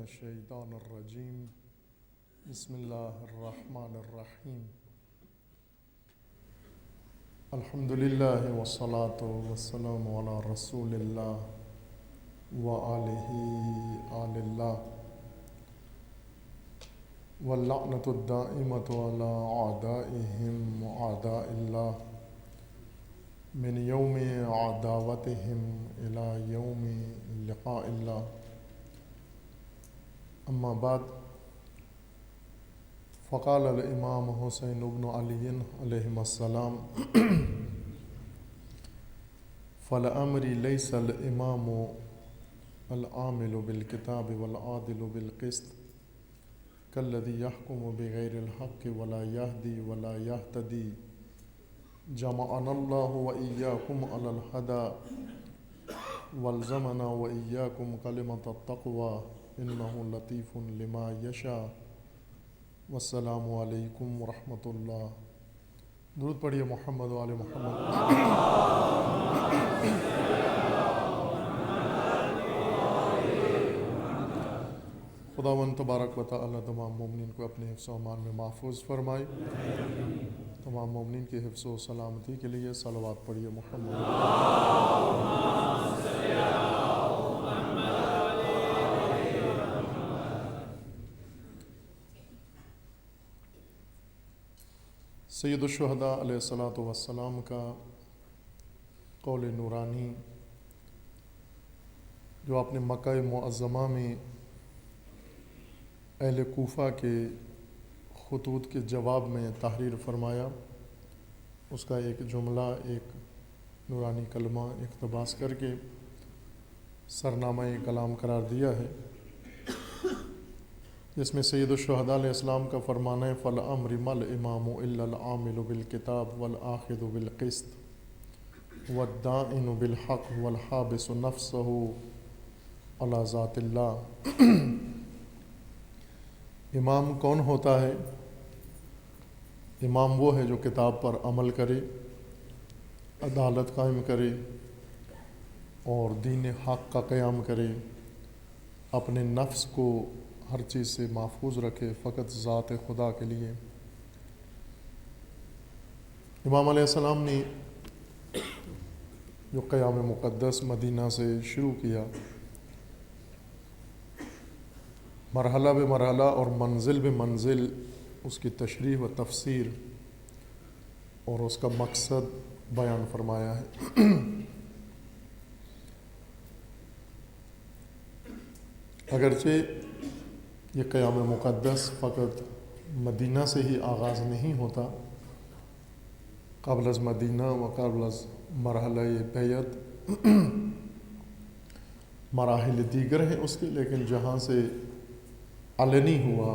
الشیطان الرجیم بسم اللہ الرحمن الرحیم الحمد للہ والصلاة والسلام علی رسول اللہ وآلہ آل اللہ واللعنۃ الدائمۃ علی اعدائہم اعداء اللہ من یوم عداوتہم الی یوم لقاء اللہ اما بعد فقال الامام حسین بن علی علیہ السلام فلعمری لیس الامام العامل بالکتاب والعادل بالقسط کالذی یحکم بغیر الحق ولا یہدی ولا یہتدی جمعنا اللہ وإیاکم علی الہدی والزمنا وإیاکم کلمۃ التقوی انہ لطیف لما یشاء والسلام علیکم ورحمۃ اللہ۔ درود پڑھیے محمد و آل محمد۔ خداوند تبارک و تعالی تمام مومنین کو اپنے حفظ و امان میں محفوظ فرمائے۔ تمام مومنین کے حفظ و سلامتی کے لیے صلوات پڑھیے محمد۔ سید الشہداء علیہ الصلاۃ والسلام کا قول نورانی جو آپ نے مکہ معظمہ میں اہل کوفہ کے خطوط کے جواب میں تحریر فرمایا، اس کا ایک جملہ، ایک نورانی کلمہ اقتباس کر کے سرنامہ کلام قرار دیا ہے، جس میں سید الشہداء علیہ السلام کا فرمانا ہے فَلَأَمْرِ مَا الْإِمَامُ إِلَّا الْعَامِلُ بِالْكِتَابِ وَالْآخِذُ بِالْقِسْطِ وَالدَّاعِنُ بِالْحَقِّ وَالْحَابِسُ نَفْسَهُ عَلَى ذَاتِ اللَّهِ۔ امام کون ہوتا ہے؟ امام وہ ہے جو کتاب پر عمل کرے، عدالت قائم کرے اور دین حق کا قیام کرے، اپنے نفس کو ہر چیز سے محفوظ رکھے، فقط ذات خدا کے لیے۔ امام علیہ السلام نے جو قیام مقدس مدینہ سے شروع کیا، مرحلہ بے مرحلہ اور منزل بے منزل اس کی تشریح و تفسیر اور اس کا مقصد بیان فرمایا ہے۔ اگرچہ یہ قیام مقدس فقط مدینہ سے ہی آغاز نہیں ہوتا، قبل از مدینہ و قبل از مرحلہ بیعت مراحل دیگر ہیں اس کے، لیکن جہاں سے علنی ہوا،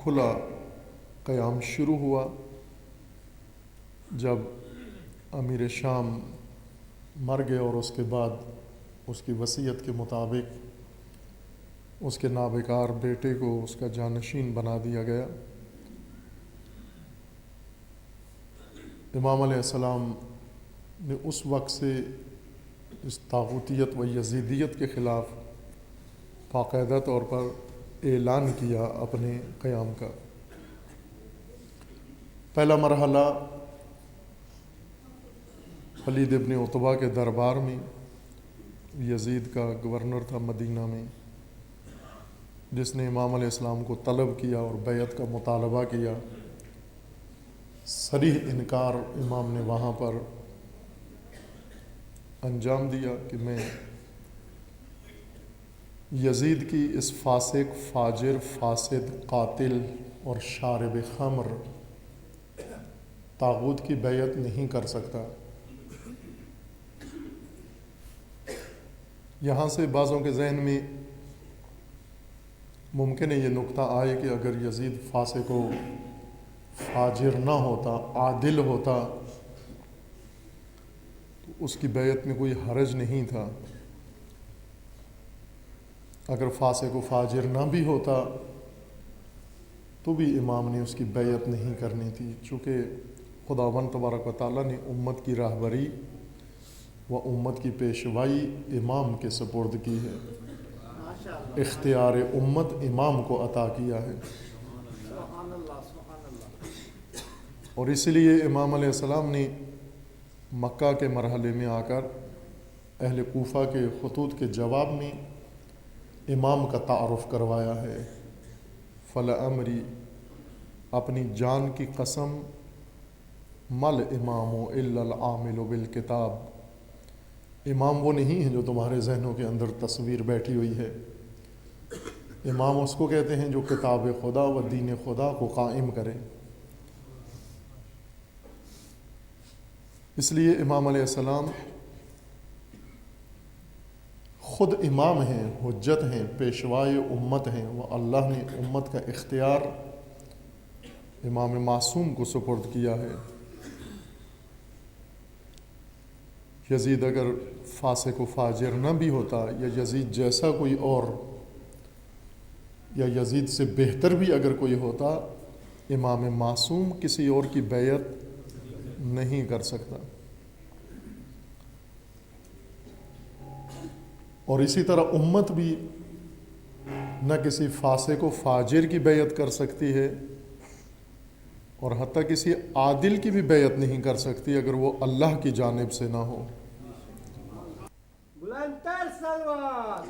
کھلا قیام شروع ہوا، جب امیر شام مر گئے اور اس کے بعد اس کی وصیت کے مطابق اس کے نابکار بیٹے کو اس کا جانشین بنا دیا گیا، امام علیہ السلام نے اس وقت سے اس طاغوتیت و یزیدیت کے خلاف باقاعدہ طور پر اعلان کیا اپنے قیام کا۔ پہلا مرحلہ ولید ابن عتبہ کے دربار میں، یزید کا گورنر تھا مدینہ میں، جس نے امام علیہ السلام کو طلب کیا اور بیعت کا مطالبہ کیا۔ صریح انکار امام نے وہاں پر انجام دیا کہ میں یزید کی اس فاسق، فاجر، فاسد، قاتل اور شارب خمر طاغوت کی بیعت نہیں کر سکتا۔ یہاں سے بعضوں کے ذہن میں ممکن ہے یہ نقطہ آئے کہ اگر یزید فاسق و فاجر نہ ہوتا، عادل ہوتا، تو اس کی بیعت میں کوئی حرج نہیں تھا۔ اگر فاسق و فاجر نہ بھی ہوتا تو بھی امام نے اس کی بیعت نہیں کرنی تھی، چونکہ خداوند تبارک و تعالیٰ نے امت کی راہبری و امت کی پیشوائی امام کے سپرد کی ہے۔ اختیار امت امام کو عطا کیا ہے۔ اور اس لیے امام علیہ السلام نے مکہ کے مرحلے میں آ کر اہل کوفہ کے خطوط کے جواب میں امام کا تعارف کروایا ہے۔ فلعمری، اپنی جان کی قسم، مل امام الا العامل بالکتاب، امام وہ نہیں ہے جو تمہارے ذہنوں کے اندر تصویر بیٹھی ہوئی ہے۔ امام اس کو کہتے ہیں جو کتاب خدا و دین خدا کو قائم کرے۔ اس لیے امام علیہ السلام خود امام ہیں، حجت ہیں، پیشوائے امت ہیں، وہ اللہ نے امت کا اختیار امام معصوم کو سپرد کیا ہے۔ یزید اگر فاسق و فاجر نہ بھی ہوتا، یا یزید جیسا کوئی اور، یا یزید سے بہتر بھی اگر کوئی ہوتا، امام معصوم کسی اور کی بیعت نہیں کر سکتا۔ اور اسی طرح امت بھی نہ کسی فاسق و فاجر کی بیعت کر سکتی ہے، اور حتیٰ کسی عادل کی بھی بیعت نہیں کر سکتی اگر وہ اللہ کی جانب سے نہ ہو۔ بلندتر سلوات۔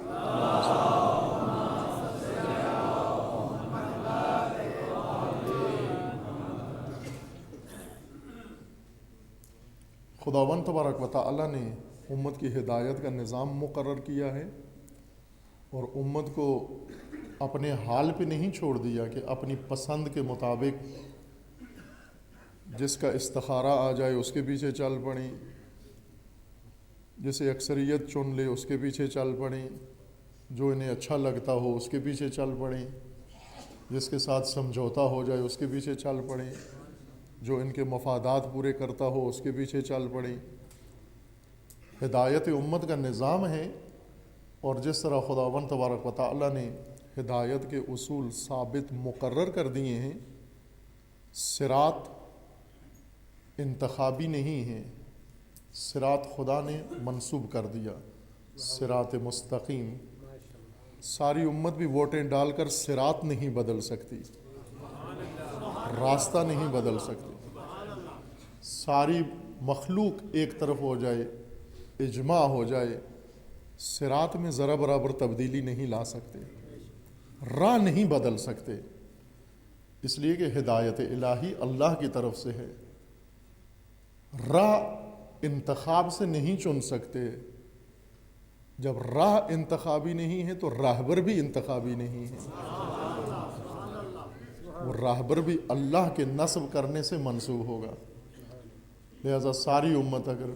خداوند تبارک و تعالی نے امت کی ہدایت کا نظام مقرر کیا ہے، اور امت کو اپنے حال پہ نہیں چھوڑ دیا کہ اپنی پسند کے مطابق جس کا استخارہ آ جائے اس کے پیچھے چل پڑیں، جسے اکثریت چن لے اس کے پیچھے چل پڑیں، جو انہیں اچھا لگتا ہو اس کے پیچھے چل پڑیں، جس کے ساتھ سمجھوتا ہو جائے اس کے پیچھے چل پڑیں، جو ان کے مفادات پورے کرتا ہو اس کے پیچھے چل پڑیں۔ ہدایت امت کا نظام ہے، اور جس طرح خداوند تبارک و تعالی نے ہدایت کے اصول ثابت مقرر کر دیے ہیں، صراط انتخابی نہیں ہے، صراط خدا نے منسوب کر دیا، صراط مستقیم۔ ساری امت بھی ووٹیں ڈال کر صراط نہیں بدل سکتی، راستہ نہیں بدل سکتی۔ ساری مخلوق ایک طرف ہو جائے، اجماع ہو جائے، صراط میں ذرا برابر تبدیلی نہیں لا سکتے، راہ نہیں بدل سکتے، اس لیے کہ ہدایت الہی اللہ کی طرف سے ہے۔ راہ انتخاب سے نہیں چن سکتے، جب راہ انتخابی نہیں ہے تو راہبر بھی انتخابی نہیں ہے، وہ راہبر بھی اللہ کے نصب کرنے سے منسوب ہوگا۔ لہذا ساری امت اگر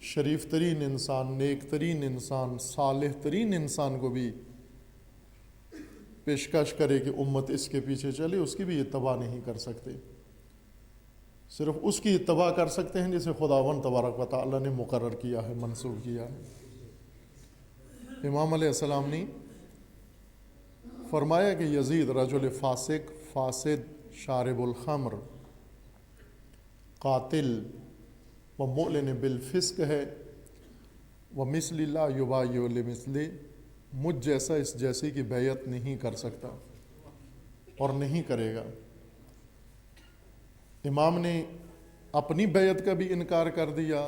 شریف ترین انسان، نیک ترین انسان، صالح ترین انسان کو بھی پیشکش کرے کہ امت اس کے پیچھے چلے، اس کی بھی اتباع نہیں کر سکتے، صرف اس کی اتباع کر سکتے ہیں جسے خداوند تبارک و تعالی نے مقرر کیا ہے، منسوب کیا ہے۔ امام علیہ السلام نے فرمایا کہ یزید رجل فاسق، فاسد، شارب الخمر، قاتل و معلن بالفسق ہے، ومثل لا یبایع لمثلہ، مجھ جیسا اس جیسے کی بیعت نہیں کر سکتا اور نہیں کرے گا۔ امام نے اپنی بیعت کا بھی انکار کر دیا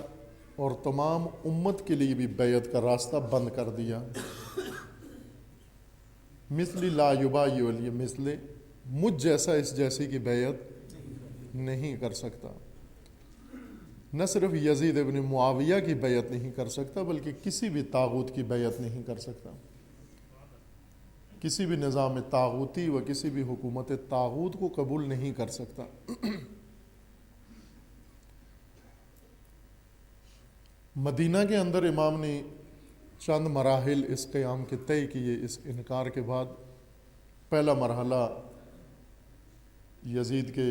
اور تمام امت کے لیے بھی بیعت کا راستہ بند کر دیا۔ مثل لا یبایع لمثلہ، مجھ جیسا اس جیسے کی بیعت نہیں کر سکتا۔ نہ صرف یزید ابن معاویہ کی بیعت نہیں کر سکتا، بلکہ کسی بھی طاغوت کی بیعت نہیں کر سکتا، کسی بھی نظام طاغوتی و کسی بھی حکومت طاغوت کو قبول نہیں کر سکتا۔ مدینہ کے اندر امام نے چند مراحل اس قیام کے طے کیے اس انکار کے بعد۔ پہلا مرحلہ یزید کے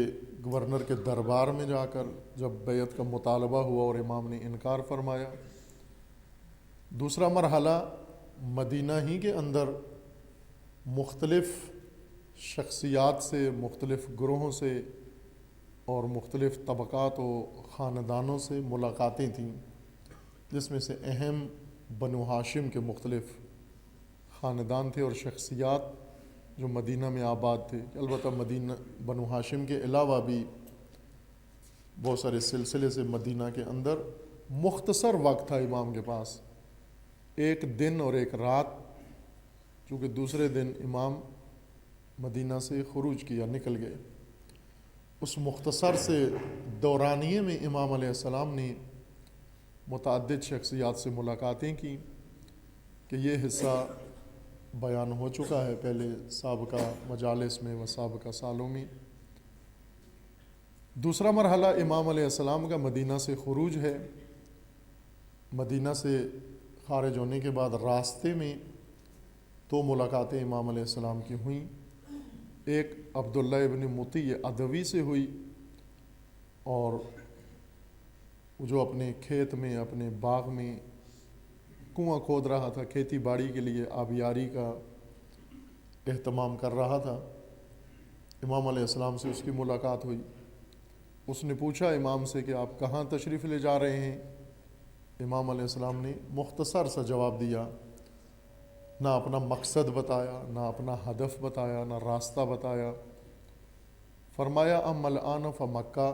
گورنر کے دربار میں جا کر جب بیعت کا مطالبہ ہوا اور امام نے انکار فرمایا۔ دوسرا مرحلہ مدینہ ہی کے اندر مختلف شخصیات سے، مختلف گروہوں سے اور مختلف طبقات و خاندانوں سے ملاقاتیں تھیں، جس میں سے اہم بنو ہاشم کے مختلف خاندان تھے اور شخصیات جو مدینہ میں آباد تھے. البتہ مدینہ بنو ہاشم کے علاوہ بھی بہت سارے سلسلے سے مدینہ کے اندر مختصر وقت تھا امام کے پاس، ایک دن اور ایک رات، چونکہ دوسرے دن امام مدینہ سے خروج کیا، نکل گئے. اس مختصر سے دورانیے میں امام علیہ السلام نے متعدد شخصیات سے ملاقاتیں کی کہ یہ حصہ بیان ہو چکا ہے پہلے سابقہ مجالس میں و سابقہ سالوں میں. دوسرا مرحلہ امام علیہ السلام کا مدینہ سے خروج ہے. مدینہ سے خارج ہونے کے بعد راستے میں دو ملاقاتیں امام علیہ السلام کی ہوئیں. ایک عبداللہ ابن مطیع ادوی سے ہوئی، اور جو اپنے کھیت میں اپنے باغ میں کنواں کھود رہا تھا، کھیتی باڑی کے لیے آبیاری کا اہتمام کر رہا تھا. امام علیہ السلام سے اس کی ملاقات ہوئی. اس نے پوچھا امام سے کہ آپ کہاں تشریف لے جا رہے ہیں؟ امام علیہ السلام نے مختصر سا جواب دیا، نہ اپنا مقصد بتایا، نہ اپنا ہدف بتایا، نہ راستہ بتایا. فرمایا ام الآن فمکہ،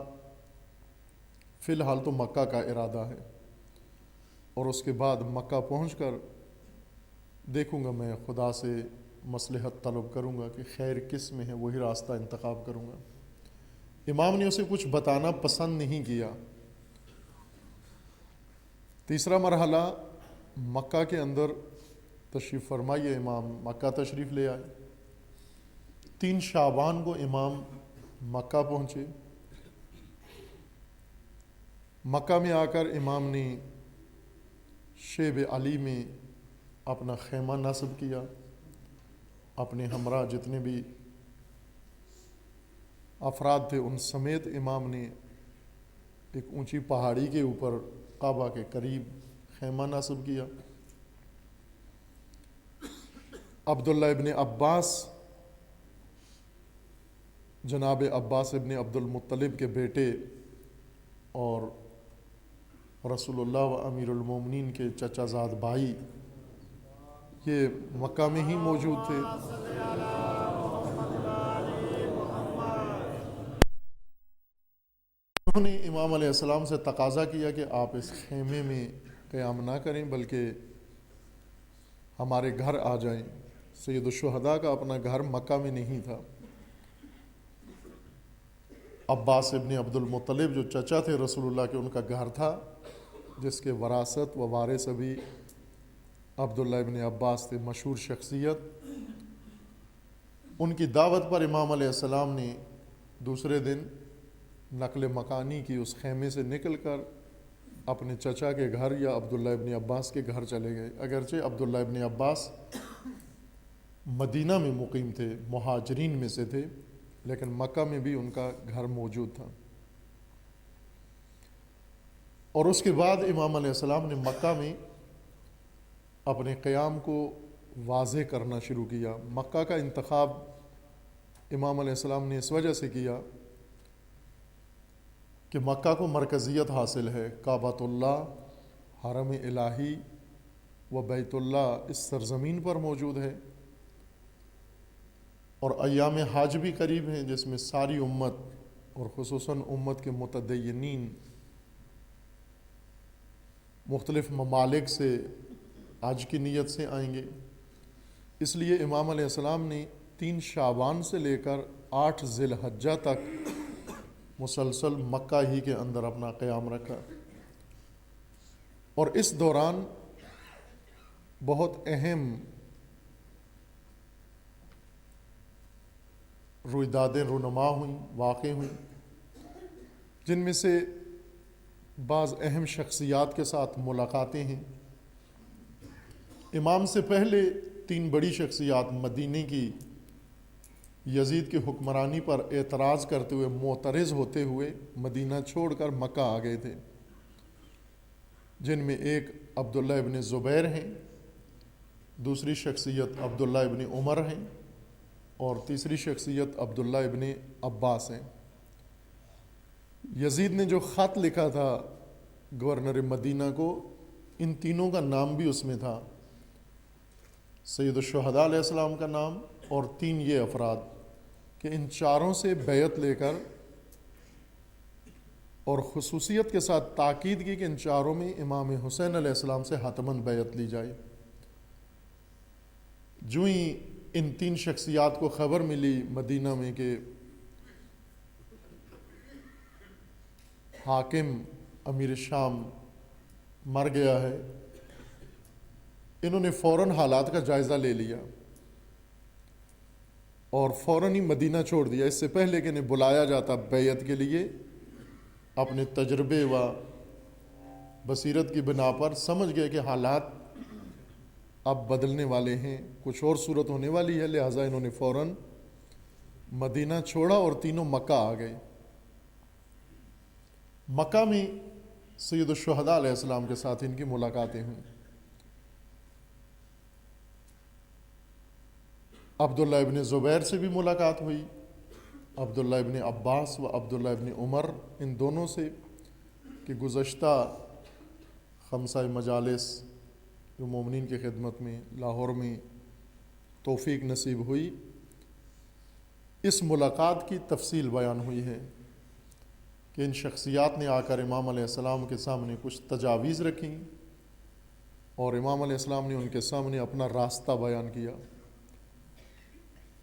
فی الحال تو مکہ کا ارادہ ہے، اور اس کے بعد مکہ پہنچ کر دیکھوں گا، میں خدا سے مصلحت طلب کروں گا کہ خیر کس میں ہے، وہی راستہ انتخاب کروں گا. امام نے اسے کچھ بتانا پسند نہیں کیا. تیسرا مرحلہ مکہ کے اندر تشریف فرمائیے. امام مکہ تشریف لے آئے. 3 شعبان کو امام مکہ پہنچے. مکہ میں آ کر امام نے شیب علی میں اپنا خیمہ نصب کیا. اپنے ہمراہ جتنے بھی افراد تھے ان سمیت امام نے ایک اونچی پہاڑی کے اوپر کعبہ کے قریب خیمہ نصب کیا. عبداللہ ابن عباس، جناب عباس ابن عبد المطلب کے بیٹے اور رسول اللہ و امیر المومنین کے چچا زاد بھائی، یہ مکہ میں ہی موجود تھے. انہوں نے امام علیہ السلام سے تقاضا کیا کہ آپ اس خیمے میں قیام نہ کریں بلکہ ہمارے گھر آ جائیں. سید الشہداء کا اپنا گھر مکہ میں نہیں تھا. عباس ابن عبد المطلب جو چچا تھے رسول اللہ کے، ان کا گھر تھا، جس کے وراثت و وارث ابھی عبداللہ ابن عباس تھے، مشہور شخصیت. ان کی دعوت پر امام علیہ السلام نے دوسرے دن نقل مکانی کی، اس خیمے سے نکل کر اپنے چچا کے گھر یا عبداللہ ابن عباس کے گھر چلے گئے. اگرچہ عبداللہ ابن عباس مدینہ میں مقیم تھے، مہاجرین میں سے تھے، لیکن مکہ میں بھی ان کا گھر موجود تھا. اور اس کے بعد امام علیہ السلام نے مکہ میں اپنے قیام کو واضح کرنا شروع کیا. مکہ کا انتخاب امام علیہ السلام نے اس وجہ سے کیا کہ مکہ کو مرکزیت حاصل ہے. کعبۃ اللہ، حرم الہی و بیت اللہ اس سرزمین پر موجود ہے، اور ایام حج بھی قریب ہیں جس میں ساری امت اور خصوصاً امت کے متدینین مختلف ممالک سے حج کی نیت سے آئیں گے. اس لیے امام علیہ السلام نے 3 شعبان سے لے کر 8 ذی الحجہ تک مسلسل مکہ ہی کے اندر اپنا قیام رکھا. اور اس دوران بہت اہم رویدادیں رونما ہوئیں، واقع ہوئیں، جن میں سے بعض اہم شخصیات کے ساتھ ملاقاتیں ہیں. امام سے پہلے 3 بڑی شخصیات مدینے کی یزید کی حکمرانی پر اعتراض کرتے ہوئے، معترض ہوتے ہوئے مدینہ چھوڑ کر مکہ آ گئے تھے، جن میں ایک عبداللہ ابن زبیر ہیں، دوسری شخصیت عبداللہ ابن عمر ہیں، اور تیسری شخصیت عبداللہ ابن عباس ہیں. یزید نے جو خط لکھا تھا گورنر مدینہ کو، ان تینوں کا نام بھی اس میں تھا. سید الشہداء علیہ السلام کا نام اور 3 یہ افراد کہ ان چاروں سے بیعت لے کر، اور خصوصیت کے ساتھ تاکید کی کہ ان چاروں میں امام حسین علیہ السلام سے حتماً بیعت لی جائے۔ جو ہی ان 3 شخصیات کو خبر ملی مدینہ میں کہ حاکم امیر شام مر گیا ہے، انہوں نے فوراً حالات کا جائزہ لے لیا اور فوراً ہی مدینہ چھوڑ دیا۔ اس سے پہلے کہ انہیں بلایا جاتا بیعت کے لیے، اپنے تجربے و بصیرت کی بنا پر سمجھ گئے کہ حالات اب بدلنے والے ہیں، کچھ اور صورت ہونے والی ہے، لہٰذا انہوں نے فوراً مدینہ چھوڑا اور تینوں مکہ آ گئے۔ مکہ میں سید الشہداء علیہ السلام کے ساتھ ان کی ملاقاتیں ہوئیں۔ عبداللہ ابن زبیر سے بھی ملاقات ہوئی، عبداللہ ابن عباس و عبداللہ ابن عمر، ان دونوں سے، کہ گزشتہ 5 مجالس جو مومنین کی خدمت میں لاہور میں توفیق نصیب ہوئی، اس ملاقات کی تفصیل بیان ہوئی ہے کہ ان شخصیات نے آ کر امام علیہ السلام کے سامنے کچھ تجاویز رکھیں اور امام علیہ السلام نے ان کے سامنے اپنا راستہ بیان کیا۔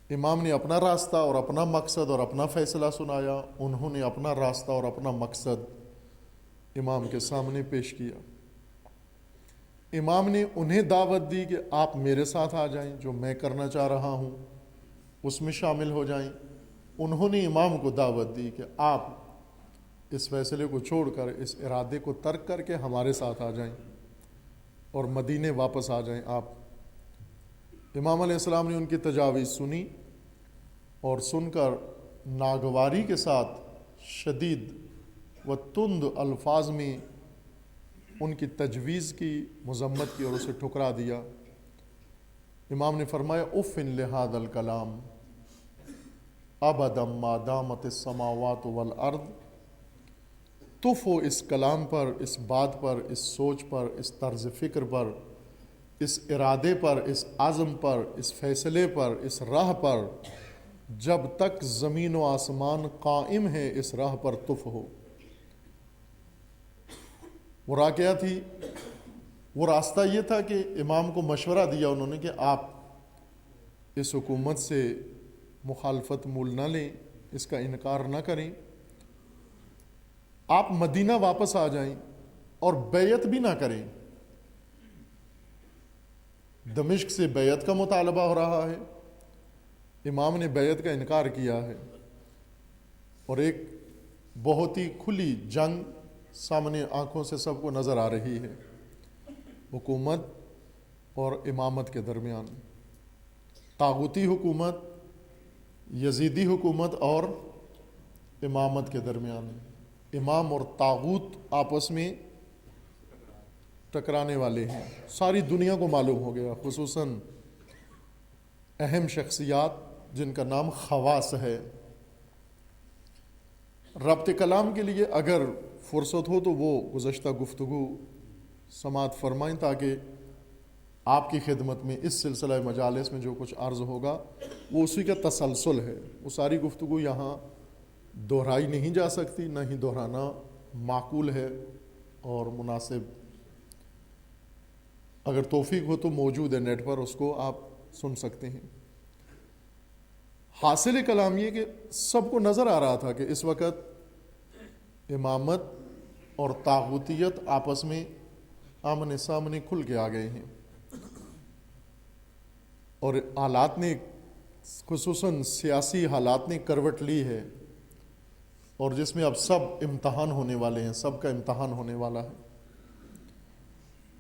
امام نے اپنا راستہ اور اپنا مقصد اور اپنا فیصلہ سنایا، انہوں نے اپنا راستہ اور اپنا مقصد امام کے سامنے پیش کیا۔ امام نے انہیں دعوت دی کہ آپ میرے ساتھ آ جائیں، جو میں کرنا چاہ رہا ہوں اس میں شامل ہو جائیں۔ انہوں نے امام کو دعوت دی کہ آپ اس فیصلے کو چھوڑ کر، اس ارادے کو ترک کر کے ہمارے ساتھ آ جائیں اور مدینے واپس آ جائیں آپ۔ امام علیہ السلام نے ان کی تجاویز سنی اور سن کر ناگواری کے ساتھ شدید و تند الفاظ میں ان کی تجویز کی، مذمت کی اور اسے ٹھکرا دیا۔ امام نے فرمایا اف لہذا الکلام ابدا ما دامت السماوات والارض، تف ہو اس کلام پر، اس بات پر، اس سوچ پر، اس طرز فکر پر، اس ارادے پر، اس عزم پر، اس فیصلے پر، اس راہ پر، جب تک زمین و آسمان قائم ہے اس راہ پر تف ہو۔ وہ راہ کیا تھی؟ وہ راستہ یہ تھا کہ امام کو مشورہ دیا انہوں نے کہ آپ اس حکومت سے مخالفت مول نہ لیں، اس کا انکار نہ کریں، آپ مدینہ واپس آ جائیں اور بیعت بھی نہ کریں۔ دمشق سے بیعت کا مطالبہ ہو رہا ہے، امام نے بیعت کا انکار کیا ہے، اور ایک بہت ہی کھلی جنگ سامنے آنکھوں سے سب کو نظر آ رہی ہے، حکومت اور امامت کے درمیان، طاغوتی حکومت، یزیدی حکومت اور امامت کے درمیان۔ امام اور طاغوت آپس میں ٹکرانے والے ہیں، ساری دنیا کو معلوم ہو گیا، خصوصاً اہم شخصیات جن کا نام خواص ہے۔ ربط کلام کے لیے اگر فرصت ہو تو وہ گزشتہ گفتگو سماعت فرمائیں، تاکہ آپ کی خدمت میں اس سلسلہ مجالس میں جو کچھ عرض ہوگا وہ اسی کا تسلسل ہے۔ وہ ساری گفتگو یہاں دہرائی نہیں جا سکتی، نہ ہی دہرانا معقول ہے اور مناسب۔ اگر توفیق ہو تو موجود ہے نیٹ پر، اس کو آپ سن سکتے ہیں۔ حاصل کلام یہ کہ سب کو نظر آ رہا تھا کہ اس وقت امامت اور طاغوتیت آپس میں آمنے سامنے کھل کے آ گئے ہیں، اور حالات نے، خصوصاً سیاسی حالات نے کروٹ لی ہے، اور جس میں اب سب امتحان ہونے والے ہیں، سب کا امتحان ہونے والا ہے۔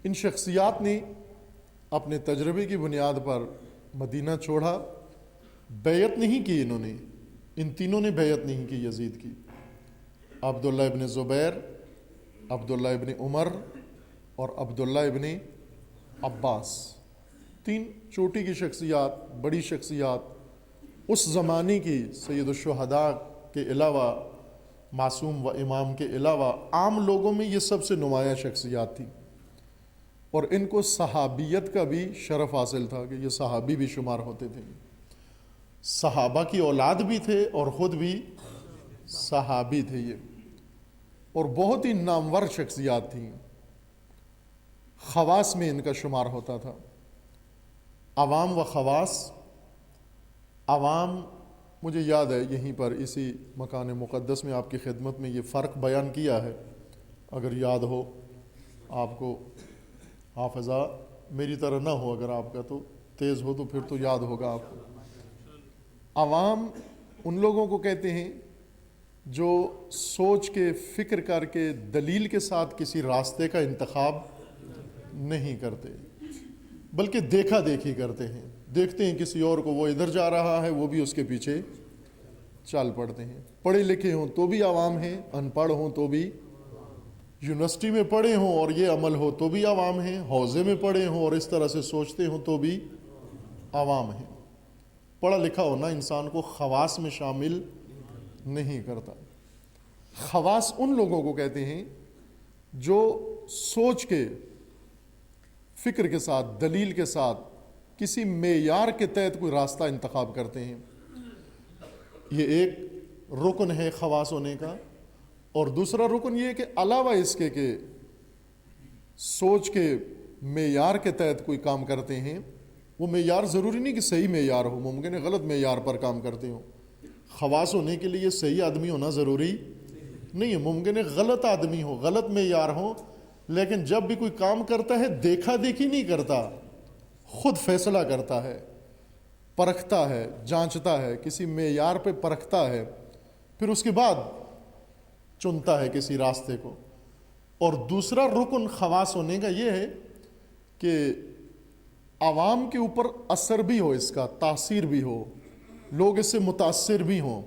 ان شخصیات نے اپنے تجربے کی بنیاد پر مدینہ چھوڑا، بیعت نہیں کی انہوں نے، ان تینوں نے بیعت نہیں کی یزید کی، عبداللہ ابن زبیر، عبداللہ ابن عمر اور عبداللہ ابن عباس، 3 چوٹی کی شخصیات، بڑی شخصیات، اس زمانے کی سید الشہداء کے علاوہ، معصوم و امام کے علاوہ عام لوگوں میں یہ سب سے نمایاں شخصیات تھیں۔ اور ان کو صحابیت کا بھی شرف حاصل تھا کہ یہ صحابی بھی شمار ہوتے تھے، صحابہ کی اولاد بھی تھے اور خود بھی صحابی تھے یہ، اور بہت ہی نامور شخصیات تھیں، خواص میں ان کا شمار ہوتا تھا۔ عوام و خواص، عوام، مجھے یاد ہے یہیں پر اسی مکان مقدس میں آپ کی خدمت میں یہ فرق بیان کیا ہے، اگر یاد ہو آپ کو، حافظہ میری طرح نہ ہو، اگر آپ کا تو تیز ہو تو پھر تو یاد ہوگا آپ کو۔ عوام ان لوگوں کو کہتے ہیں جو سوچ کے، فکر کر کے، دلیل کے ساتھ کسی راستے کا انتخاب نہیں کرتے، بلکہ دیکھا دیکھی کرتے ہیں، دیکھتے ہیں کسی اور کو وہ ادھر جا رہا ہے، وہ بھی اس کے پیچھے چل پڑتے ہیں۔ پڑھے لکھے ہوں تو بھی عوام ہیں، ان پڑھ ہوں تو بھی، یونیورسٹی میں پڑھے ہوں اور یہ عمل ہو تو بھی عوام ہیں، حوزے میں پڑھے ہوں اور اس طرح سے سوچتے ہوں تو بھی عوام ہیں۔ پڑھا لکھا ہونا انسان کو خواص میں شامل نہیں کرتا۔ خواص ان لوگوں کو کہتے ہیں جو سوچ کے، فکر کے ساتھ، دلیل کے ساتھ، کسی معیار کے تحت کوئی راستہ انتخاب کرتے ہیں۔ یہ ایک رکن ہے خواص ہونے کا، اور دوسرا رکن یہ ہے کہ علاوہ اس کے کہ سوچ کے معیار کے تحت کوئی کام کرتے ہیں، وہ معیار ضروری نہیں کہ صحیح معیار ہو، ممکن ہے غلط معیار پر کام کرتے ہوں۔ خواص ہونے کے لیے صحیح آدمی ہونا ضروری نہیں ہے، ممکن ہے غلط آدمی ہو، غلط معیار ہو، لیکن جب بھی کوئی کام کرتا ہے دیکھا دیکھی نہیں کرتا، خود فیصلہ کرتا ہے، پرکھتا ہے، جانچتا ہے، کسی معیار پہ پرکھتا ہے، پھر اس کے بعد چنتا ہے کسی راستے کو۔ اور دوسرا رکن خواص ہونے کا یہ ہے کہ عوام کے اوپر اثر بھی ہو، اس کا تاثیر بھی ہو، لوگ اس سے متاثر بھی ہوں،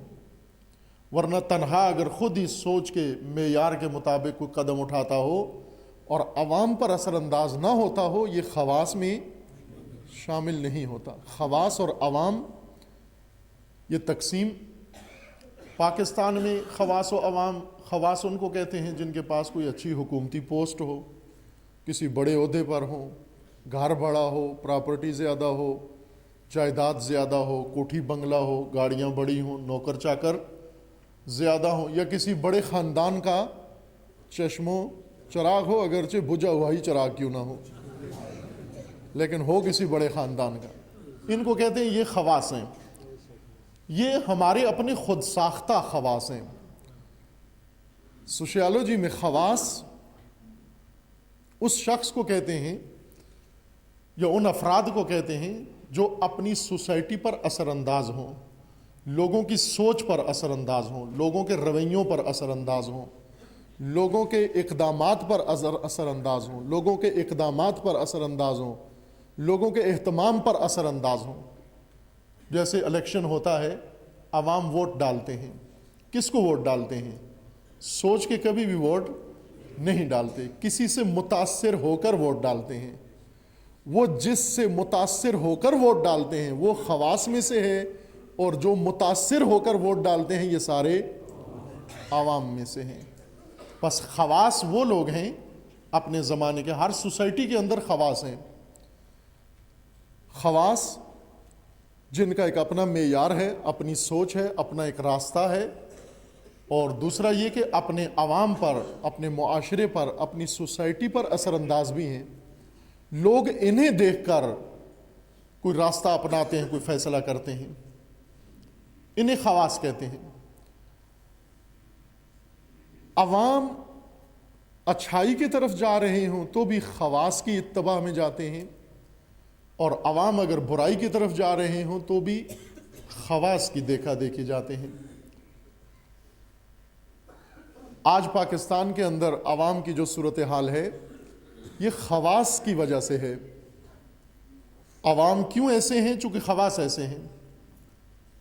ورنہ تنہا اگر خود ہی سوچ کے معیار کے مطابق کوئی قدم اٹھاتا ہو اور عوام پر اثر انداز نہ ہوتا ہو، یہ خواص میں شامل نہیں ہوتا۔ خواص اور عوام، یہ تقسیم پاکستان میں خواص و عوام، خواص ان کو کہتے ہیں جن کے پاس کوئی اچھی حکومتی پوسٹ ہو، کسی بڑے عہدے پر ہوں، گھر بڑا ہو، پراپرٹی زیادہ ہو، جائیداد زیادہ ہو، کوٹھی بنگلہ ہو، گاڑیاں بڑی ہوں، نوکر چاکر زیادہ ہوں، یا کسی بڑے خاندان کا چشم و چراغ ہو، اگرچہ بجھا ہوا ہی چراغ کیوں نہ ہو، لیکن ہو کسی بڑے خاندان کا۔ ان کو کہتے ہیں یہ خواص ہیں، یہ ہمارے اپنے خود ساختہ خواص ہیں۔ سوشیالوجی میں خواص اس شخص کو کہتے ہیں یا ان افراد کو کہتے ہیں جو اپنی سوسائٹی پر اثر انداز ہوں، لوگوں کی سوچ پر اثر انداز ہوں، لوگوں کے رویوں پر اثر انداز ہوں، لوگوں کے اقدامات پر اثر انداز ہوں، لوگوں کے اقدامات پر اثر انداز ہوں، لوگوں کے اہتمام پر اثر انداز ہوں۔ جیسے الیکشن ہوتا ہے، عوام ووٹ ڈالتے ہیں، کس کو ووٹ ڈالتے ہیں؟ سوچ کے کبھی بھی ووٹ نہیں ڈالتے، کسی سے متاثر ہو کر ووٹ ڈالتے ہیں۔ وہ جس سے متاثر ہو کر ووٹ ڈالتے ہیں وہ خواص میں سے ہے، اور جو متاثر ہو کر ووٹ ڈالتے ہیں یہ سارے عوام میں سے ہیں۔ بس خواص وہ لوگ ہیں اپنے زمانے کے، ہر سوسائٹی کے اندر خواص ہیں، خواص جن کا ایک اپنا معیار ہے، اپنی سوچ ہے، اپنا ایک راستہ ہے، اور دوسرا یہ کہ اپنے عوام پر، اپنے معاشرے پر، اپنی سوسائٹی پر اثر انداز بھی ہیں۔ لوگ انہیں دیکھ کر کوئی راستہ اپناتے ہیں، کوئی فیصلہ کرتے ہیں، انہیں خواص کہتے ہیں۔ عوام اچھائی کی طرف جا رہے ہوں تو بھی خواص کی اتباع میں جاتے ہیں، اور عوام اگر برائی کی طرف جا رہے ہوں تو بھی خواص کی دیکھا دیکھی جاتے ہیں۔ آج پاکستان کے اندر عوام کی جو صورتحال ہے یہ خواص کی وجہ سے ہے۔ عوام کیوں ایسے ہیں؟ چونکہ خواص ایسے ہیں۔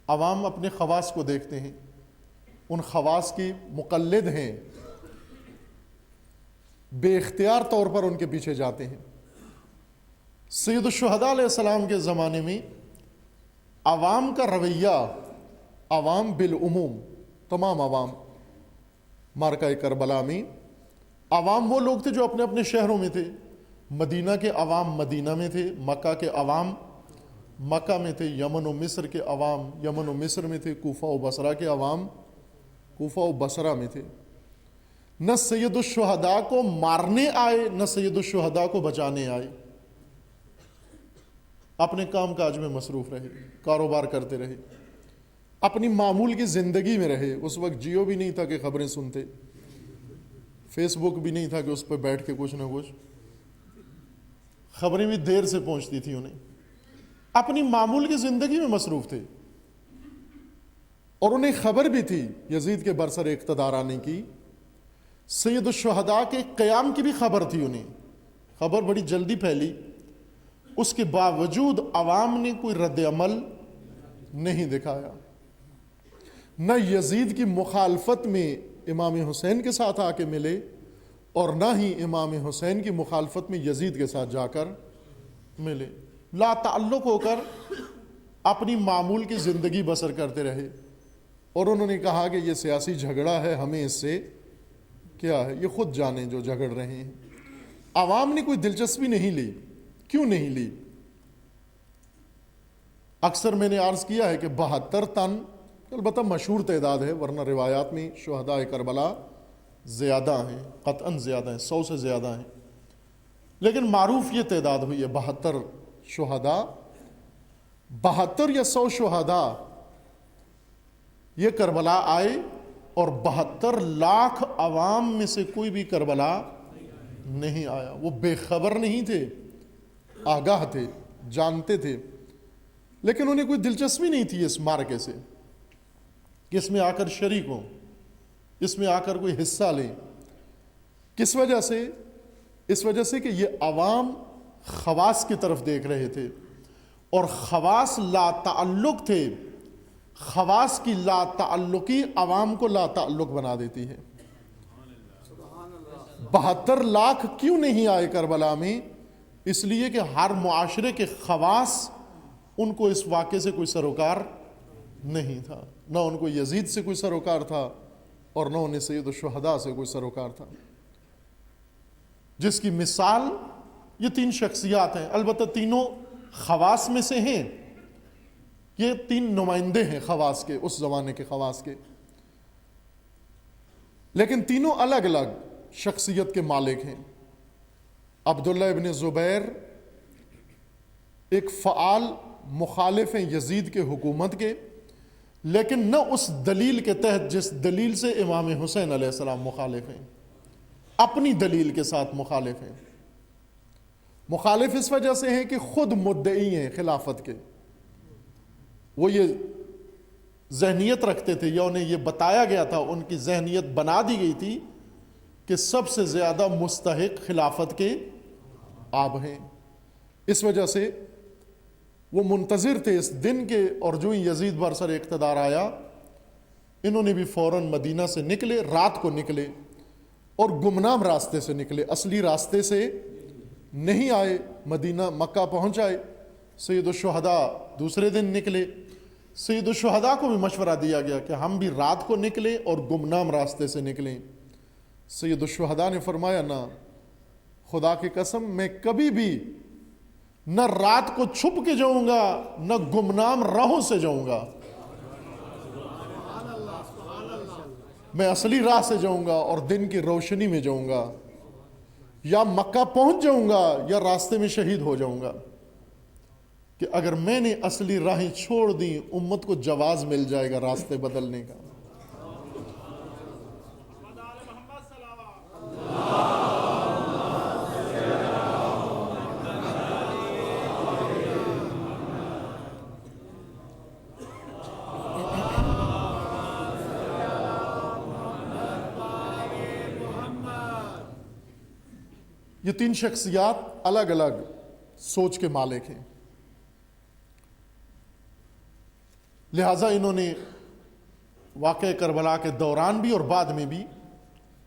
عوام اپنے خواص کو دیکھتے ہیں، ان خواص کی مقلد ہیں، بے اختیار طور پر ان کے پیچھے جاتے ہیں۔ سید الشہداء علیہ السلام کے زمانے میں عوام کا رویہ، عوام بالعموم، تمام عوام، معرکہ کربلا میں عوام وہ لوگ تھے جو اپنے اپنے شہروں میں تھے، مدینہ کے عوام مدینہ میں تھے، مکہ کے عوام مکہ میں تھے، یمن و مصر کے عوام یمن و مصر میں تھے، کوفہ و بصرہ کے عوام کوفہ و بصرہ میں تھے۔ نہ سید الشہداء کو مارنے آئے، نہ سید الشہداء کو بچانے آئے، اپنے کام کاج میں مصروف رہے، کاروبار کرتے رہے، اپنی معمول کی زندگی میں رہے۔ اس وقت جیو بھی نہیں تھا کہ خبریں سنتے، فیس بک بھی نہیں تھا کہ اس پہ بیٹھ کے کچھ نہ کچھ، خبریں بھی دیر سے پہنچتی تھی انہیں، اپنی معمول کی زندگی میں مصروف تھے۔ اور انہیں خبر بھی تھی یزید کے برسر اقتدار آنے کی، سید الشہداء کے قیام کی بھی خبر تھی انہیں، خبر بڑی جلدی پھیلی، اس کے باوجود عوام نے کوئی رد عمل نہیں دکھایا، نہ یزید کی مخالفت میں امام حسین کے ساتھ آ کے ملے، اور نہ ہی امام حسین کی مخالفت میں یزید کے ساتھ جا کر ملے، لا تعلق ہو کر اپنی معمول کی زندگی بسر کرتے رہے۔ اور انہوں نے کہا کہ یہ سیاسی جھگڑا ہے، ہمیں اس سے کیا ہے، یہ خود جانیں جو جھگڑ رہے ہیں۔ عوام نے کوئی دلچسپی نہیں لی۔ کیوں نہیں لی؟ اکثر میں نے عرض کیا ہے کہ 72 تن، البتہ مشہور تعداد ہے، ورنہ روایات میں شہداء کربلا زیادہ ہیں، قطعاً زیادہ ہیں، 100 سے زیادہ ہیں، لیکن معروف یہ تعداد ہوئی ہے 72 شہداء۔ 72 یا 100 شہداء یہ کربلا آئے، اور 72 لاکھ عوام میں سے کوئی بھی کربلا نہیں آیا۔ وہ بے خبر نہیں تھے، آگاہ تھے، جانتے تھے، لیکن انہیں کوئی دلچسپی نہیں تھی اس معرکے سے کہ اس میں آ کر شریک ہوں، اس میں آ کر کوئی حصہ لیں۔ کس وجہ سے؟ اس وجہ سے کہ یہ عوام خواص کی طرف دیکھ رہے تھے، اور خواص لا تعلق تھے۔ خواص کی لا تعلقی عوام کو لا تعلق بنا دیتی ہے۔ 72 لاکھ کیوں نہیں آئے کربلا میں؟ اس لیے کہ ہر معاشرے کے خواص ان کو اس واقعے سے کوئی سروکار نہیں تھا، نہ ان کو یزید سے کوئی سروکار تھا، اور نہ انہیں سید الشہداء سے کوئی سروکار تھا، جس کی مثال یہ 3 شخصیات ہیں۔ البتہ تینوں خواص میں سے ہیں، یہ 3 نمائندے ہیں خواص کے، اس زمانے کے خواص کے، لیکن تینوں الگ الگ شخصیت کے مالک ہیں۔ عبداللہ ابن زبیر ایک فعال مخالف ہیں یزید کے حکومت کے، لیکن نہ اس دلیل کے تحت جس دلیل سے امام حسین علیہ السلام مخالف ہیں، اپنی دلیل کے ساتھ مخالف ہیں۔ مخالف اس وجہ سے ہیں کہ خود مدعی ہیں خلافت کے، وہ یہ ذہنیت رکھتے تھے، یا انہیں یہ بتایا گیا تھا، ان کی ذہنیت بنا دی گئی تھی کہ سب سے زیادہ مستحق خلافت کے آپ ہیں۔ اس وجہ سے وہ منتظر تھے اس دن کے، اور جو ہی یزید برسر اقتدار آیا، انہوں نے بھی فوراً مدینہ سے نکلے، رات کو نکلے، اور گمنام راستے سے نکلے، اصلی راستے سے نہیں آئے، مدینہ مکہ پہنچ آئے۔ سید الشہداء دوسرے دن نکلے، سید الشہداء کو بھی مشورہ دیا گیا کہ ہم بھی رات کو نکلیں اور گمنام راستے سے نکلیں۔ سید الشہداء نے فرمایا، نہ، خدا کی قسم میں کبھی بھی نہ رات کو چھپ کے جاؤں گا، نہ گمنام راہوں سے جاؤں گا، میں اصلی راہ سے جاؤں گا اور دن کی روشنی میں جاؤں گا، یا مکہ پہنچ جاؤں گا یا راستے میں شہید ہو جاؤں گا، کہ اگر میں نے اصلی راہیں چھوڑ دیں امت کو جواز مل جائے گا راستے بدلنے کا۔ یہ 3 شخصیات الگ الگ سوچ کے مالک ہیں، لہٰذا انہوں نے واقعہ کربلا کے دوران بھی اور بعد میں بھی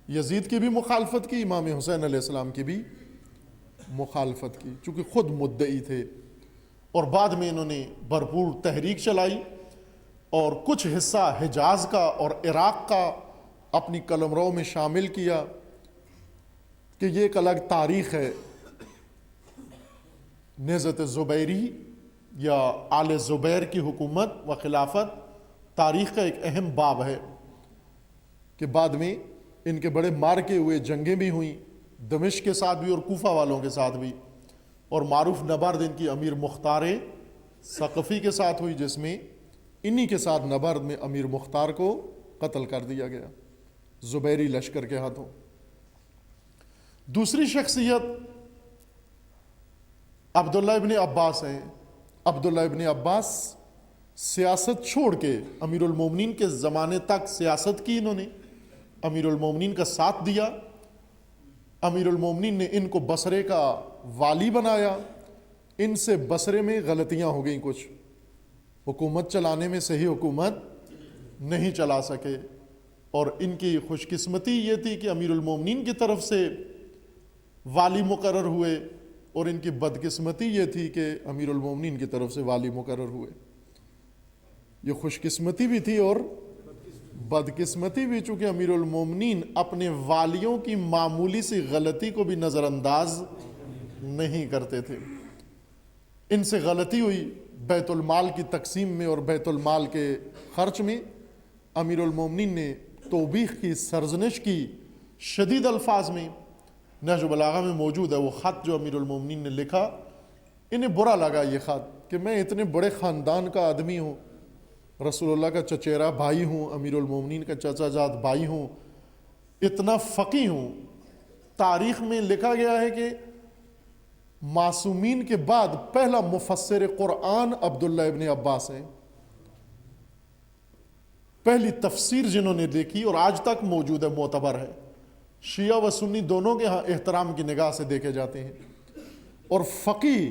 یزید کی بھی مخالفت کی، امام حسین علیہ السلام کی بھی مخالفت کی، چونکہ خود مدعی تھے، اور بعد میں انہوں نے بھرپور تحریک چلائی، اور کچھ حصہ حجاز کا اور عراق کا اپنی قلمرو میں شامل کیا، کہ یہ ایک الگ تاریخ ہے نہضت زبیری یا آل زبیر کی حکومت و خلافت تاریخ کا ایک اہم باب ہے کہ بعد میں ان کے بڑے مارکے ہوئے، جنگیں بھی ہوئیں، دمشق کے ساتھ بھی اور کوفہ والوں کے ساتھ بھی، اور معروف نبرد ان کی امیر مختار ثقفی کے ساتھ ہوئی، جس میں انہی کے ساتھ نبرد میں امیر مختار کو قتل کر دیا گیا زبیری لشکر کے ہاتھوں۔ دوسری شخصیت عبداللہ ابن عباس ہیں۔ عبداللہ ابن عباس سیاست چھوڑ کے امیر المومنین کے زمانے تک سیاست کی، انہوں نے امیر المومنین کا ساتھ دیا۔ امیر المومنین نے ان کو بصرے کا والی بنایا۔ ان سے بصرے میں غلطیاں ہو گئیں، کچھ حکومت چلانے میں صحیح حکومت نہیں چلا سکے، اور ان کی خوش قسمتی یہ تھی کہ امیر المومنین کی طرف سے والی مقرر ہوئے، اور ان کی بدقسمتی یہ تھی کہ امیر المومنین کی طرف سے والی مقرر ہوئے۔ یہ خوش قسمتی بھی تھی اور بدقسمتی بھی، چونکہ امیر المومنین اپنے والیوں کی معمولی سی غلطی کو بھی نظر انداز نہیں کرتے تھے۔ ان سے غلطی ہوئی بیت المال کی تقسیم میں اور بیت المال کے خرچ میں۔ امیر المومنین نے توبیخ کی، سرزنش کی شدید الفاظ میں۔ نہج البلاغہ میں موجود ہے وہ خط جو امیر المومنین نے لکھا۔ انہیں برا لگا یہ خط کہ میں اتنے بڑے خاندان کا آدمی ہوں، رسول اللہ کا چچیرا بھائی ہوں، امیر المومنین کا چچا جات بھائی ہوں، اتنا فقیہ ہوں۔ تاریخ میں لکھا گیا ہے کہ معصومین کے بعد پہلا مفسر قرآن عبداللہ ابن عباس ہیں۔ پہلی تفسیر جنہوں نے دیکھی اور آج تک موجود ہے، معتبر ہے، شیعہ و سنی دونوں کے ہاں احترام کی نگاہ سے دیکھے جاتے ہیں۔ اور فقیہ،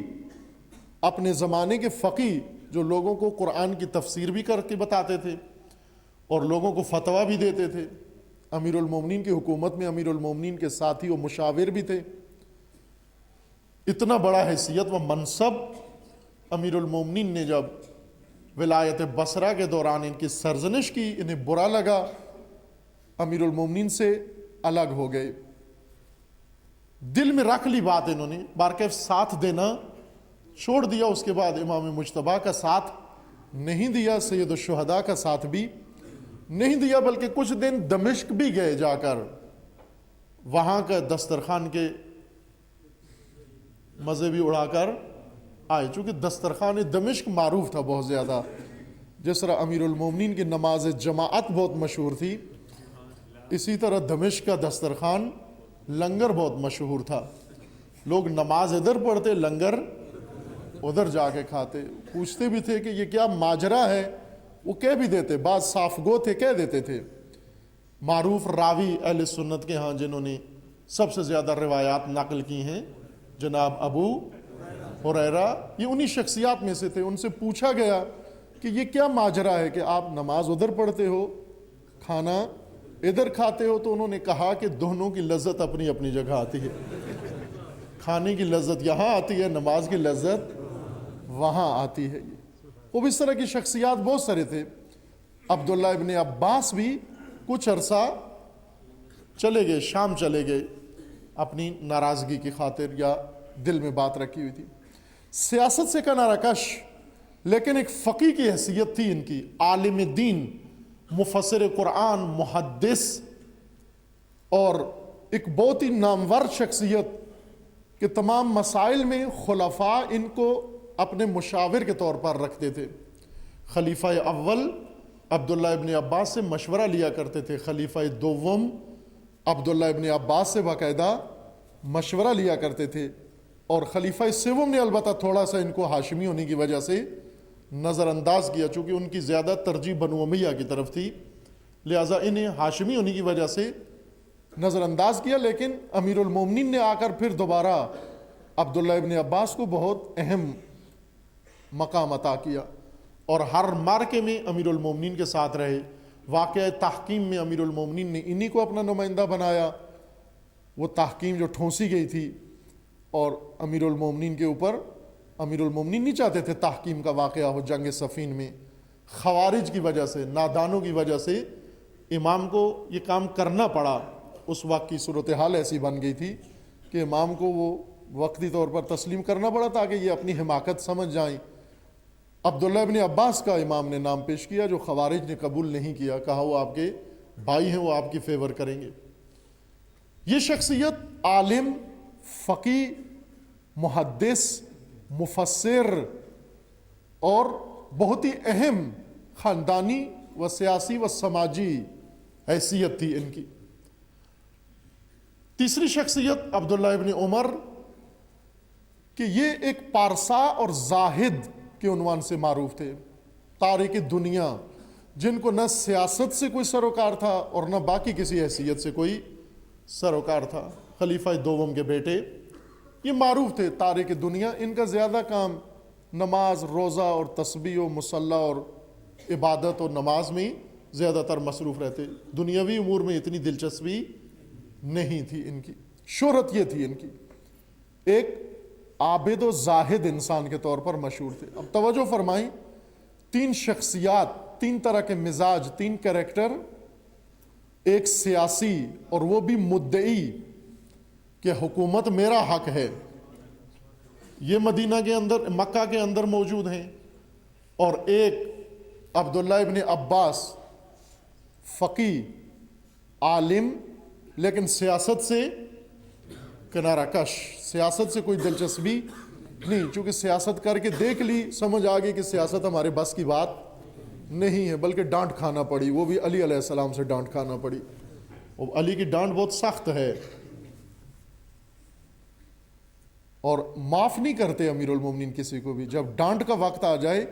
اپنے زمانے کے فقیہ جو لوگوں کو قرآن کی تفسیر بھی کر کے بتاتے تھے اور لوگوں کو فتویٰ بھی دیتے تھے۔ امیر المومنین کی حکومت میں امیر المومنین کے ساتھی و مشاور بھی تھے۔ اتنا بڑا حیثیت و منصب امیر المومنین نے جب ولایت بصرہ کے دوران ان کی سرزنش کی، انہیں برا لگا، امیر المومنین سے الگ ہو گئے۔ دل میں رکھ لی بات انہوں نے، بارکیف ساتھ دینا چھوڑ دیا۔ اس کے بعد امام مجتبیٰ کا ساتھ نہیں دیا، سید الشہداء کا ساتھ بھی نہیں دیا، بلکہ کچھ دن دمشق بھی گئے جا کر، وہاں کا دسترخوان کے مزے بھی اڑا کر آئے، چونکہ دسترخوان دمشق معروف تھا بہت زیادہ۔ جس طرح امیر المومنین کی نماز جماعت بہت مشہور تھی، اسی طرح دمشق کا دسترخوان لنگر بہت مشہور تھا۔ لوگ نماز ادھر پڑھتے، لنگر ادھر جا کے کھاتے۔ پوچھتے بھی تھے کہ یہ کیا ماجرا ہے، وہ کہہ بھی دیتے، بعض صاف گو تھے کہہ دیتے تھے۔ معروف راوی اہل سنت کے ہاں جنہوں نے سب سے زیادہ روایات نقل کی ہیں، جناب ابو ہریرہ، یہ انہی شخصیات میں سے تھے۔ ان سے پوچھا گیا کہ یہ کیا ماجرا ہے کہ آپ نماز ادھر پڑھتے ہو، کھانا ادھر کھاتے ہو؟ تو انہوں نے کہا کہ دونوں کی لذت اپنی اپنی جگہ آتی ہے، کھانے کی لذت یہاں آتی ہے، نماز کی لذت وہاں آتی ہے۔ وہ اس طرح کی شخصیات بہت سارے تھے۔ عبداللہ ابن عباس بھی کچھ عرصہ چلے گئے، شام چلے گئے، اپنی ناراضگی کی خاطر یا دل میں بات رکھی ہوئی تھی۔ سیاست سے کنارہ کش، لیکن ایک فقیہ کی حیثیت تھی ان کی، عالم دین، مفسر قرآن، محدث، اور ایک بہت ہی نامور شخصیت کہ تمام مسائل میں خلفاء ان کو اپنے مشاور کے طور پر رکھتے تھے۔ خلیفہ اول عبداللہ ابن عباس سے مشورہ لیا کرتے تھے، خلیفہ دوم عبداللہ ابن عباس سے باقاعدہ مشورہ لیا کرتے تھے، اور خلیفہ سوم نے البتہ تھوڑا سا ان کو ہاشمی ہونے کی وجہ سے نظر انداز کیا، چونکہ ان کی زیادہ ترجیح بنو امیہ کی طرف تھی، لہٰذا انہیں ہاشمی ہونے کی وجہ سے نظر انداز کیا۔ لیکن امیر المومنین نے آ کر پھر دوبارہ عبداللہ ابن عباس کو بہت اہم مقام عطا کیا، اور ہر مارکے میں امیر المومنین کے ساتھ رہے۔ واقعہ تحکیم میں امیر المومنین نے انہی کو اپنا نمائندہ بنایا، وہ تحکیم جو ٹھونسی گئی تھی، اور امیر المومنین کے اوپر، امیر المومنین نہیں چاہتے تھے تحکیم کا واقعہ ہو۔ جنگ صفین میں خوارج کی وجہ سے، نادانوں کی وجہ سے امام کو یہ کام کرنا پڑا۔ اس وقت کی صورتحال ایسی بن گئی تھی کہ امام کو وہ وقتی طور پر تسلیم کرنا پڑا تاکہ یہ اپنی حماقت سمجھ جائیں۔ عبداللہ ابن عباس کا امام نے نام پیش کیا جو خوارج نے قبول نہیں کیا، کہا وہ آپ کے بھائی ہیں، وہ آپ کی فیور کریں گے۔ یہ شخصیت عالم، فقی، محدث، مفسر اور بہت ہی اہم خاندانی و سیاسی و سماجی حیثیت تھی ان کی۔ تیسری شخصیت عبداللہ ابن عمر کہ یہ ایک پارسا اور زاہد کے عنوان سے معروف تھے، تارک دنیا، جن کو نہ سیاست سے کوئی سروکار تھا اور نہ باقی کسی حیثیت سے کوئی سروکار تھا۔ خلیفہ دوم کے بیٹے یہ معروف تھے، تارک دنیا۔ ان کا زیادہ کام نماز، روزہ اور تسبیح و مصلی اور عبادت اور نماز میں زیادہ تر مصروف رہتے، دنیاوی امور میں اتنی دلچسپی نہیں تھی ان کی۔ شہرت یہ تھی ان کی، ایک عابد و زاہد انسان کے طور پر مشہور تھے۔ اب توجہ فرمائیں، تین شخصیات، تین طرح کے مزاج، تین کریکٹر، ایک سیاسی اور وہ بھی مدعی کہ حکومت میرا حق ہے، یہ مدینہ کے اندر، مکہ کے اندر موجود ہیں، اور ایک عبداللہ ابن عباس، فقی، عالم، لیکن سیاست سے کنارہ کش، سیاست سے کوئی دلچسپی نہیں، چونکہ سیاست کر کے دیکھ لی، سمجھ آ گئی کہ سیاست ہمارے بس کی بات نہیں ہے، بلکہ ڈانٹ کھانا پڑی، وہ بھی علی علیہ السلام سے ڈانٹ کھانا پڑی، اور علی کی ڈانٹ بہت سخت ہے، اور معاف نہیں کرتے امیر المومنین کسی کو بھی، جب ڈانٹ کا وقت آ جائے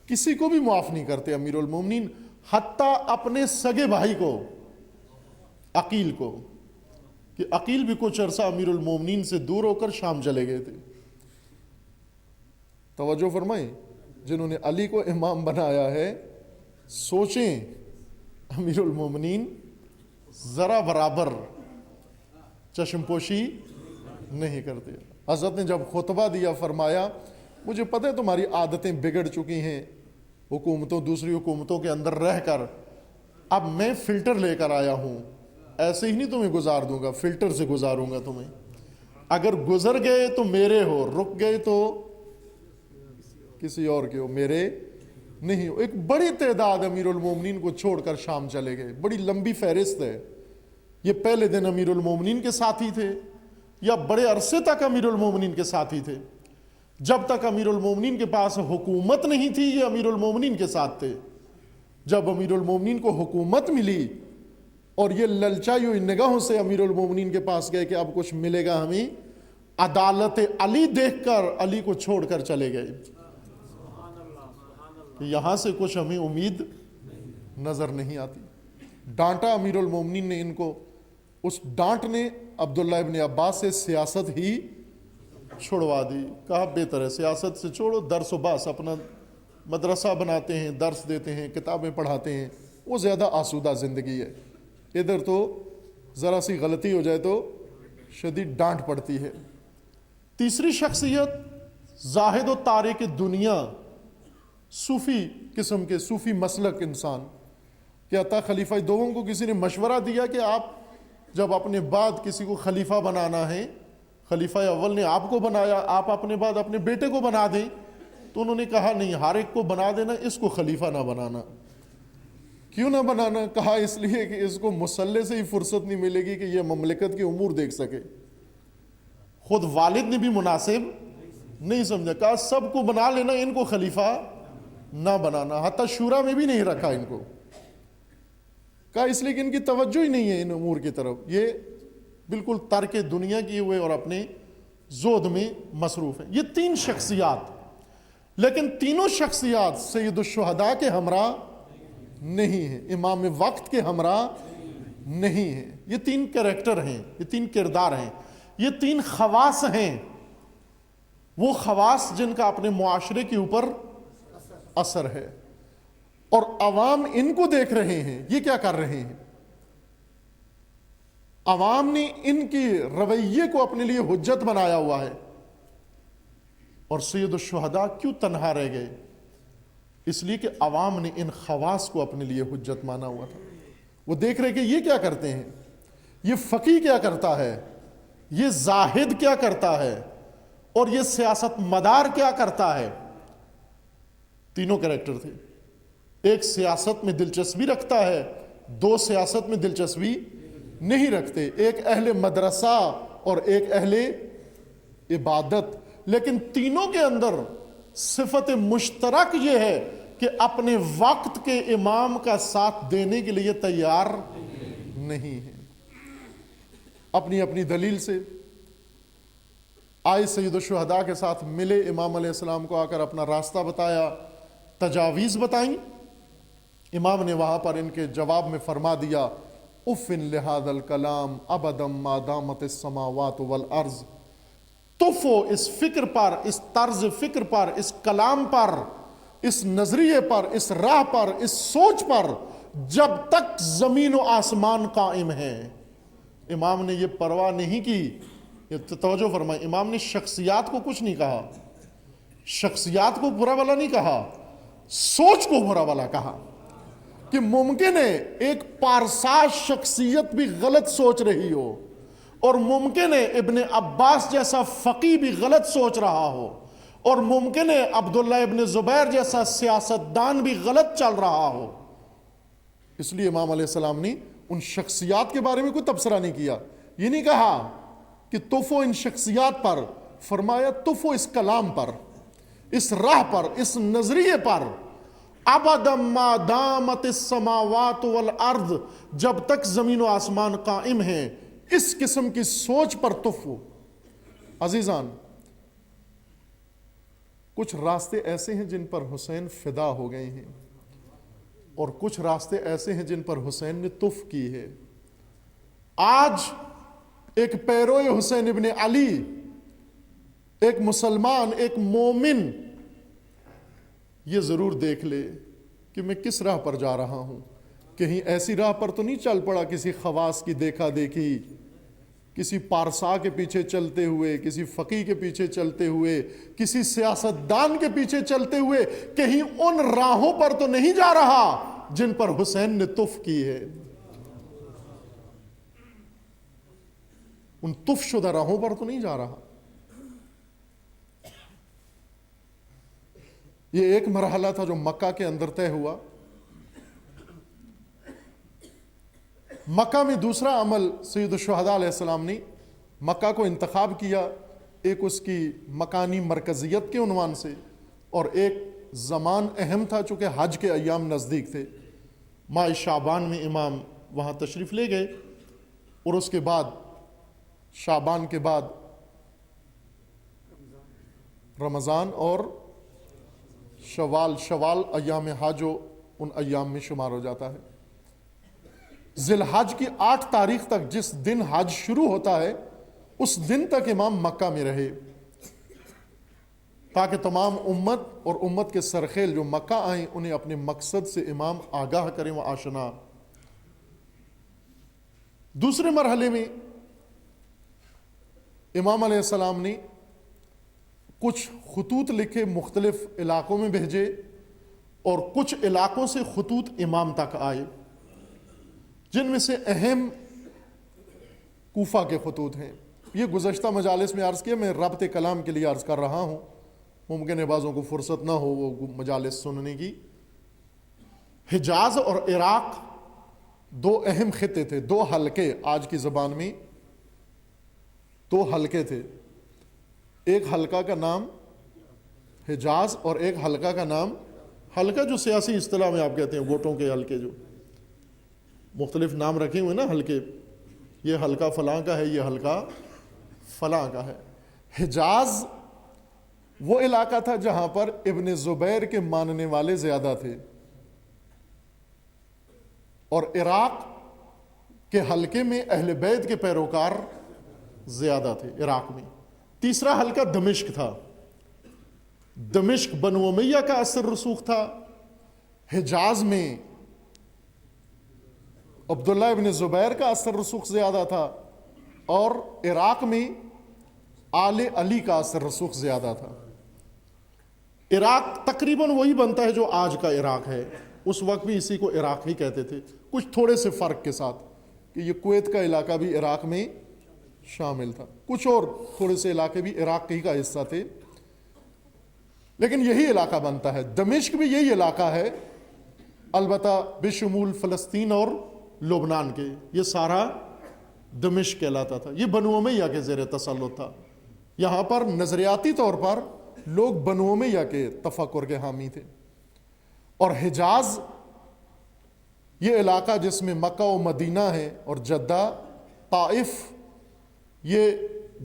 کسی کو بھی معاف نہیں کرتے امیر المومنین، حتیٰ اپنے سگے بھائی کو، عقیل کو، کہ عقیل بھی کچھ عرصہ امیر المومنین سے دور ہو کر شام چلے گئے تھے۔ توجہ فرمائیں، جنہوں نے علی کو امام بنایا ہے، سوچیں امیر المومنین ذرا برابر چشم پوشی نہیں کرتے۔ حضرت نے جب خطبہ دیا فرمایا مجھے پتہ ہے تمہاری عادتیں بگڑ چکی ہیں حکومتوں، دوسری حکومتوں کے اندر رہ کر، اب میں فلٹر لے کر آیا ہوں، ایسے ہی نہیں تمہیں گزار دوں گا، فلٹر سے گزاروں گا تمہیں، اگر گزر گئے تو میرے ہو، رک گئے تو کسی اور کے ہو، میرے نہیں ہو۔ ایک بڑی تعداد امیر المومنین کو چھوڑ کر شام چلے گئے، بڑی لمبی فہرست ہے۔ یہ پہلے دن امیر المومنین کے ساتھی تھے یا بڑے عرصے تک امیر المومنین کے ساتھی تھے؟ جب تک امیر المومنین کے پاس حکومت نہیں تھی یہ امیر المومنین کے ساتھ تھے، جب امیر المومنین کو حکومت ملی اور یہ للچائی ہوئی نگاہوں سے امیر المومنین کے پاس گئے کہ اب کچھ ملے گا ہمیں، عدالت علی دیکھ کر علی کو چھوڑ کر چلے گئے کہ یہاں سے کچھ ہمیں امید نظر نہیں آتی۔ ڈانٹا امیر المومنین نے ان کو، اس ڈانٹ نے عبداللہ ابن عباس سے سیاست ہی چھڑوا دی، کہا بہتر ہے سیاست سے چھوڑو، درس و باس، اپنا مدرسہ بناتے ہیں، درس دیتے ہیں، کتابیں پڑھاتے ہیں، وہ زیادہ آسودہ زندگی ہے، ادھر تو ذرا سی غلطی ہو جائے تو شدید ڈانٹ پڑتی ہے۔ تیسری شخصیت زاہد و تارک دنیا، صوفی قسم کے، صوفی مسلک انسان، کیا تھا خلیفہ دوم کو کسی نے مشورہ دیا کہ آپ جب اپنے بعد کسی کو خلیفہ بنانا ہے، خلیفہ اول نے آپ کو بنایا، آپ اپنے بعد اپنے بیٹے کو بنا دیں، تو انہوں نے کہا نہیں، ہر ایک کو بنا دینا، اس کو خلیفہ نہ بنانا۔ کیوں نہ بنانا؟ کہا اس لیے کہ اس کو مسلح سے ہی فرصت نہیں ملے گی کہ یہ مملکت کے امور دیکھ سکے۔ خود والد نے بھی مناسب نہیں سمجھا، کہا سب کو بنا لینا، ان کو خلیفہ نہ بنانا، حتیٰ شورا میں بھی نہیں رکھا ان کو، کہا اس لیے کہ ان کی توجہ ہی نہیں ہے ان امور کی طرف، یہ بالکل ترک دنیا کیے ہوئے اور اپنے زہد میں مصروف ہیں۔ یہ تین شخصیات، لیکن تینوں شخصیات سید الشہداء کے ہمراہ نہیں ہیں، امام وقت کے ہمراہ نہیں ہیں۔ یہ تین کریکٹر ہیں، یہ تین کردار ہیں، یہ تین خواص ہیں، وہ خواص جن کا اپنے معاشرے کے اوپر اثر ہے، اور عوام ان کو دیکھ رہے ہیں، یہ کیا کر رہے ہیں؟ عوام نے ان کی رویے کو اپنے لیے حجت بنایا ہوا ہے، اور سید الشہداء کیوں تنہا رہ گئے؟ اس لیے کہ عوام نے ان خواص کو اپنے لیے حجت مانا ہوا تھا۔ وہ دیکھ رہے کہ یہ کیا کرتے ہیں، یہ فقی کیا کرتا ہے، یہ زاہد کیا کرتا ہے اور یہ سیاست مدار کیا کرتا ہے. تینوں کریکٹر تھے. ایک سیاست میں دلچسپی رکھتا ہے, دو سیاست میں دلچسپی نہیں رکھتے, ایک اہل مدرسہ اور ایک اہل عبادت. لیکن تینوں کے اندر صفت مشترک یہ ہے کہ اپنے وقت کے امام کا ساتھ دینے کے لیے تیار نہیں ہے. اپنی اپنی دلیل سے آئے سید الشہداء کے ساتھ ملے, امام علیہ السلام کو آ کر اپنا راستہ بتایا, تجاویز بتائیں. امام نے وہاں پر ان کے جواب میں فرما دیا, اف لہذا الکلام ابدا ما دامت السماوات والارض. تفو اس فکر پر, اس طرز فکر پر, اس کلام پر, اس نظریے پر, اس راہ پر, اس سوچ پر, جب تک زمین و آسمان قائم ہیں. امام نے یہ پرواہ نہیں کی, یہ توجہ فرمائیں, امام نے شخصیات کو کچھ نہیں کہا, شخصیات کو برا والا نہیں کہا, سوچ کو برا والا کہا. کہ ممکن ہے ایک پارسا شخصیت بھی غلط سوچ رہی ہو, اور ممکن ہے ابن عباس جیسا فقی بھی غلط سوچ رہا ہو, اور ممکن ہے عبداللہ ابن زبیر جیسا سیاستدان بھی غلط چل رہا ہو. اس لیے امام علیہ السلام نے ان شخصیات کے بارے میں کوئی تبصرہ نہیں کیا. یہ نہیں کہا کہ تفو ان شخصیات پر, فرمایا تفو اس کلام پر, اس راہ پر, اس نظریے پر. ابدا ما دامت السماوات والارض, جب تک زمین و آسمان قائم ہیں, اس قسم کی سوچ پر تفو. عزیزان, کچھ راستے ایسے ہیں جن پر حسین فدا ہو گئے ہیں, اور کچھ راستے ایسے ہیں جن پر حسین نے تف کی ہے. آج ایک پیروئے حسین ابن علی, ایک مسلمان, ایک مومن, یہ ضرور دیکھ لے کہ میں کس راہ پر جا رہا ہوں. کہیں ایسی راہ پر تو نہیں چل پڑا کسی خواص کی دیکھا دیکھی, کسی پارسا کے پیچھے چلتے ہوئے, کسی فقی کے پیچھے چلتے ہوئے, کسی سیاستدان کے پیچھے چلتے ہوئے, کہیں ان راہوں پر تو نہیں جا رہا جن پر حسین نے تف کی ہے. ان تف شدہ راہوں پر تو نہیں جا رہا. یہ ایک مرحلہ تھا جو مکہ کے اندر طے ہوا. مکہ میں دوسرا عمل سید الشہداء علیہ السلام نے مکہ کو انتخاب کیا, ایک اس کی مکانی مرکزیت کے عنوان سے, اور ایک زمان اہم تھا چونکہ حج کے ایام نزدیک تھے. ماہ شعبان میں امام وہاں تشریف لے گئے, اور اس کے بعد شعبان کے بعد رمضان اور شوال ایام حج ان ایام میں شمار ہو جاتا ہے. ذی الحج کی 8 تاریخ تک, جس دن حج شروع ہوتا ہے, اس دن تک امام مکہ میں رہے, تاکہ تمام امت اور امت کے سرخیل جو مکہ آئیں انہیں اپنے مقصد سے امام آگاہ کریں و آشنا. دوسرے مرحلے میں امام علیہ السلام نے کچھ خطوط لکھے, مختلف علاقوں میں بھیجے, اور کچھ علاقوں سے خطوط امام تک آئے, جن میں سے اہم کوفہ کے خطوط ہیں. یہ گزشتہ مجالس میں عرض کیا, میں ربط کلام کے لیے عرض کر رہا ہوں, ممکن ہے بعضوں کو فرصت نہ ہو وہ مجالس سننے کی. حجاز اور عراق 2 اہم خطے تھے, 2 حلقے, آج کی زبان میں 2 حلقے تھے. ایک حلقہ کا نام حجاز اور ایک حلقہ کا نام, حلقہ جو سیاسی اصطلاح میں آپ کہتے ہیں ووٹوں کے حلقے, جو مختلف نام رکھے ہوئے نا حلقے, یہ حلقہ فلاں کا ہے, یہ حلقہ فلاں کا ہے. حجاز وہ علاقہ تھا جہاں پر ابن زبیر کے ماننے والے زیادہ تھے, اور عراق کے حلقے میں اہل بیت کے پیروکار زیادہ تھے عراق میں. تیسرا حلقہ دمشق تھا, دمشق بنو امیہ کا اثر رسوخ تھا. حجاز میں عبداللہ ابن زبیر کا اثر رسوخ زیادہ تھا, اور عراق میں آل علی کا اثر رسوخ زیادہ تھا. عراق تقریباً وہی بنتا ہے جو آج کا عراق ہے, اس وقت بھی اسی کو عراق ہی کہتے تھے, کچھ تھوڑے سے فرق کے ساتھ کہ یہ کویت کا علاقہ بھی عراق میں شامل تھا. کچھ اور تھوڑے سے علاقے بھی عراق ہی کا حصہ تھے، لیکن یہی علاقہ بنتا ہے. دمشق بھی یہی علاقہ ہے، البتہ بشمول فلسطین اور لبنان کے. یہ سارا دمشق کہلاتا تھا. یہ بنو امیہ کے زیر تسلط تھا. یہاں پر نظریاتی طور پر لوگ بنو امیہ کے تفکر کے حامی تھے. اور حجاز یہ علاقہ جس میں مکہ و مدینہ ہے اور جدہ، طائف، یہ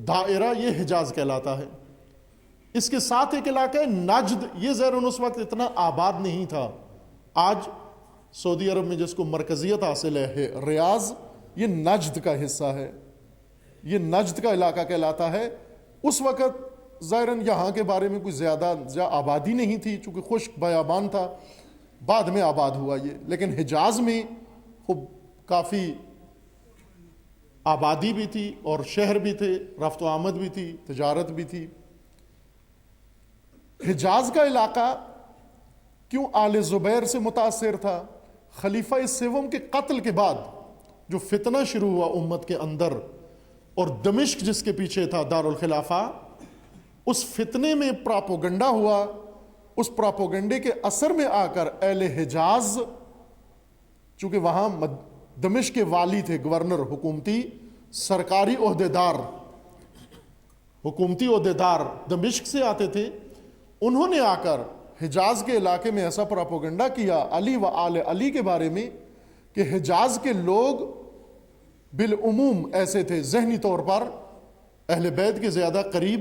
دائرہ، یہ حجاز کہلاتا ہے. اس کے ساتھ ایک علاقہ ہے نجد. یہ ظاہراً اس وقت اتنا آباد نہیں تھا. آج سعودی عرب میں جس کو مرکزیت حاصل ہے، ریاض، یہ نجد کا حصہ ہے. یہ نجد کا علاقہ کہلاتا ہے. اس وقت ظاہراً یہاں کے بارے میں کوئی زیادہ آبادی نہیں تھی، چونکہ خشک بیابان تھا. بعد میں آباد ہوا یہ. لیکن حجاز میں خوب کافی آبادی بھی تھی اور شہر بھی تھے، رفت و آمد بھی تھی، تجارت بھی تھی. حجاز کا علاقہ کیوں آل زبیر سے متاثر تھا؟ خلیفہ سوم کے قتل کے بعد جو فتنہ شروع ہوا امت کے اندر، اور دمشق جس کے پیچھے تھا دارالخلافہ، اس فتنے میں پراپوگنڈا ہوا. اس پراپوگنڈے کے اثر میں آ کر اہل حجاز، چونکہ وہاں دمشق کے والی تھے، گورنر، حکومتی سرکاری عہدیدار دمشق سے آتے تھے. انہوں نے آ کر حجاز کے علاقے میں ایسا پراپوگنڈا کیا علی و آل علی کے بارے میں کہ حجاز کے لوگ بالعموم ایسے تھے، ذہنی طور پر اہل بیت کے زیادہ قریب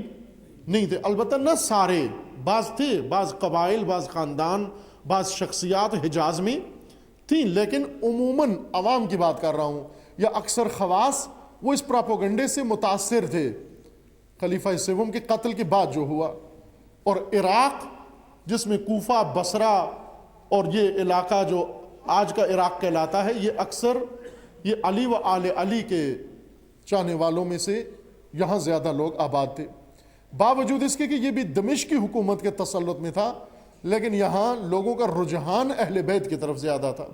نہیں تھے. البتہ نہ سارے، بعض تھے، بعض قبائل، بعض خاندان، بعض شخصیات حجاز میں تھیں، لیکن عموماً عوام کی بات کر رہا ہوں، یا اکثر خواص، وہ اس پراپوگنڈے سے متاثر تھے خلیفہ سوم کے قتل کے بعد جو ہوا. اور عراق جس میں کوفہ، بصرہ اور یہ علاقہ جو آج کا عراق کہلاتا ہے، یہ اکثر یہ علی و آل علی کے چاہنے والوں میں سے یہاں زیادہ لوگ آباد تھے. باوجود اس کے کہ یہ بھی دمشق کی حکومت کے تسلط میں تھا، لیکن یہاں لوگوں کا رجحان اہل بیت کی طرف زیادہ تھا.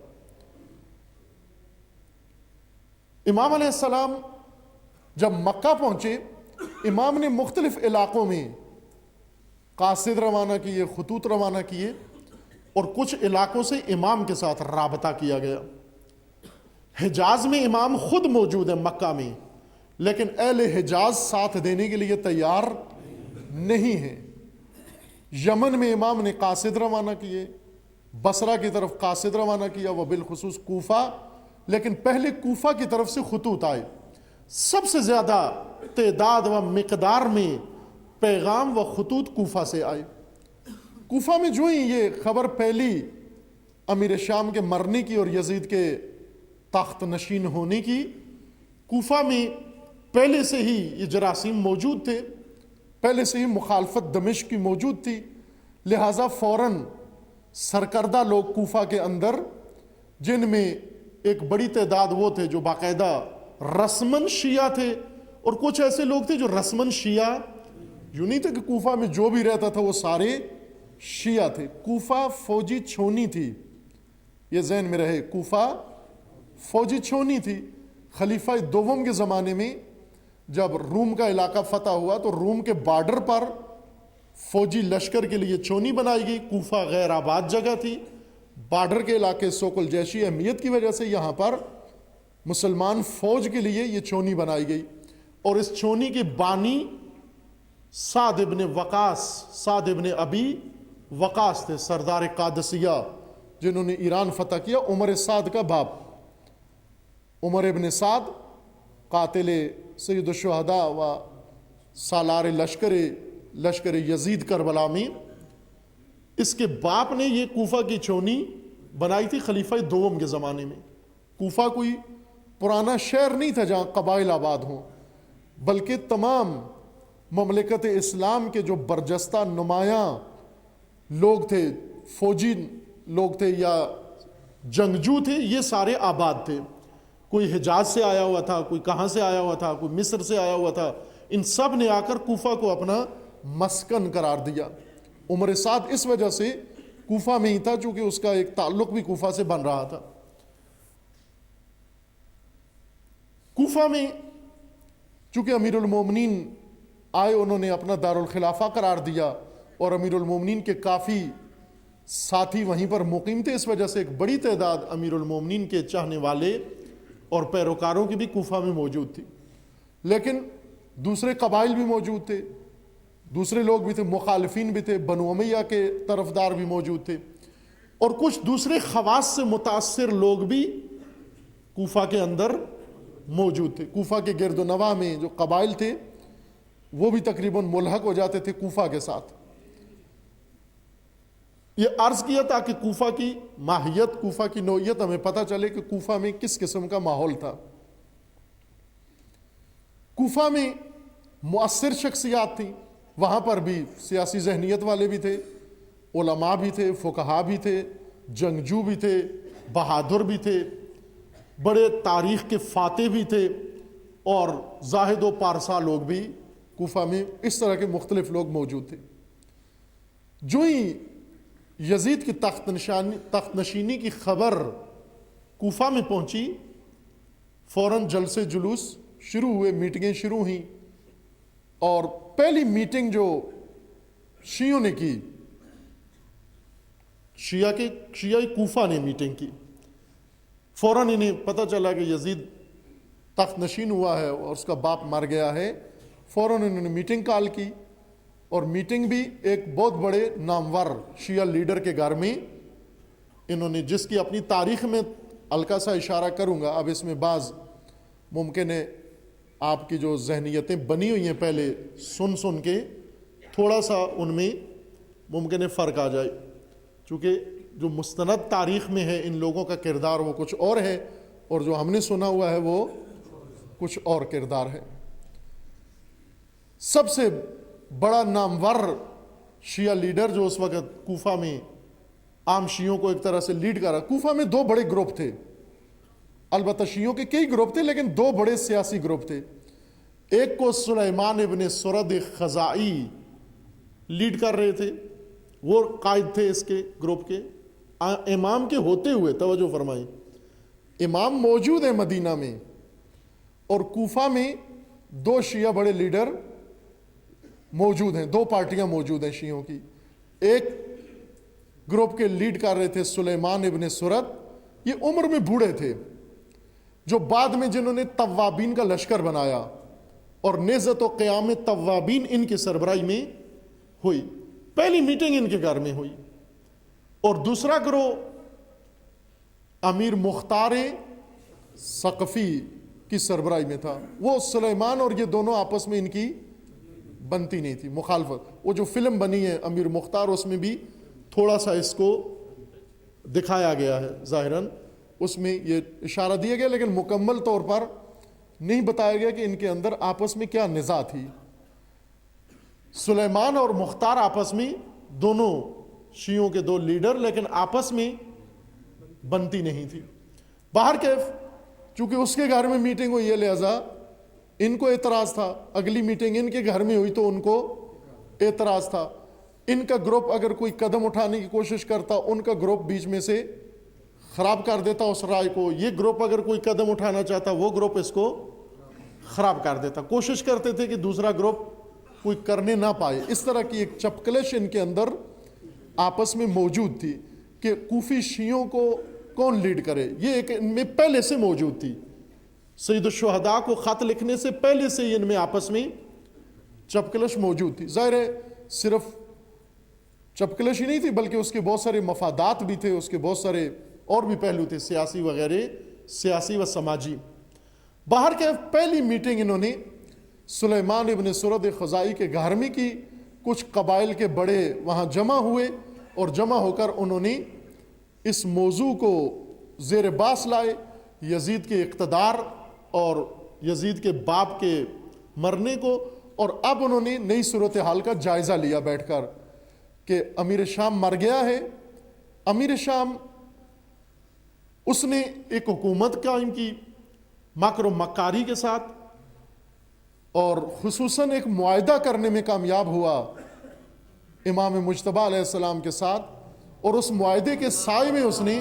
امام علیہ السلام جب مکہ پہنچے، امام نے مختلف علاقوں میں قاصد روانہ کیے، خطوط روانہ کیے، اور کچھ علاقوں سے امام کے ساتھ رابطہ کیا گیا. حجاز میں امام خود موجود ہے مکہ میں، لیکن اہل حجاز ساتھ دینے کے لیے تیار نہیں ہے. یمن میں امام نے قاصد روانہ کیے، بصرہ کی طرف قاصد روانہ کیا، وہ بالخصوص کوفہ، لیکن پہلے کوفہ کی طرف سے خطوط آئے. سب سے زیادہ تعداد و مقدار میں پیغام و خطوط کوفہ سے آئے. کوفہ میں جو ہی یہ خبر پھیلی امیر شام کے مرنے کی اور یزید کے تخت نشین ہونے کی، کوفہ میں پہلے سے ہی یہ جراثیم موجود تھے، پہلے سے ہی مخالفت دمشق کی موجود تھی. لہٰذا فوراً سرکردہ لوگ کوفہ کے اندر، جن میں ایک بڑی تعداد وہ تھے جو باقاعدہ رسماً شیعہ تھے، اور کچھ ایسے لوگ تھے جو رسماً شیعہ یوں نہیں تھے کہ کوفہ میں جو بھی رہتا تھا وہ سارے شیعہ تھے. کوفہ فوجی چھونی تھی، یہ ذہن میں رہے، کوفہ فوجی چھونی تھی. خلیفہ دوم کے زمانے میں جب روم کا علاقہ فتح ہوا تو روم کے بارڈر پر فوجی لشکر کے لیے چھونی بنائی گئی. کوفہ غیر آباد جگہ تھی، بارڈر کے علاقے سوکل جیشی اہمیت کی وجہ سے یہاں پر مسلمان فوج کے لیے یہ چھونی بنائی گئی. اور اس چھونی کے بانی سعد ابن وقاص، سعد ابن ابی وقاص تھے، سردار قادسیہ جنہوں نے ایران فتح کیا. عمر سعد کا باپ عمر ابن سعد، قاتل سید الشہداء و سالار لشکر یزید کربلا میں، اس کے باپ نے یہ کوفہ کی چھونی بنائی تھی خلیفہ دوم کے زمانے میں. کوفہ کوئی پرانا شہر نہیں تھا جہاں قبائل آباد ہوں، بلکہ تمام مملکت اسلام کے جو برجستہ نمایاں لوگ تھے، فوجی لوگ تھے یا جنگجو تھے، یہ سارے آباد تھے. کوئی حجاز سے آیا ہوا تھا، کوئی کہاں سے آیا ہوا تھا، کوئی مصر سے آیا ہوا تھا. ان سب نے آ کر کوفہ کو اپنا مسکن قرار دیا. عمر سعد اس وجہ سے کوفہ میں ہی تھا چونکہ اس کا ایک تعلق بھی کوفہ سے بن رہا تھا. کوفہ میں چونکہ امیر المومنین آئے، انہوں نے اپنا دارالخلافہ قرار دیا اور امیر المومنین کے کافی ساتھی وہیں پر مقیم تھے، اس وجہ سے ایک بڑی تعداد امیر المومنین کے چاہنے والے اور پیروکاروں کی بھی کوفہ میں موجود تھی۔ لیکن دوسرے قبائل بھی موجود تھے، دوسرے لوگ بھی تھے، مخالفین بھی تھے، بنو امیہ کے طرفدار بھی موجود تھے، اور کچھ دوسرے خواص سے متاثر لوگ بھی کوفہ کے اندر موجود تھے۔ کوفہ کے گرد و نواح میں جو قبائل تھے وہ بھی تقریباً ملحق ہو جاتے تھے کوفہ کے ساتھ۔ یہ عرض کیا تاکہ کوفہ کی ماہیت، کوفہ کی نوعیت ہمیں پتہ چلے کہ کوفہ میں کس قسم کا ماحول تھا۔ کوفہ میں مؤثر شخصیات تھیں، وہاں پر بھی سیاسی ذہنیت والے بھی تھے، علماء بھی تھے، فقہا بھی تھے، جنگجو بھی تھے، بہادر بھی تھے، بڑے تاریخ کے فاتح بھی تھے، اور زاہد و پارسا لوگ بھی کوفہ میں اس طرح کے مختلف لوگ موجود تھے۔ جو ہی یزید کی تخت نشینی کی خبر کوفہ میں پہنچی، فوراً جلسے جلوس شروع ہوئے، میٹنگیں شروع ہوئیں، اور پہلی میٹنگ جو شیعوں نے کی، شیعہ کوفہ نے میٹنگ کی، فوراً انہیں پتہ چلا کہ یزید تخت نشین ہوا ہے اور اس کا باپ مر گیا ہے، فوراً انہوں نے میٹنگ کال کی، اور میٹنگ بھی ایک بہت بڑے نامور شیعہ لیڈر کے گھر میں انہوں نے، جس کی اپنی تاریخ میں ہلکا سا اشارہ کروں گا، اب اس میں بعض ممکن ہے آپ کی جو ذہنیتیں بنی ہوئی ہیں پہلے سن کے تھوڑا سا ان میں ممکن ہے فرق آ جائے، چونکہ جو مستند تاریخ میں ہے ان لوگوں کا کردار وہ کچھ اور ہے، اور جو ہم نے سنا ہوا ہے وہ کچھ اور کردار ہے۔ سب سے بڑا نامور شیعہ لیڈر جو اس وقت کوفہ میں عام شیعوں کو ایک طرح سے لیڈ کر رہا، کوفہ میں دو بڑے گروپ تھے، البتہ شیعوں کے کئی گروپ تھے لیکن دو بڑے سیاسی گروپ تھے۔ ایک کو سلیمان ابن سرد خزائی لیڈ کر رہے تھے، وہ قائد تھے اس کے گروپ کے، امام کے ہوتے ہوئے، توجہ فرمائیں، امام موجود ہے مدینہ میں، اور کوفہ میں دو شیعہ بڑے لیڈر موجود ہیں، دو پارٹیاں موجود ہیں شیعوں کی۔ ایک گروپ کے لیڈ کر رہے تھے سلیمان ابن سرد، یہ عمر میں بوڑھے تھے، جو بعد میں جنہوں نے توابین کا لشکر بنایا، اور نہضت و قیام توابین ان کی سربراہی میں ہوئی، پہلی میٹنگ ان کے گھر میں ہوئی۔ اور دوسرا گروہ امیر مختار ثقفی کی سربراہی میں تھا، وہ سلیمان اور یہ دونوں آپس میں ان کی بنتی نہیں تھی، مخالفت۔ وہ جو فلم بنی ہے امیر مختار، اس میں بھی تھوڑا سا اس کو دکھایا گیا ہے، ظاہراً اس میں یہ اشارہ دیا گیا، لیکن مکمل طور پر نہیں بتایا گیا کہ ان کے اندر آپس میں کیا نزاع تھی۔ سلیمان اور مختار آپس میں دونوں شیعوں کے دو لیڈر، لیکن آپس میں بنتی نہیں تھی۔ باہر کیف چونکہ اس کے گھر میں میٹنگ ہوئی ہے، لہذا ان کو اعتراض تھا، اگلی میٹنگ ان کے گھر میں ہوئی تو ان کو اعتراض تھا۔ ان کا گروپ اگر کوئی قدم اٹھانے کی کوشش کرتا، ان کا گروپ بیچ میں سے خراب کر دیتا اس رائے کو، یہ گروپ اگر کوئی قدم اٹھانا چاہتا وہ گروپ اس کو خراب کر دیتا، کوشش کرتے تھے کہ دوسرا گروپ کوئی کرنے نہ پائے۔ اس طرح کی ایک چپکلش ان کے اندر آپس میں موجود تھی کہ کوفی شیعوں کو کون لیڈ کرے، یہ ایک ان میں پہلے سے موجود تھی۔ سید الشہداء کو خط لکھنے سے پہلے سے ان میں آپس میں چپکلش موجود تھی۔ ظاہر ہے صرف چپکلش ہی نہیں تھی، بلکہ اس کے بہت سارے مفادات بھی تھے، اس کے بہت سارے اور بھی پہلو تھے، سیاسی وغیرہ، سیاسی و سماجی۔ باہر کے پہلی میٹنگ انہوں نے سلیمان ابن سرد خزائی کے گھر میں کی، کچھ قبائل کے بڑے وہاں جمع ہوئے، اور جمع ہو کر انہوں نے اس موضوع کو زیر باس لائے، یزید کے اقتدار اور یزید کے باپ کے مرنے کو، اور اب انہوں نے نئی صورتحال کا جائزہ لیا بیٹھ کر کہ امیر شام مر گیا ہے۔ امیر شام اس نے ایک حکومت قائم کی مکر و مکاری کے ساتھ، اور خصوصاً ایک معاہدہ کرنے میں کامیاب ہوا امام مجتبیٰ علیہ السلام کے ساتھ، اور اس معاہدے کے سائے میں اس نے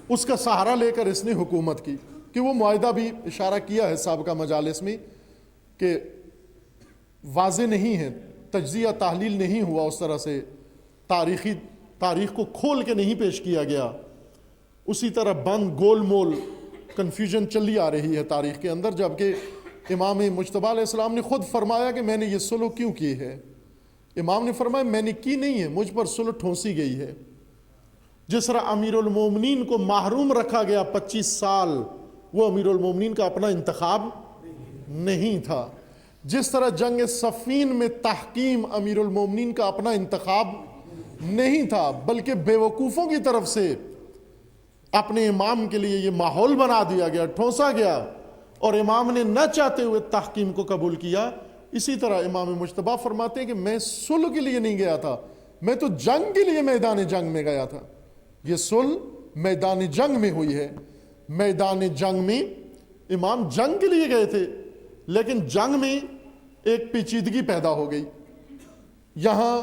اس کا سہارا لے کر اس نے حکومت کی، کہ وہ معاہدہ بھی اشارہ کیا ہے سابقہ مجالس میں کہ واضح نہیں ہے، تجزیہ تحلیل نہیں ہوا اس طرح سے، تاریخ کو کھول کے نہیں پیش کیا گیا، اسی طرح بند گول مول کنفیوژن چلی آ رہی ہے تاریخ کے اندر، جبکہ امام مجتبی علیہ السلام نے خود فرمایا کہ میں نے یہ صلح کیوں کی ہے۔ امام نے فرمایا میں نے کی نہیں ہے، مجھ پر صلح ٹھونسی گئی ہے۔ جس طرح امیر المومنین کو محروم رکھا گیا 25 سال، وہ امیر المومنین کا اپنا انتخاب نہیں تھا۔ جس طرح جنگ صفین میں تحکیم امیر المومنین کا اپنا انتخاب نہیں تھا، بلکہ بیوقوفوں کی طرف سے اپنے امام کے لیے یہ ماحول بنا دیا گیا، ٹھونسا گیا، اور امام نے نہ چاہتے ہوئے تحکیم کو قبول کیا۔ اسی طرح امام مجتبی فرماتے ہیں کہ میں صلح کے لیے نہیں گیا تھا، میں تو جنگ کے لیے میدان جنگ میں گیا تھا۔ یہ صلح میدان جنگ میں ہوئی ہے۔ میدان جنگ میں امام جنگ کے لیے گئے تھے، لیکن جنگ میں ایک پیچیدگی پیدا ہو گئی۔ یہاں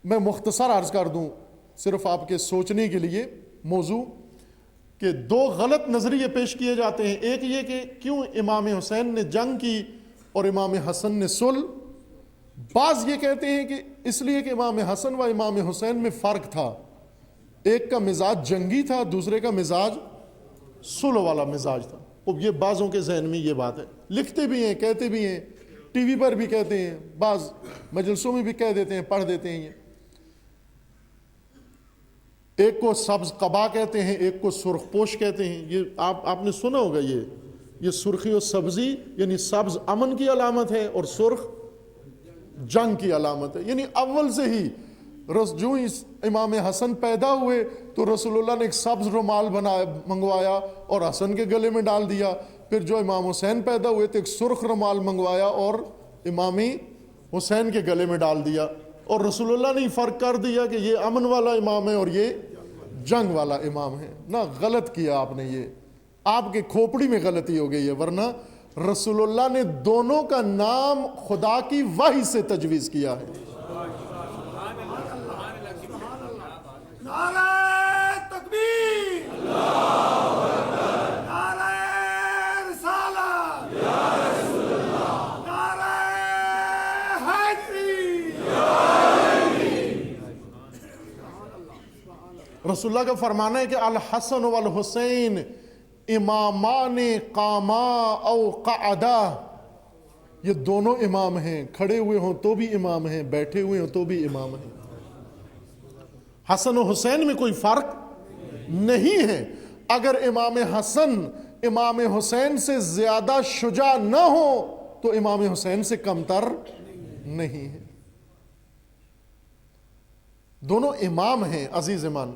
میں مختصر عرض کر دوں صرف آپ کے سوچنے کے لیے موضوع، کہ دو غلط نظریے پیش کیے جاتے ہیں۔ ایک یہ کہ کیوں امام حسین نے جنگ کی اور امام حسن نے صلح۔ بعض یہ کہتے ہیں کہ اس لیے کہ امام حسن و امام حسین میں فرق تھا، ایک کا مزاج جنگی تھا، دوسرے کا مزاج صلح والا مزاج تھا۔ اب یہ بعضوں کے ذہن میں یہ بات ہے، لکھتے بھی ہیں، کہتے بھی ہیں، ٹی وی پر بھی کہتے ہیں، بعض مجلسوں میں بھی کہہ دیتے ہیں، پڑھ دیتے ہیں۔ ایک کو سبز قبا کہتے ہیں، ایک کو سرخ پوش کہتے ہیں۔ یہ آپ نے سنا ہوگا، یہ سرخی و سبزی یعنی سبز امن کی علامت ہے اور سرخ جنگ کی علامت ہے۔ یعنی اول سے ہی جو امام حسن پیدا ہوئے تو رسول اللہ نے ایک سبز رومال منگوایا اور حسن کے گلے میں ڈال دیا، پھر جو امام حسین پیدا ہوئے تو ایک سرخ رومال منگوایا اور امام حسین کے گلے میں ڈال دیا، اور رسول اللہ نے فرق کر دیا کہ یہ امن والا امام ہے اور یہ جنگ والا امام ہے۔ نہ غلط کیا آپ نے، یہ آپ کے کھوپڑی میں غلطی ہو گئی ہے، ورنہ رسول اللہ نے دونوں کا نام خدا کی وحی سے تجویز کیا ہے۔ نعرہ تکبیر، نعرہ رسالت، نعرہ حیدری۔ رسول اللہ کا فرمانا ہے کہ الحسن والحسین امامان قاما او قعدا، یہ دونوں امام ہیں، کھڑے ہوئے ہوں تو بھی امام ہیں، بیٹھے ہوئے ہوں تو بھی امام ہیں۔ حسن و حسین میں کوئی فرق نہیں ہے۔ اگر امام حسن امام حسین سے زیادہ شجاع نہ ہو تو امام حسین سے کمتر نہیں ہے۔ دونوں امام ہیں عزیز ایمان،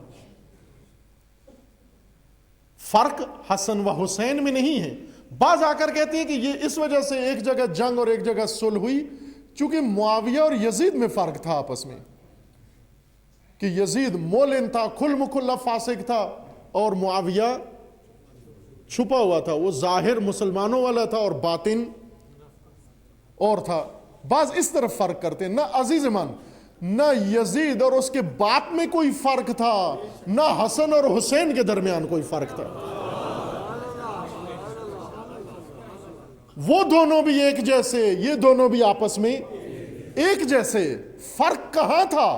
فرق حسن و حسین میں نہیں ہے۔ بعض آ کر کہتے ہیں کہ یہ اس وجہ سے ایک جگہ جنگ اور ایک جگہ صلح ہوئی چونکہ معاویہ اور یزید میں فرق تھا آپس میں، کہ یزید مولن تھا، کھل مکھلا فاسق تھا، اور معاویہ چھپا ہوا تھا، وہ ظاہر مسلمانوں والا تھا اور باطن اور تھا۔ بعض اس طرف فرق کرتے ہیں۔ نہ عزیز ایمان، نہ یزید اور اس کے باپ میں کوئی فرق تھا، نہ حسن اور حسین کے درمیان کوئی فرق تھا۔ وہ دونوں بھی ایک جیسے، یہ دونوں بھی آپس میں ایک جیسے۔ فرق کہاں تھا؟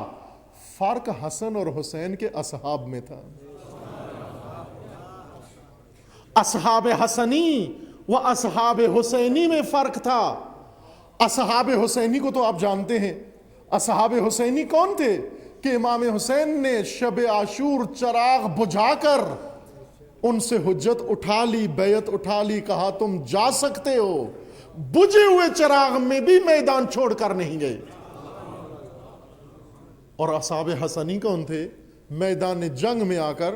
فرق حسن اور حسین کے اصحاب میں تھا۔ اصحاب حسنی و اصحاب حسینی میں فرق تھا۔ اصحاب حسینی کو تو آپ جانتے ہیں، اصحاب حسینی کون تھے؟ کہ امام حسین نے شب عاشور چراغ بجھا کر ان سے حجت اٹھا لی، بیعت اٹھا لی، کہا تم جا سکتے ہو۔ بجھے ہوئے چراغ میں بھی میدان چھوڑ کر نہیں گئے۔ اور اصحاب حسنی کون تھے؟ میدان جنگ میں آ کر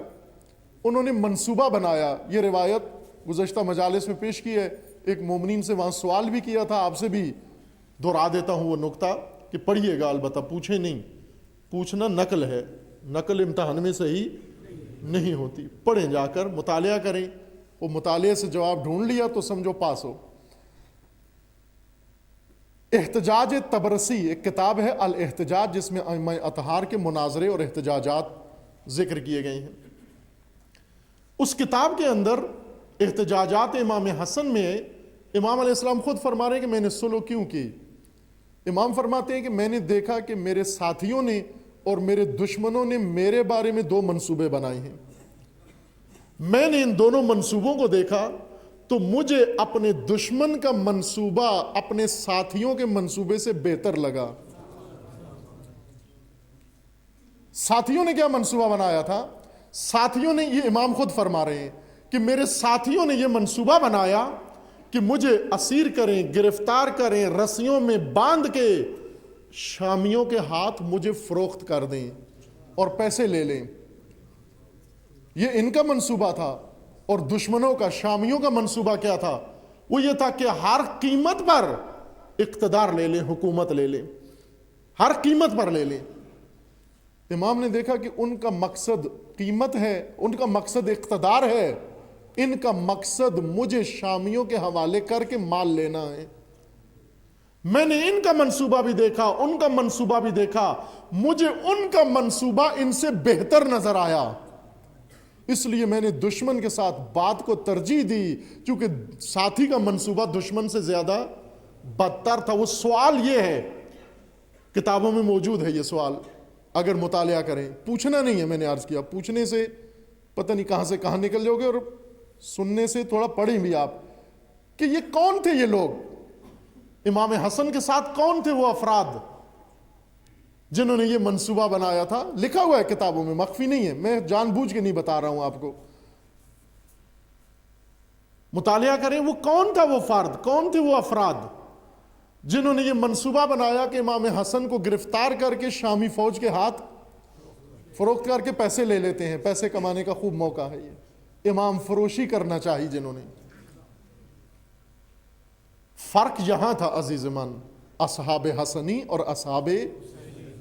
انہوں نے منصوبہ بنایا۔ یہ روایت گزشتہ مجالس میں پیش کی ہے، ایک مومنین سے وہاں سوال بھی کیا تھا، آپ سے بھی دہرا دیتا ہوں وہ نقطہ کہ پڑھیے گا، البتہ پوچھیں نہیں، پوچھنا نقل ہے، نقل امتحان میں صحیح نہیں ہوتی۔ پڑھیں، جا کر مطالعہ کریں، وہ مطالعے سے جواب ڈھونڈ لیا تو سمجھو پاس ہو۔ احتجاج طبرسی ایک کتاب ہے الاحتجاج، جس میں ائمہ اطہار کے مناظرے اور احتجاجات ذکر کیے گئے ہیں۔ اس کتاب کے اندر احتجاجات امام حسن میں امام علیہ السلام خود فرما رہے ہیں کہ میں نے صلح کیوں کی. امام فرماتے ہیں کہ میں نے دیکھا کہ میرے ساتھیوں نے اور میرے دشمنوں نے میرے بارے میں 2 منصوبے بنائے ہیں. میں نے ان دونوں منصوبوں کو دیکھا تو مجھے اپنے دشمن کا منصوبہ اپنے ساتھیوں کے منصوبے سے بہتر لگا. ساتھیوں نے کیا منصوبہ بنایا تھا؟ ساتھیوں نے، یہ امام خود فرما رہے ہیں کہ میرے ساتھیوں نے یہ منصوبہ بنایا کہ مجھے اسیر کریں، گرفتار کریں، رسیوں میں باندھ کے شامیوں کے ہاتھ مجھے فروخت کر دیں اور پیسے لے لیں. یہ ان کا منصوبہ تھا. اور دشمنوں کا، شامیوں کا منصوبہ کیا تھا؟ وہ یہ تھا کہ ہر قیمت پر اقتدار لے لیں، حکومت لے لیں، ہر قیمت پر لے لیں. امام نے دیکھا کہ ان کا مقصد قیمت ہے، ان کا مقصد اقتدار ہے، ان کا مقصد مجھے شامیوں کے حوالے کر کے مال لینا ہے. میں نے ان کا منصوبہ بھی دیکھا، ان کا منصوبہ بھی دیکھا، مجھے ان کا منصوبہ ان سے بہتر نظر آیا. اس لیے میں نے دشمن کے ساتھ بات کو ترجیح دی، کیونکہ ساتھی کا منصوبہ دشمن سے زیادہ بدتر تھا. وہ سوال یہ ہے، کتابوں میں موجود ہے یہ سوال، اگر مطالعہ کریں. پوچھنا نہیں ہے، میں نے عرض کیا، پوچھنے سے پتہ نہیں کہاں سے کہاں نکل جاؤ گے، اور سننے سے تھوڑا پڑھیں بھی آپ کہ یہ کون تھے یہ لوگ. امام حسن کے ساتھ کون تھے وہ افراد جنہوں نے یہ منصوبہ بنایا تھا؟ لکھا ہوا ہے کتابوں میں، مخفی نہیں ہے، میں جان بوجھ کے نہیں بتا رہا ہوں آپ کو. مطالعہ کریں وہ کون تھا وہ فرد، کون تھے وہ افراد جنہوں نے یہ منصوبہ بنایا کہ امام حسن کو گرفتار کر کے شامی فوج کے ہاتھ فروخت کر کے پیسے لے لیتے ہیں. پیسے کمانے کا خوب موقع ہے یہ، امام فروشی کرنا چاہی جنہوں نے. فرق یہاں تھا عزیز من، اصحاب حسنی اور اصحاب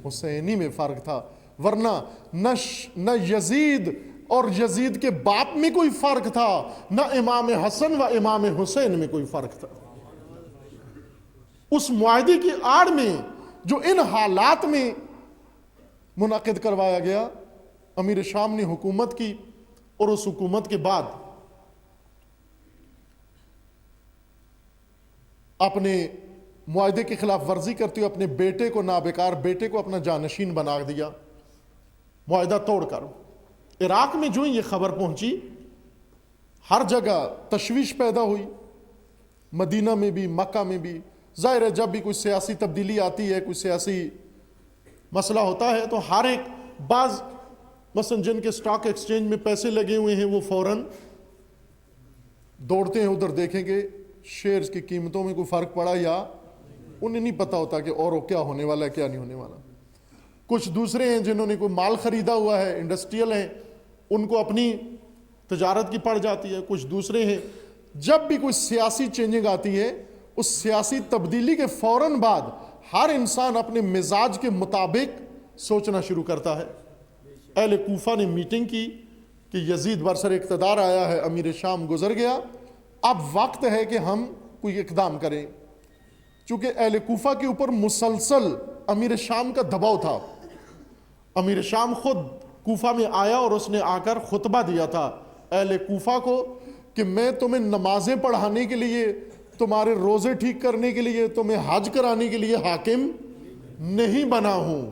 حسینی میں فرق تھا، ورنہ نہ یزید اور یزید کے باپ میں کوئی فرق تھا، نہ امام حسن و امام حسین میں کوئی فرق تھا. اس معاہدے کی آڑ میں جو ان حالات میں منعقد کروایا گیا، امیر شام نے حکومت کی، اور اس حکومت کے بعد اپنے معاہدے کی خلاف ورزی کرتے ہوئے اپنے بیٹے کو، نابکار بیٹے کو اپنا جانشین بنا دیا معاہدہ توڑ کر. عراق میں جو یہ خبر پہنچی، ہر جگہ تشویش پیدا ہوئی، مدینہ میں بھی، مکہ میں بھی. ظاہر ہے جب بھی کوئی سیاسی تبدیلی آتی ہے، کوئی سیاسی مسئلہ ہوتا ہے، تو ہر ایک، بعض مثلا جن کے سٹاک ایکسچینج میں پیسے لگے ہوئے ہیں وہ فوراً دوڑتے ہیں ادھر دیکھیں گے شیئرز کی قیمتوں میں کوئی فرق پڑا، یا انہیں نہیں پتا ہوتا کہ اور کیا ہونے والا ہے کیا نہیں ہونے والا. کچھ دوسرے ہیں جنہوں نے کوئی مال خریدا ہوا ہے، انڈسٹریل ہیں، ان کو اپنی تجارت کی پڑ جاتی ہے. کچھ دوسرے ہیں، جب بھی کوئی سیاسی چینجنگ آتی ہے، اس سیاسی تبدیلی کے فوراً بعد ہر انسان اپنے مزاج کے مطابق سوچنا شروع کرتا ہے. اہل کوفہ نے میٹنگ کی کہ یزید برسر اقتدار آیا ہے، امیر شام گزر گیا، اب وقت ہے کہ ہم کوئی اقدام کریں. چونکہ اہل کوفہ کے اوپر مسلسل امیر شام کا دباؤ تھا. امیر شام خود کوفہ میں آیا اور اس نے آ کر خطبہ دیا تھا اہل کوفہ کو کہ میں تمہیں نمازیں پڑھانے کے لیے، تمہارے روزے ٹھیک کرنے کے لیے، تمہیں حج کرانے کے لیے حاکم نہیں بنا ہوں.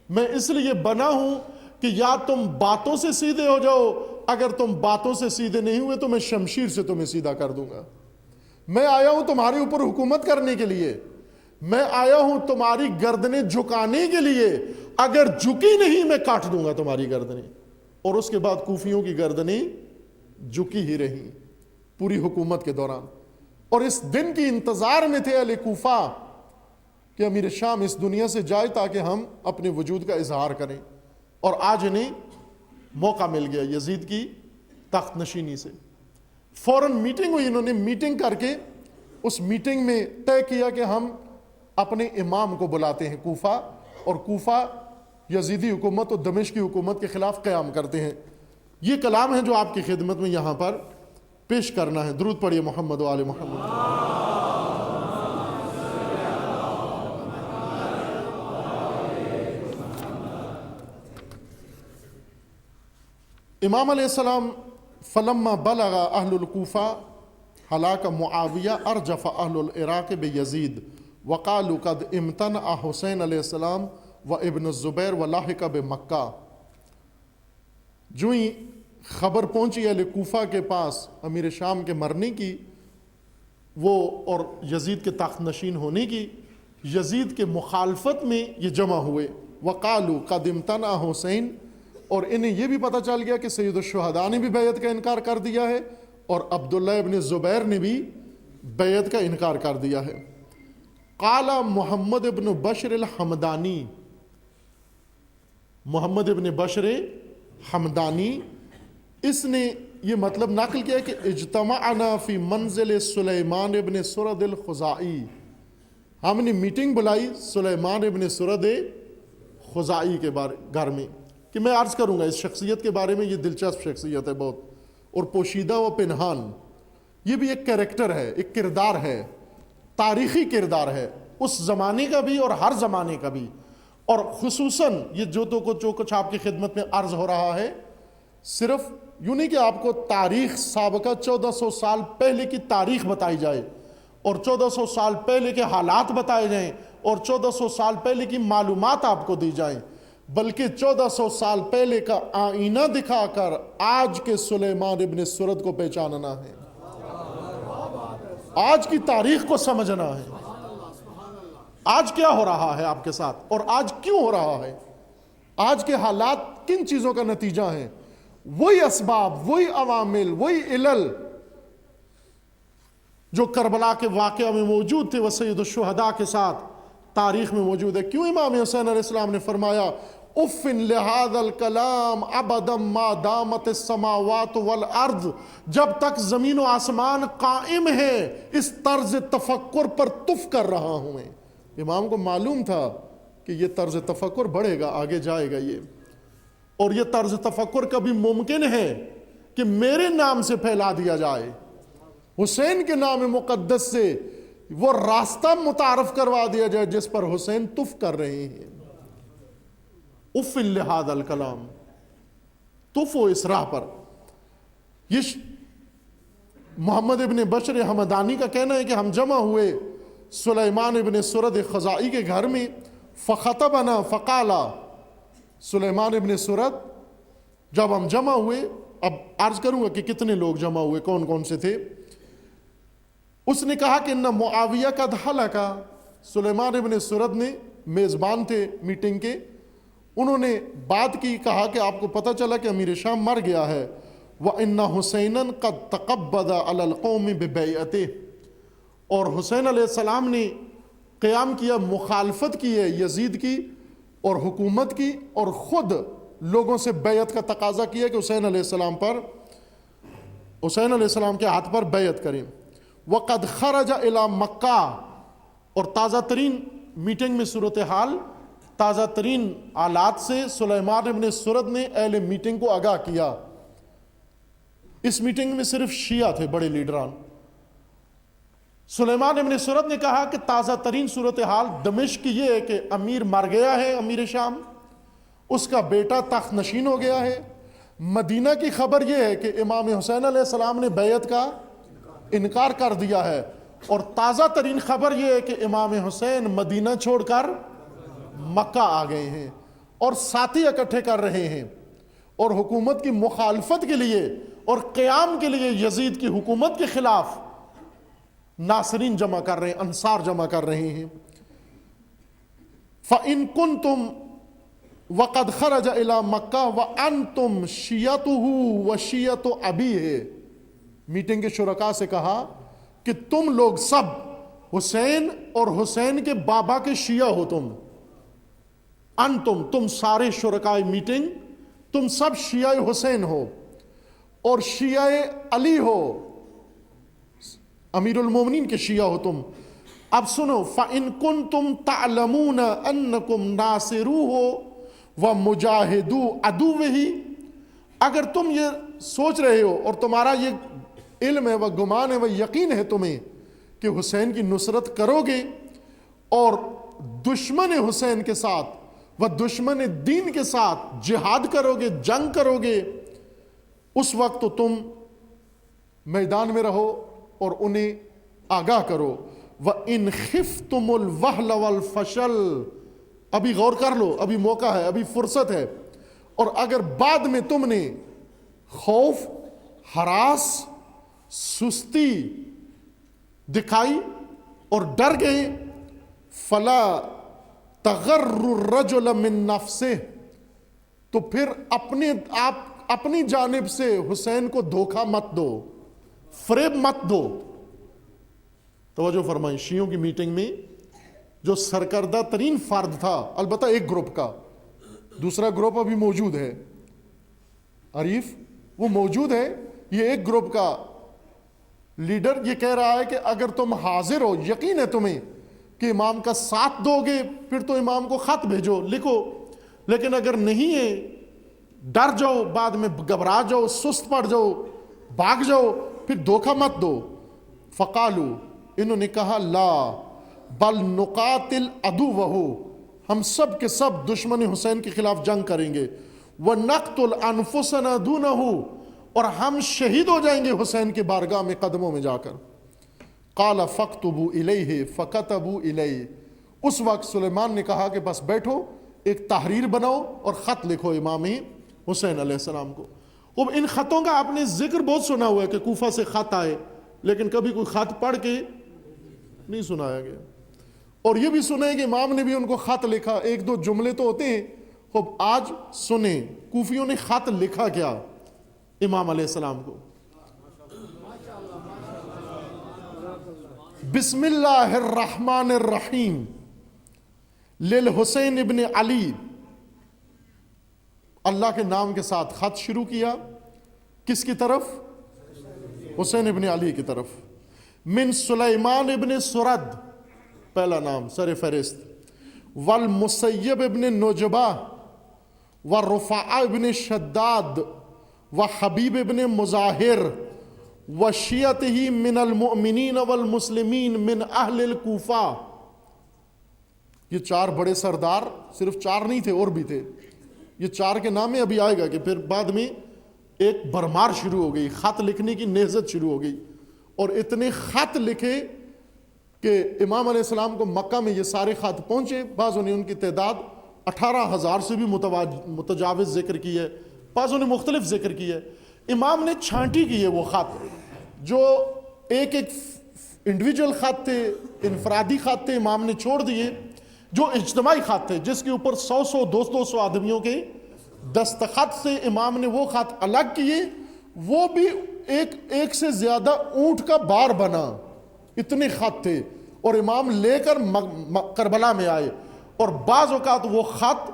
میں اس لیے بنا ہوں کہ یا تم باتوں سے سیدھے ہو جاؤ، اگر تم باتوں سے سیدھے نہیں ہوئے تو میں شمشیر سے تمہیں سیدھا کر دوں گا. میں آیا ہوں تمہارے اوپر حکومت کرنے کے لیے، میں آیا ہوں تمہاری گردنیں جھکانے کے لیے، اگر جھکی نہیں میں کاٹ دوں گا تمہاری گردنیں. اور اس کے بعد کوفیوں کی گردنیں جھکی ہی رہیں پوری حکومت کے دوران. اور اس دن کی انتظار میں تھے اہل کوفہ کہ امیر شام اس دنیا سے جائے تاکہ ہم اپنے وجود کا اظہار کریں. اور آج انہیں موقع مل گیا یزید کی تخت نشینی سے. فوراً میٹنگ ہوئی، انہوں نے میٹنگ کر کے اس میٹنگ میں طے کیا کہ ہم اپنے امام کو بلاتے ہیں کوفہ، اور کوفہ یزیدی حکومت اور دمشق کی حکومت کے خلاف قیام کرتے ہیں. یہ کلام ہے جو آپ کی خدمت میں یہاں پر پیش کرنا ہے. درود پڑھیے محمد و آل محمد. امام علیہ السلام فلما بلغ اہل الکوفہ ہلاک معاویہ ارجف اہل العراق بیزید وقالوا قد امتنع حسین علیہ السلام و ابن الزبیر ولاحق بمکہ. جو ہی خبر پہنچی اہل کوفہ کے پاس امیر شام کے مرنے کی وہ اور یزید کے تخت نشین ہونے کی، یزید کے مخالفت میں یہ جمع ہوئے. وقالوا قد امتنع حسین، اور انہیں یہ بھی پتہ چل گیا کہ سید الشہداء نے بھی بیعت کا انکار کر دیا ہے اور عبداللہ ابن زبیر نے بھی بیعت کا انکار کر دیا ہے. قال محمد ابن بشر الحمدانی، محمد ابن بشر حمدانی، اس نے یہ مطلب نقل کیا کہ اجتمعنا فی منزل سلیمان ابن سرد الخزائی، ہم نے میٹنگ بلائی سلیمان ابن سرد خزائی کے گھر میں. کہ میں عرض کروں گا اس شخصیت کے بارے میں، یہ دلچسپ شخصیت ہے بہت، اور پوشیدہ و پنہان. یہ بھی ایک کریکٹر ہے، ایک کردار ہے، تاریخی کردار ہے، اس زمانے کا بھی اور ہر زمانے کا بھی. اور خصوصاً یہ جو کچھ آپ کی خدمت میں عرض ہو رہا ہے، صرف یوں نہیں کہ آپ کو تاریخ سابقہ 1400 سال پہلے کی تاریخ بتائی جائے اور 1400 سال پہلے کے حالات بتائے جائیں اور 1400 سال پہلے کی معلومات آپ کو دی جائیں، بلکہ 1400 سال پہلے کا آئینہ دکھا کر آج کے سلیمان ابن سرد کو پہچاننا ہے، آج کی تاریخ کو سمجھنا ہے. آج کیا ہو رہا ہے آپ کے ساتھ اور آج کیوں ہو رہا ہے، آج کے حالات کن چیزوں کا نتیجہ ہیں. وہی اسباب، وہی عوامل، وہی علل جو کربلا کے واقعہ میں موجود تھے وہ سید الشہداء کے ساتھ تاریخ میں موجود ہے. کیوں امام حسین علیہ السلام نے فرمایا اف لہذا الکلام ابدا ما دامت السماوات والارض، جب تک زمین و آسمان قائم ہے اس طرز تفکر پر تف کر رہا ہوں میں. امام کو معلوم تھا کہ یہ طرز تفکر بڑھے گا، آگے جائے گا یہ، اور یہ طرز تفکر کبھی ممکن ہے کہ میرے نام سے پھیلا دیا جائے، حسین کے نام مقدس سے وہ راستہ متعارف کروا دیا جائے جس پر حسین تف کر رہے ہیں. اف لہذا الکلام، تف و اس راہ پر. یہ محمد ابن بشر حمدانی کا کہنا ہے کہ ہم جمع ہوئے سلیمان ابن سرد خزائی کے گھر میں. فخطبنا فقالا، سلیمان ابن سرد جب ہم جمع ہوئے، اب عرض کروں گا کہ کتنے لوگ جمع ہوئے، کون کون سے تھے. اس نے کہا کہ ان معاویہ قد ہلکا، سلیمان ابن سرد نے میزبان تھے میٹنگ کے، انہوں نے بات کی، کہا کہ آپ کو پتہ چلا کہ امیر شام مر گیا ہے. وَإِنَّ حُسَيْنًا قَدْ تَقَبَّضَ عَلَى الْقَوْمِ بِبَيْعَتِهِ، اور حسین علیہ السلام نے قیام کیا، مخالفت کی ہے یزید کی اور حکومت کی، اور خود لوگوں سے بیعت کا تقاضا کیا کہ حسین علیہ السلام کے ہاتھ پر بیعت کریں. وَقَدْ خَرَجَ إِلَى مَكَّةَ، اور تازہ ترین میٹنگ میں صورتحال، تازہ ترین آلات سے سلیمان ابن سرد نے اہل میٹنگ کو آگاہ کیا. اس میٹنگ میں صرف شیعہ تھے، بڑے لیڈران. سلیمان ابن سرد نے کہا کہ تازہ ترین صورتحال دمشق کی یہ ہے کہ امیر مر گیا ہے، امیر شام، اس کا بیٹا تخت نشین ہو گیا ہے. مدینہ کی خبر یہ ہے کہ امام حسین علیہ السلام نے بیعت کا انکار کر دیا ہے، اور تازہ ترین خبر یہ ہے کہ امام حسین مدینہ چھوڑ کر مکہ آ گئے ہیں اور ساتھی اکٹھے کر رہے ہیں اور حکومت کی مخالفت کے لیے اور قیام کے لیے یزید کی حکومت کے خلاف ناصرین جمع کر رہے ہیں، انصار جمع کر رہے ہیں. فَإِن كُنْتُمْ وَقَدْ خَرَجَ إِلَى مَكَّةَ وَأَنْتُمْ شِيَّتُهُ وَشِيَّتُ أَبِيهِ، میٹنگ کے شرکاء سے کہا کہ تم لوگ سب حسین اور حسین کے بابا کے شیعہ ہو، تم سارے شرکاء میٹنگ، تم سب شیعہ حسین ہو اور شیعہ علی ہو، امیر المومنین کے شیعہ ہو تم. اب سنو، فَإِن كُنْتُمْ تَعْلَمُونَ أَنَّكُمْ نَاصِرُوهُ وَمُجَاهِدُوا عَدُوِّهِ، اگر تم یہ سوچ رہے ہو اور تمہارا یہ علم ہے، وہ گمان ہے، وہ یقین ہے تمہیں کہ حسین کی نصرت کرو گے اور دشمن حسین کے ساتھ وہ دشمن دین کے ساتھ جہاد کرو گے، جنگ کرو گے، اس وقت تو تم میدان میں رہو اور انہیں آگاہ کرو. وَإِنْ خِفْتُمُ الْوَهْلَ وَالْفَشَلَ، ابھی غور کر لو، ابھی موقع ہے، ابھی فرصت ہے. اور اگر بعد میں تم نے خوف، ہراس، سستی دکھائی اور ڈر گئے، فَلَا تَغَرُّ الرَّجُلَ مِن نَفْسِهِ، تو پھر اپنی جانب سے حسین کو دھوکہ مت دو، فریب مت دو. توجہ فرمائیں، شیعوں کی میٹنگ میں جو سرکردہ ترین فرد تھا، البتہ ایک گروپ کا، دوسرا گروپ ابھی موجود ہے، عریف وہ موجود ہے، یہ ایک گروپ کا لیڈر یہ کہہ رہا ہے کہ اگر تم حاضر ہو، یقین ہے تمہیں کہ امام کا ساتھ دو گے، پھر تو امام کو خط بھیجو، لکھو. لیکن اگر نہیں ہے، ڈر جاؤ، بعد میں گھبرا جاؤ، سست پڑ جاؤ، بھاگ جاؤ، پھر دھوکہ مت دو. فقالو، انہوں نے کہا، لا بل نقاتل عدوہ، ہم سب کے سب دشمن حسین کے خلاف جنگ کریں گے. وَنَقْتُلْ أَنفُسَنَا دُونَهُ، اور ہم شہید ہو جائیں گے حسین کے بارگاہ میں قدموں میں جا کر. قال فَاكْتُبُوا إِلَيْهِ فَكَتَبُوا إِلَيْهِ، اس وقت سلیمان نے کہا کہ بس بیٹھو، ایک تحریر بناؤ اور خط لکھو امام حسین علیہ السلام کو. اب ان خطوں کا آپ نے ذکر بہت سنا ہوا ہے کہ کوفہ سے خط آئے، لیکن کبھی کوئی خط پڑھ کے نہیں سنایا گیا. اور یہ بھی سنا ہے کہ امام نے بھی ان کو خط لکھا، ایک دو جملے تو ہوتے ہیں. اب آج سنیں کوفیوں نے خط لکھا کیا امام علیہ السلام کو. بسم اللہ الرحمن الرحیم للحسین ابن علی، اللہ کے نام کے ساتھ خط شروع کیا. کس کی طرف؟ حسین ابن علی کی طرف. من سلیمان ابن سرد، پہلا نام سر فہرست، والمسیب ابن نجبہ، ورفاع ابن شداد، وحبیب ابن مظاہر، وشیعتہ من المؤمنین والمسلمین من اہل الکوفہ. یہ چار بڑے سردار، صرف چار نہیں تھے اور بھی تھے. یہ چار کے نام میں ابھی آئے گا کہ پھر بعد میں ایک بھرمار شروع ہو گئی، خط لکھنے کی نہضت شروع ہو گئی. اور اتنے خط لکھے کہ امام علیہ السلام کو مکہ میں یہ سارے خط پہنچے. بعضوں نے ان کی تعداد 18,000 سے بھی متجاوز ذکر کی ہے، بعضوں نے مختلف ذکر کی ہے. امام نے چھانٹی کی ہے وہ خط، جو ایک ایک انڈیویجول خط تھے، انفرادی خط تھے، امام نے چھوڑ دیے. جو اجتماعی خط تھے جس کے اوپر 100 200 آدمیوں کے دستخط سے امام نے وہ خط الگ کیے، وہ بھی ایک سے زیادہ اونٹ کا بار بنا، اتنے خط تھے. اور امام لے کر کربلا میں آئے، اور بعض اوقات وہ خط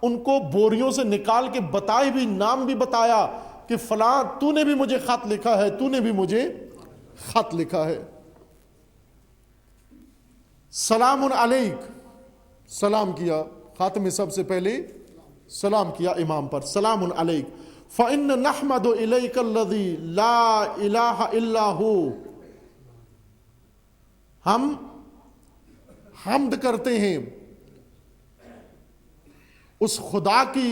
ان کو بوریوں سے نکال کے بتائے بھی، نام بھی بتایا کہ فلاں تو نے بھی مجھے خط لکھا ہے، تو نے بھی مجھے خط لکھا ہے. سلام علیک، سلام کیا خط میں، سب سے پہلے سلام کیا امام پر. سلام علیک فَإِنَّ نَحْمَدُ إِلَيْكَ الَّذِي لَا إِلَٰهَ إِلَّا هُوَ، ہم حمد کرتے ہیں اس خدا کی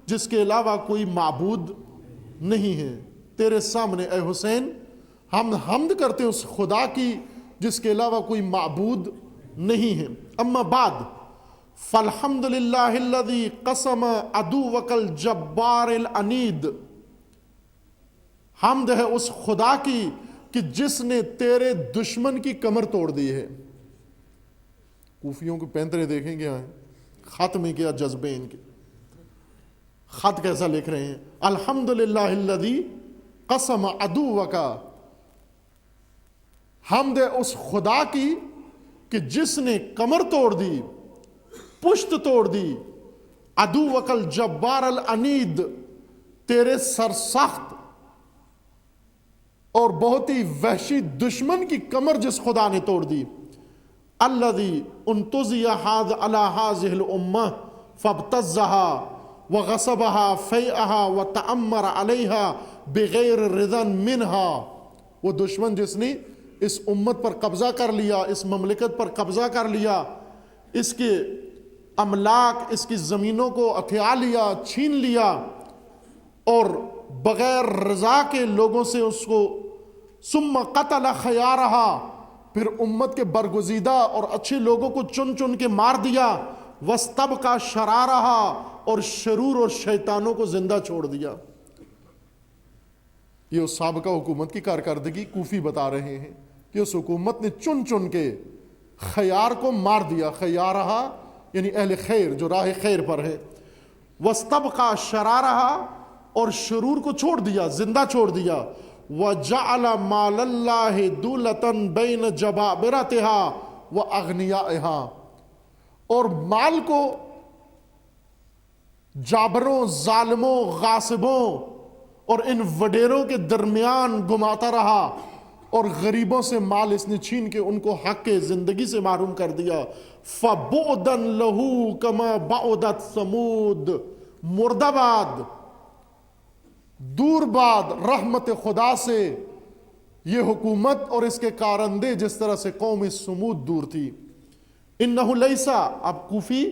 جس کے علاوہ کوئی معبود نہیں ہے. تیرے سامنے اے حسین ہم حمد کرتے ہیں اس خدا کی جس کے علاوہ کوئی معبود نہیں ہے. اما بعد فالحمد للہ الذی قسم عدوک الجبار العنید، حمد ہے اس خدا کی کہ جس نے تیرے دشمن کی کمر توڑ دی ہے. کوفیوں کے پینترے دیکھیں گے آئیں خط میں کیا جذبے ان کے، خط کیسا لکھ رہے ہیں. الحمد للہ الذی قسم عدوک، حمد ہے اس خدا کی کہ جس نے کمر توڑ دی، پشت توڑ دی. عدوک الجبار العنید، تیرے سرسخت اور بہت ہی وحشی دشمن کی کمر جس خدا نے توڑ دی. الذی انتزی علی ہذہ الامہ فابتزها وغصبها فیئها وتأمر علیہا بغیر رضا منہا، وہ دشمن جس نے اس امت پر قبضہ کر لیا، اس مملکت پر قبضہ کر لیا، اس کے املاک، اس کی زمینوں کو ہتھیا لیا، چھین لیا، اور بغیر رضا کے لوگوں سے اس کو ثم قتل خیارہا، پھر امت کے برگزیدہ اور اچھے لوگوں کو چن چن کے مار دیا، واستبقى شرارہا، اور شرور اور شیطانوں کو زندہ چھوڑ دیا۔ یہ اس سابقہ حکومت کی کارکردگی کوفی بتا رہے ہیں کہ اس حکومت نے چن چن کے خیار کو مار دیا، خیارہا یعنی اہل خیر جو راہ خیر پر ہے، واستبقى شرارہا، اور شرور کو چھوڑ دیا، زندہ چھوڑ دیا، وجعل مال اللہ دولتاً بین جبابرتها واغنیائها، اور مال کو جابروں، ظالموں، غاصبوں اور ان وڈیروں کے درمیان گھماتا رہا، اور غریبوں سے مال اس نے چھین کے ان کو حق کے زندگی سے محروم کر دیا۔ فَبُعْدًا لَهُ كَمَا بَعُدَتْ ثَمُودَ، مردباد، دور باد رحمت خدا سے یہ حکومت اور اس کے کارندے، جس طرح سے قوم سمود دور تھی۔ انہ لیسا، اب کوفی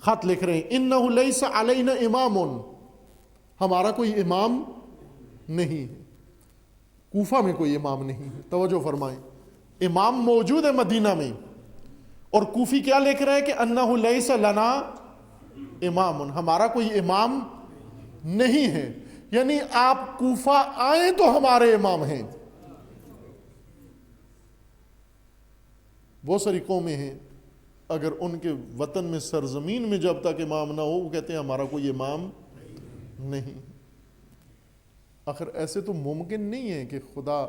خط لکھ رہے ہیں، انہ لیسا علینا امام، ہمارا کوئی امام نہیں ہے۔ کوفہ میں کوئی امام نہیں ہے، توجہ فرمائیں، امام موجود ہے مدینہ میں، اور کوفی کیا لکھ رہے ہیں کہ انہ لیسا لنا امام، ہمارا کوئی امام نہیں ہے، یعنی آپ کوفہ آئیں تو ہمارے امام ہیں۔ بہت ساری قومیں ہیں اگر ان کے وطن میں سرزمین میں جب تک امام نہ ہو وہ کہتے ہیں ہمارا کوئی امام نہیں۔ آخر ایسے تو ممکن نہیں ہے کہ خدا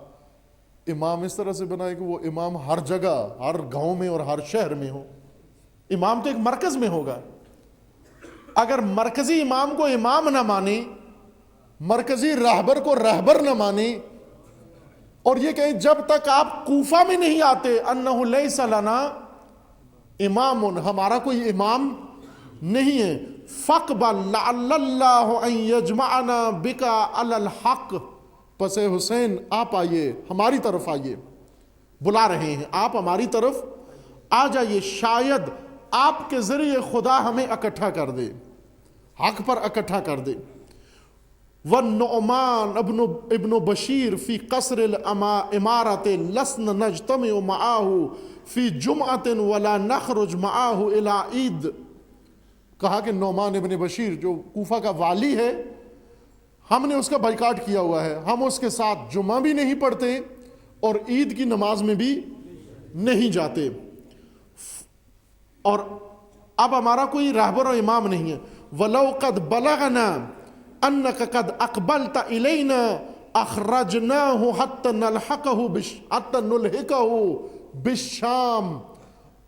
امام اس طرح سے بنائے کہ وہ امام ہر جگہ، ہر گاؤں میں اور ہر شہر میں ہو۔ امام تو ایک مرکز میں ہوگا۔ اگر مرکزی امام کو امام نہ مانے، مرکزی راہبر کو رہبر نہ مانے، اور یہ کہیں جب تک آپ کوفہ میں نہیں آتے انہ لیس لنا امام، ہمارا کوئی امام نہیں ہے، فاقبل لعل اللہ ان یجمعنا بک علی الحق، پس حسین آپ آئیے، ہماری طرف آئیے، بلا رہے ہیں، آپ ہماری طرف آ جائیے، شاید آپ کے ذریعے خدا ہمیں اکٹھا کر دے، حق پر اکٹھا کر دے۔ والنعمان ابن بشیر فی قصر الامارت لسن نجتمع معه فی جمعۃ ولا نخرج معه الى عید، کہا کہ نعمان ابن بشیر جو کوفہ کا والی ہے، ہم نے اس کا بائیکاٹ کیا ہوا ہے، ہم اس کے ساتھ جمعہ بھی نہیں پڑھتے اور عید کی نماز میں بھی نہیں جاتے، اور اب ہمارا کوئی راہبر و امام نہیں ہے۔ وَلَوْ قَدْ بَلَغَنَا أَنَّكَ قَدْ أَقْبَلْتَ إِلَيْنَا أَخْرَجْنَاهُ حَتَّى نُلْحِقَهُ بِالشَّامِ،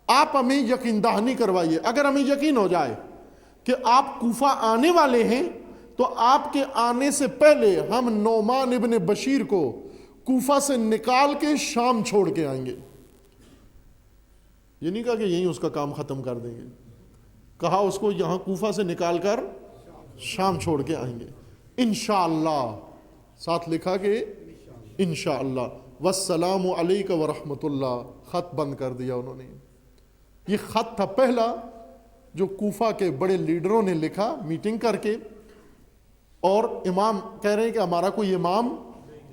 آپ ہمیں یقین دہانی کروائیے، اگر ہمیں یقین ہو جائے کہ آپ کوفہ آنے والے ہیں تو آپ کے آنے سے پہلے ہم نعمان ابن بشیر کو کوفہ سے نکال کے شام چھوڑ کے آئیں گے۔ یہ نہیں کہا کہ یہیں اس کا کام ختم کر دیں گے، کہا اس کو یہاں کوفہ سے نکال کر شام چھوڑ کے آئیں گے انشاءاللہ، ساتھ لکھا کہ انشاءاللہ، والسلام علیک ورحمۃ اللہ، خط بند کر دیا انہوں نے۔ یہ خط تھا پہلا جو کوفہ کے بڑے لیڈروں نے لکھا میٹنگ کر کے، اور امام کہہ رہے ہیں کہ ہمارا کوئی امام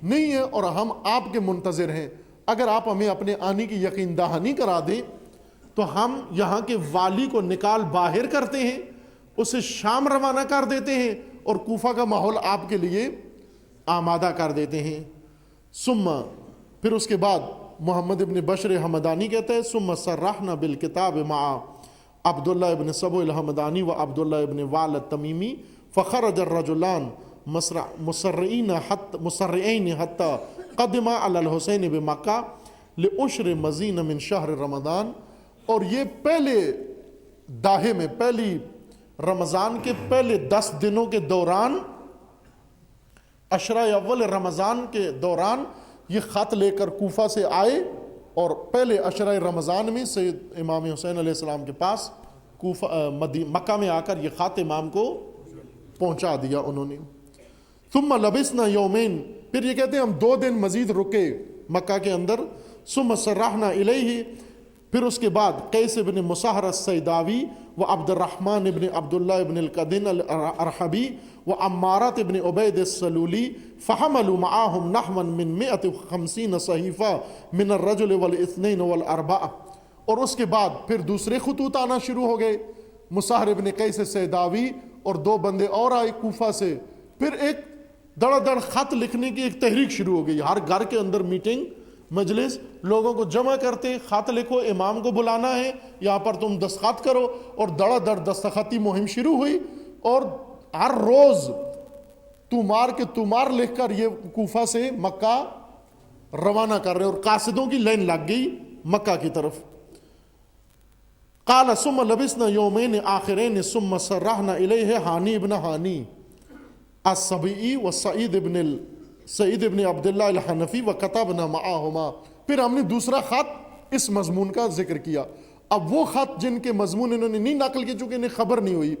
نہیں ہے اور ہم آپ کے منتظر ہیں، اگر آپ ہمیں اپنے آنے کی یقین دہانی کرا دیں تو ہم یہاں کے والی کو نکال باہر کرتے ہیں، اسے شام روانہ کر دیتے ہیں اور کوفہ کا ماحول آپ کے لیے آمادہ کر دیتے ہیں۔ ثم، پھر اس کے بعد محمد ابن بشر حمدانی کہتے ہیں ثم صرحنا بالکتاب مع عبداللہ ابن سبع الحمدانی و عبداللہ ابن وال التمیمی فخرج الرجلان مسرعین حتی قدما علی الحسین بمکہ لعشر مزین من شہر رمضان، اور یہ پہلے داہے میں، پہلی رمضان کے پہلے 10 دنوں کے دوران، عشرہ اول رمضان کے دوران یہ خط لے کر کوفہ سے آئے، اور پہلے عشرہ رمضان میں سید امام حسین علیہ السلام کے پاس مکہ میں آ کر یہ خط امام کو پہنچا دیا انہوں نے۔ ثم لبسنا یومین، پھر یہ کہتے ہیں ہم 2 دن مزید رکے مکہ کے اندر۔ ثم صرحنا الیہ، پھر اس کے بعد قیس بن مصہر السیداوی وعبد الرحمن ابن عبداللہ ابن القدن الارحبی وعمارت ابن عبید السلولی فحملوا معاهم نحوا من 150 صحیفہ من الرجل والاثنین والاربعہ. اور اس کے بعد پھر دوسرے خطوط آنا شروع ہو گئے. مصہر ابن قیس سیداوی اور 2 بندے اور آئے کوفہ سے. پھر ایک دڑ دڑ خط لکھنے کی ایک تحریک شروع ہو گئی. ہر گھر کے اندر میٹنگ مجلس، لوگوں کو جمع کرتے، خط لکھو، امام کو بلانا ہے، یہاں پر تم دستخط کرو. اور دڑ دڑ دستخطی مہم شروع ہوئی. اور ہر روز تومار لکھ کر یہ کوفہ سے مکہ روانہ کر رہے، اور قاصدوں کی لائن لگ گئی مکہ کی طرف. قال ثم لبسنا یومین آخرین ثم سرحنا الیہ ہانی ابن ہانی السبیعی وسعید ابن عبداللہ الحنفی وکتبنا معاہما. پھر ہم نے دوسرا خط اس مضمون کا ذکر کیا. اب وہ خط جن کے مضمون انہوں نے نہیں نقل کی چونکہ انہیں خبر نہیں ہوئی،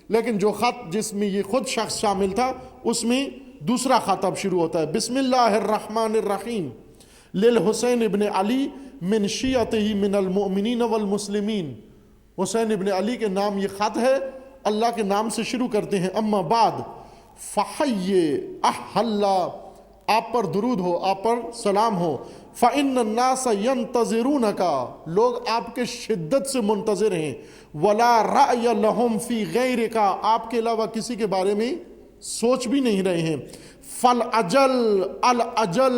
لیکن جو خط جس میں یہ خود شخص شامل تھا اس میں دوسرا خط اب شروع ہوتا ہے. بسم اللہ الرحمن الرحیم للحسین ابن علی من شیعتہ من المؤمنین والمسلمین. حسین ابن علی کے نام یہ خط ہے، اللہ کے نام سے شروع کرتے ہیں. اما بعد فحی احلا، آپ پر درود ہو، آپ پر سلام ہو. فإن الناس ينتظرونك، لوگ آپ کے شدت سے منتظر ہیں. ولا رأی لهم فی غیرک، آپ کے علاوہ کسی کے بارے میں سوچ بھی نہیں رہے ہیں. فالعجل العجل،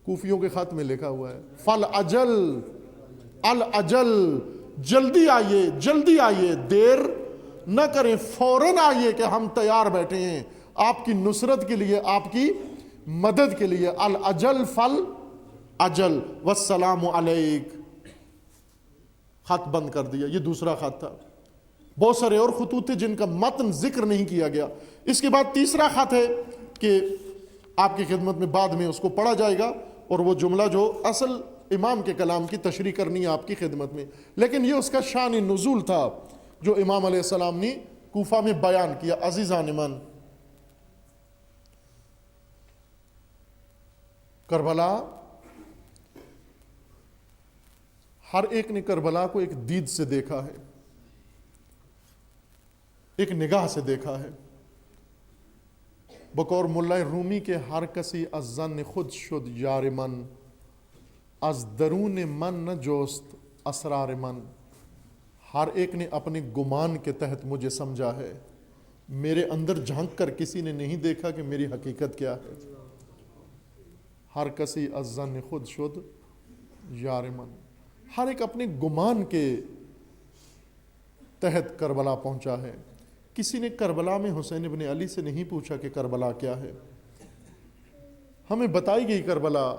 کوفیوں کے خط میں لکھا ہوا ہے فالعجل العجل، جلدی آئیے جلدی آئیے، دیر نہ کریں، فوراً آئیے کہ ہم تیار بیٹھے ہیں آپ کی نصرت کے لیے، آپ کی مدد کے لیے. العجل فالعجل والسلام علیک. خط بند کر دیا. یہ دوسرا خط تھا. بہت سارے اور خطوط تھے جن کا متن ذکر نہیں کیا گیا. اس کے بعد تیسرا خط ہے کہ آپ کی خدمت میں بعد میں اس کو پڑھا جائے گا، اور وہ جملہ جو اصل امام کے کلام کی تشریح کرنی ہے آپ کی خدمت میں، لیکن یہ اس کا شان نزول تھا جو امام علیہ السلام نے کوفہ میں بیان کیا. عزیزان من، کربلا، ہر ایک نے کربلا کو ایک دید سے دیکھا ہے، ایک نگاہ سے دیکھا ہے. بقول ملا رومی کے ہر کسی از ظن خود شد یار من، از درون من نہ جوست اسرار من. ہر ایک نے اپنے گمان کے تحت مجھے سمجھا ہے، میرے اندر جھانک کر کسی نے نہیں دیکھا کہ میری حقیقت کیا ہے. ہر کسی از ظن خود شد یار من، ہر ایک اپنے گمان کے تحت کربلا پہنچا ہے. کسی نے کربلا میں حسین ابن علی سے نہیں پوچھا کہ کربلا کیا ہے. ہمیں بتائی گئی کربلا،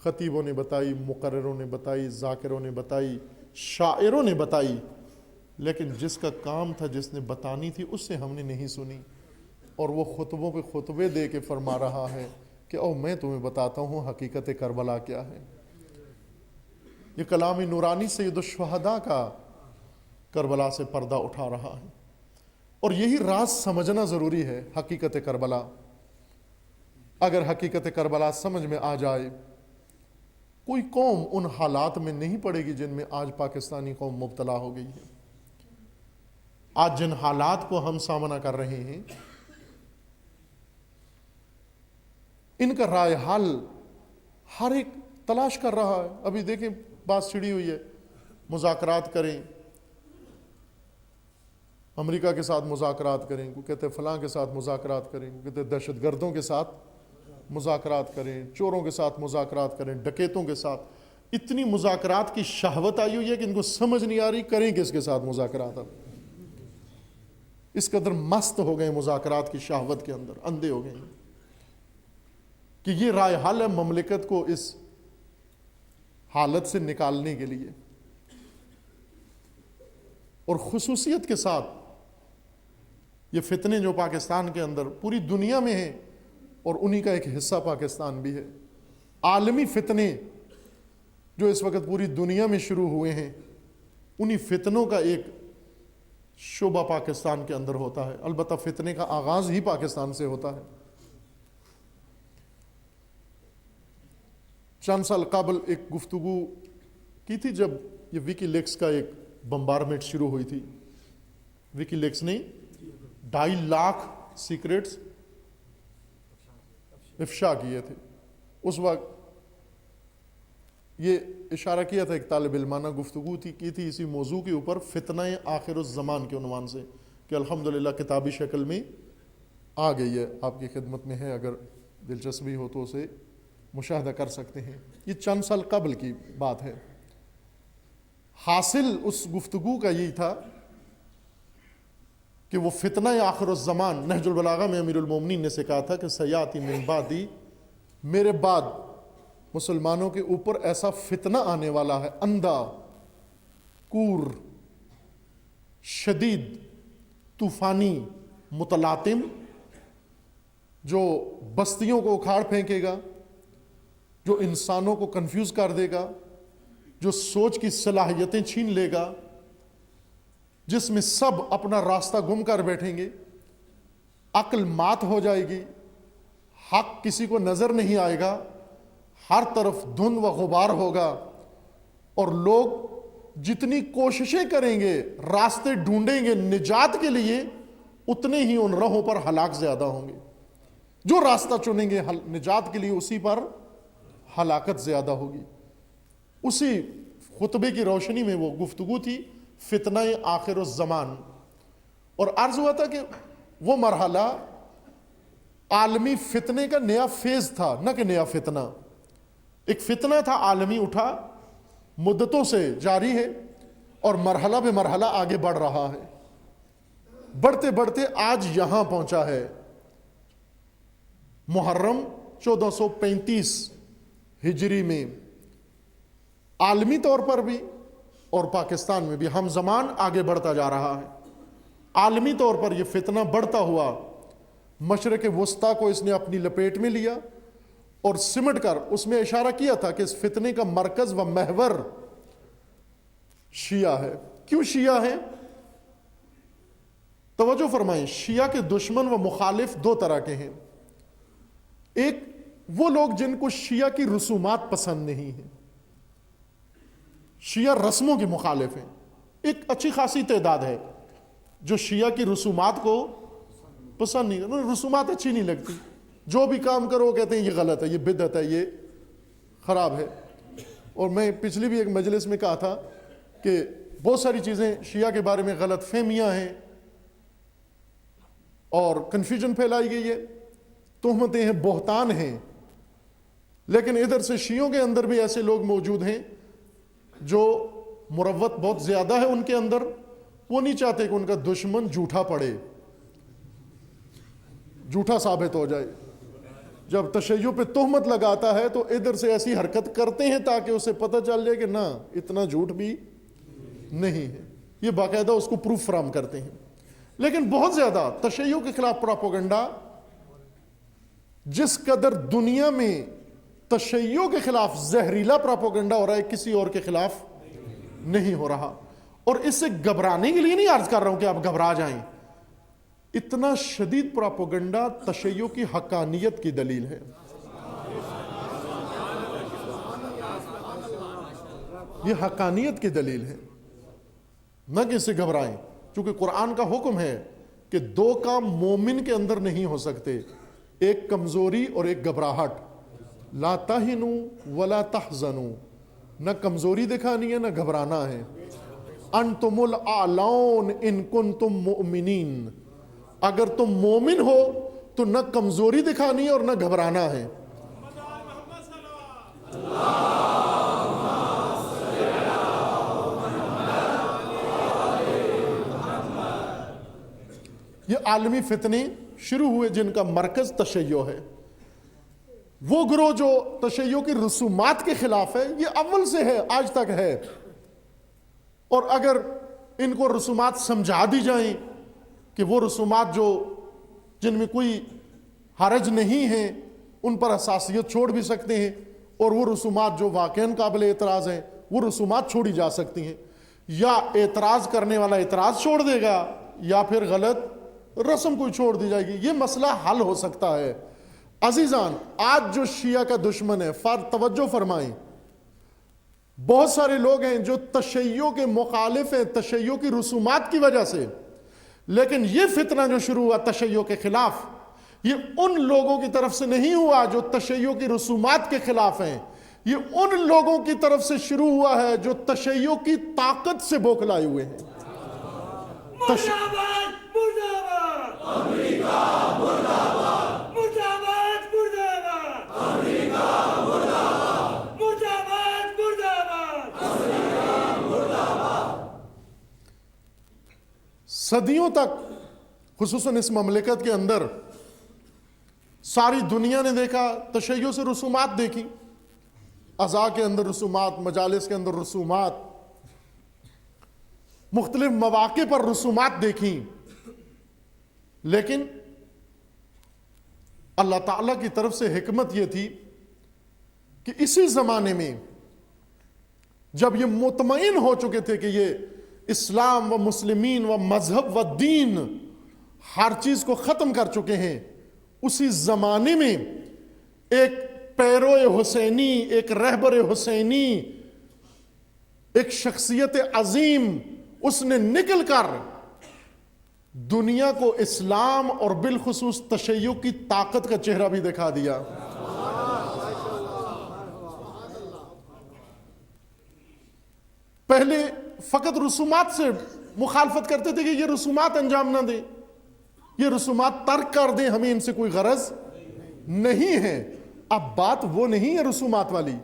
خطیبوں نے بتائی، مقرروں نے بتائی، ذاکروں نے بتائی، شاعروں نے بتائی، لیکن جس کا کام تھا، جس نے بتانی تھی، اس سے ہم نے نہیں سنی. اور وہ خطبوں پہ خطبے دے کے فرما رہا ہے کہ او میں تمہیں بتاتا ہوں حقیقت کربلا کیا ہے. یہ کلام نورانی سید الشہداء کا کربلا سے پردہ اٹھا رہا ہے. اور یہی راز سمجھنا ضروری ہے. حقیقت کربلا، اگر حقیقت کربلا سمجھ میں آ جائے، کوئی قوم ان حالات میں نہیں پڑے گی جن میں آج پاکستانی قوم مبتلا ہو گئی ہے. آج جن حالات کو ہم سامنا کر رہے ہیں، ان کا رائے حل ہر ایک تلاش کر رہا ہے. ابھی دیکھیں بات چھڑی ہوئی ہے، مذاکرات کریں، امریکہ کے ساتھ مذاکرات کریں، کوئی کہتے ہیں فلاں کے ساتھ مذاکرات کریں، کوئی کہتے ہیں دہشت گردوں کے ساتھ مذاکرات کریں، چوروں کے ساتھ مذاکرات کریں، ڈکیتوں کے ساتھ. اتنی مذاکرات کی شہوت آئی ہوئی ہے کہ ان کو سمجھ نہیں آ رہی کریں کس کے ساتھ مذاکرات. اب اس قدر مست ہو گئے مذاکرات کی شہوت کے اندر، اندھے ہو گئے کہ یہ رائے حل ہے مملکت کو اس حالت سے نکالنے کے لیے. اور خصوصیت کے ساتھ یہ فتنے جو پاکستان کے اندر پوری دنیا میں ہیں، اور انہی کا ایک حصہ پاکستان بھی ہے. عالمی فتنے جو اس وقت پوری دنیا میں شروع ہوئے ہیں، انہی فتنوں کا ایک شعبہ پاکستان کے اندر ہوتا ہے. البتہ فتنے کا آغاز ہی پاکستان سے ہوتا ہے. چند سال قبل ایک گفتگو کی تھی جب یہ ویکی لیکس کا ایک بمبارمنٹ شروع ہوئی تھی، وکی لیکس نے 2.5 لاکھ سیکریٹس افشا کیے تھے۔ اس وقت یہ اشارہ کیا تھا، ایک طالب علمانہ گفتگو کی تھی اسی موضوع کے اوپر، فتنہ آخر الزمان کے عنوان سے، کہ الحمدللہ کتابی شکل میں آ گئی ہے، آپ کی خدمت میں ہے، اگر دلچسپی ہو تو اسے مشاہدہ کر سکتے ہیں۔ یہ چند سال قبل کی بات ہے۔ حاصل اس گفتگو کا یہی تھا کہ وہ فتنہ آخر الزمان، نہج البلاغہ میں امیر المومنین نے سے کہا تھا کہ سیاتی من بعدی، میرے بعد مسلمانوں کے اوپر ایسا فتنہ آنے والا ہے، اندھا، کور، شدید، طوفانی، متلاطم، جو بستیوں کو اکھاڑ پھینکے گا، جو انسانوں کو کنفیوز کر دے گا، جو سوچ کی صلاحیتیں چھین لے گا، جس میں سب اپنا راستہ گم کر بیٹھیں گے، عقل مات ہو جائے گی، حق کسی کو نظر نہیں آئے گا، ہر طرف دھند و غبار ہوگا، اور لوگ جتنی کوششیں کریں گے، راستے ڈھونڈیں گے نجات کے لیے، اتنے ہی ان راہوں پر ہلاک زیادہ ہوں گے۔ جو راستہ چنیں گے نجات کے لیے، اسی پر ہلاکت زیادہ ہوگی۔ اسی خطبے کی روشنی میں وہ گفتگو تھی، فتنہ آخر الزمان، اور عرض ہوا تھا کہ وہ مرحلہ عالمی فتنے کا نیا فیز تھا، نہ کہ نیا فتنہ، ایک فتنہ تھا عالمی اٹھا، مدتوں سے جاری ہے، اور مرحلہ بے مرحلہ آگے بڑھ رہا ہے، بڑھتے بڑھتے آج یہاں پہنچا ہے۔ محرم 1435 ہجری میں عالمی طور پر بھی اور پاکستان میں بھی ہم زمان آگے بڑھتا جا رہا ہے۔ عالمی طور پر یہ فتنہ بڑھتا ہوا مشرق وسطیٰ کو اس نے اپنی لپیٹ میں لیا اور سمٹ کر، اس میں اشارہ کیا تھا کہ اس فتنے کا مرکز و محور شیعہ ہے۔ کیوں شیعہ ہے؟ توجہ فرمائیں، شیعہ کے دشمن و مخالف دو طرح کے ہیں۔ ایک وہ لوگ جن کو شیعہ کی رسومات پسند نہیں ہیں، شیعہ رسموں کے مخالف ہیں، ایک اچھی خاصی تعداد ہے جو شیعہ کی رسومات کو پسند نہیں کرتے، رسومات اچھی نہیں لگتی، جو بھی کام کرو کہتے ہیں یہ غلط ہے، یہ بدعت ہے، یہ خراب ہے۔ اور میں پچھلی بھی ایک مجلس میں کہا تھا کہ بہت ساری چیزیں شیعہ کے بارے میں غلط فہمیاں ہیں اور کنفیوژن پھیلائی گئی ہے، تہمتیں ہیں، بہتان ہیں، لیکن ادھر سے شیعوں کے اندر بھی ایسے لوگ موجود ہیں جو مروت بہت زیادہ ہے ان کے اندر، وہ نہیں چاہتے کہ ان کا دشمن جھوٹا پڑے، جھوٹا ثابت ہو جائے۔ جب تشیع پہ تہمت لگاتا ہے تو ادھر سے ایسی حرکت کرتے ہیں تاکہ اسے پتہ چل جائے کہ نہ اتنا جھوٹ بھی نہیں ہے، یہ باقاعدہ اس کو پروف فراہم کرتے ہیں۔ لیکن بہت زیادہ تشیع کے خلاف پراپوگنڈا، جس قدر دنیا میں تشیع کے خلاف زہریلا پراپوگنڈا ہو رہا ہے، کسی اور کے خلاف نہیں ہو رہا۔ اور اس سے گھبرانے کے لیے نہیں عرض کر رہا ہوں کہ آپ گھبرا جائیں، اتنا شدید پراپوگنڈا تشیع کی حقانیت کی دلیل ہے۔ یہ حقانیت کی دلیل ہے، نہ کہ اس سے گھبرائیں، چونکہ قرآن کا حکم ہے کہ دو کام مومن کے اندر نہیں ہو سکتے، ایک کمزوری اور ایک گھبراہٹ۔ لا تہنوا ولا تحزنوا، نہ کمزوری دکھانی ہے نہ گھبرانا ہے۔ انتم الاعلون ان کنتم مؤمنین، اگر تم مومن ہو تو نہ کمزوری دکھانی ہے اور نہ گھبرانا ہے۔ یہ عالمی فتنے شروع ہوئے جن کا مرکز تشیع ہے۔ وہ گروہ جو تشیع کی رسومات کے خلاف ہے، یہ اول سے ہے، آج تک ہے، اور اگر ان کو رسومات سمجھا دی جائیں کہ وہ رسومات جو جن میں کوئی حرج نہیں ہے ان پر حساسیت چھوڑ بھی سکتے ہیں، اور وہ رسومات جو واقعاً قابل اعتراض ہیں وہ رسومات چھوڑی جا سکتی ہیں، یا اعتراض کرنے والا اعتراض چھوڑ دے گا یا پھر غلط رسم کوئی چھوڑ دی جائے گی، یہ مسئلہ حل ہو سکتا ہے۔ عزیزان، آج جو شیعہ کا دشمن ہے، توجہ فرمائیں، بہت سارے لوگ ہیں جو تشیع کے مخالف ہیں تشیع کی رسومات کی وجہ سے، لیکن یہ فتنہ جو شروع ہوا تشیع کے خلاف، یہ ان لوگوں کی طرف سے نہیں ہوا جو تشیع کی رسومات کے خلاف ہیں، یہ ان لوگوں کی طرف سے شروع ہوا ہے جو تشیع کی طاقت سے بوکھلائے ہوئے ہیں۔ مرداباد مرداباد امریکہ مرداباد مرداباد مرداباد امریکہ مرداباد مرداباد مرداباد امریکہ مرداباد۔ صدیوں تک خصوصاً اس مملکت کے اندر ساری دنیا نے دیکھا، تشیع سے رسومات دیکھی، عزا کے اندر رسومات، مجالس کے اندر رسومات، مختلف مواقع پر رسومات دیکھیں، لیکن اللہ تعالیٰ کی طرف سے حکمت یہ تھی کہ اسی زمانے میں جب یہ مطمئن ہو چکے تھے کہ یہ اسلام و مسلمین و مذہب و دین ہر چیز کو ختم کر چکے ہیں، اسی زمانے میں ایک پیرو حسینی، ایک رہبر حسینی، ایک شخصیت عظیم، اس نے نکل کر دنیا کو اسلام اور بالخصوص تشیع کی طاقت کا چہرہ بھی دکھا دیا۔ پہلے فقط رسومات سے مخالفت کرتے تھے کہ یہ رسومات انجام نہ دیں، یہ رسومات ترک کر دیں، ہمیں ان سے کوئی غرض نہیں ہے۔ اب بات وہ نہیں ہے رسومات والی،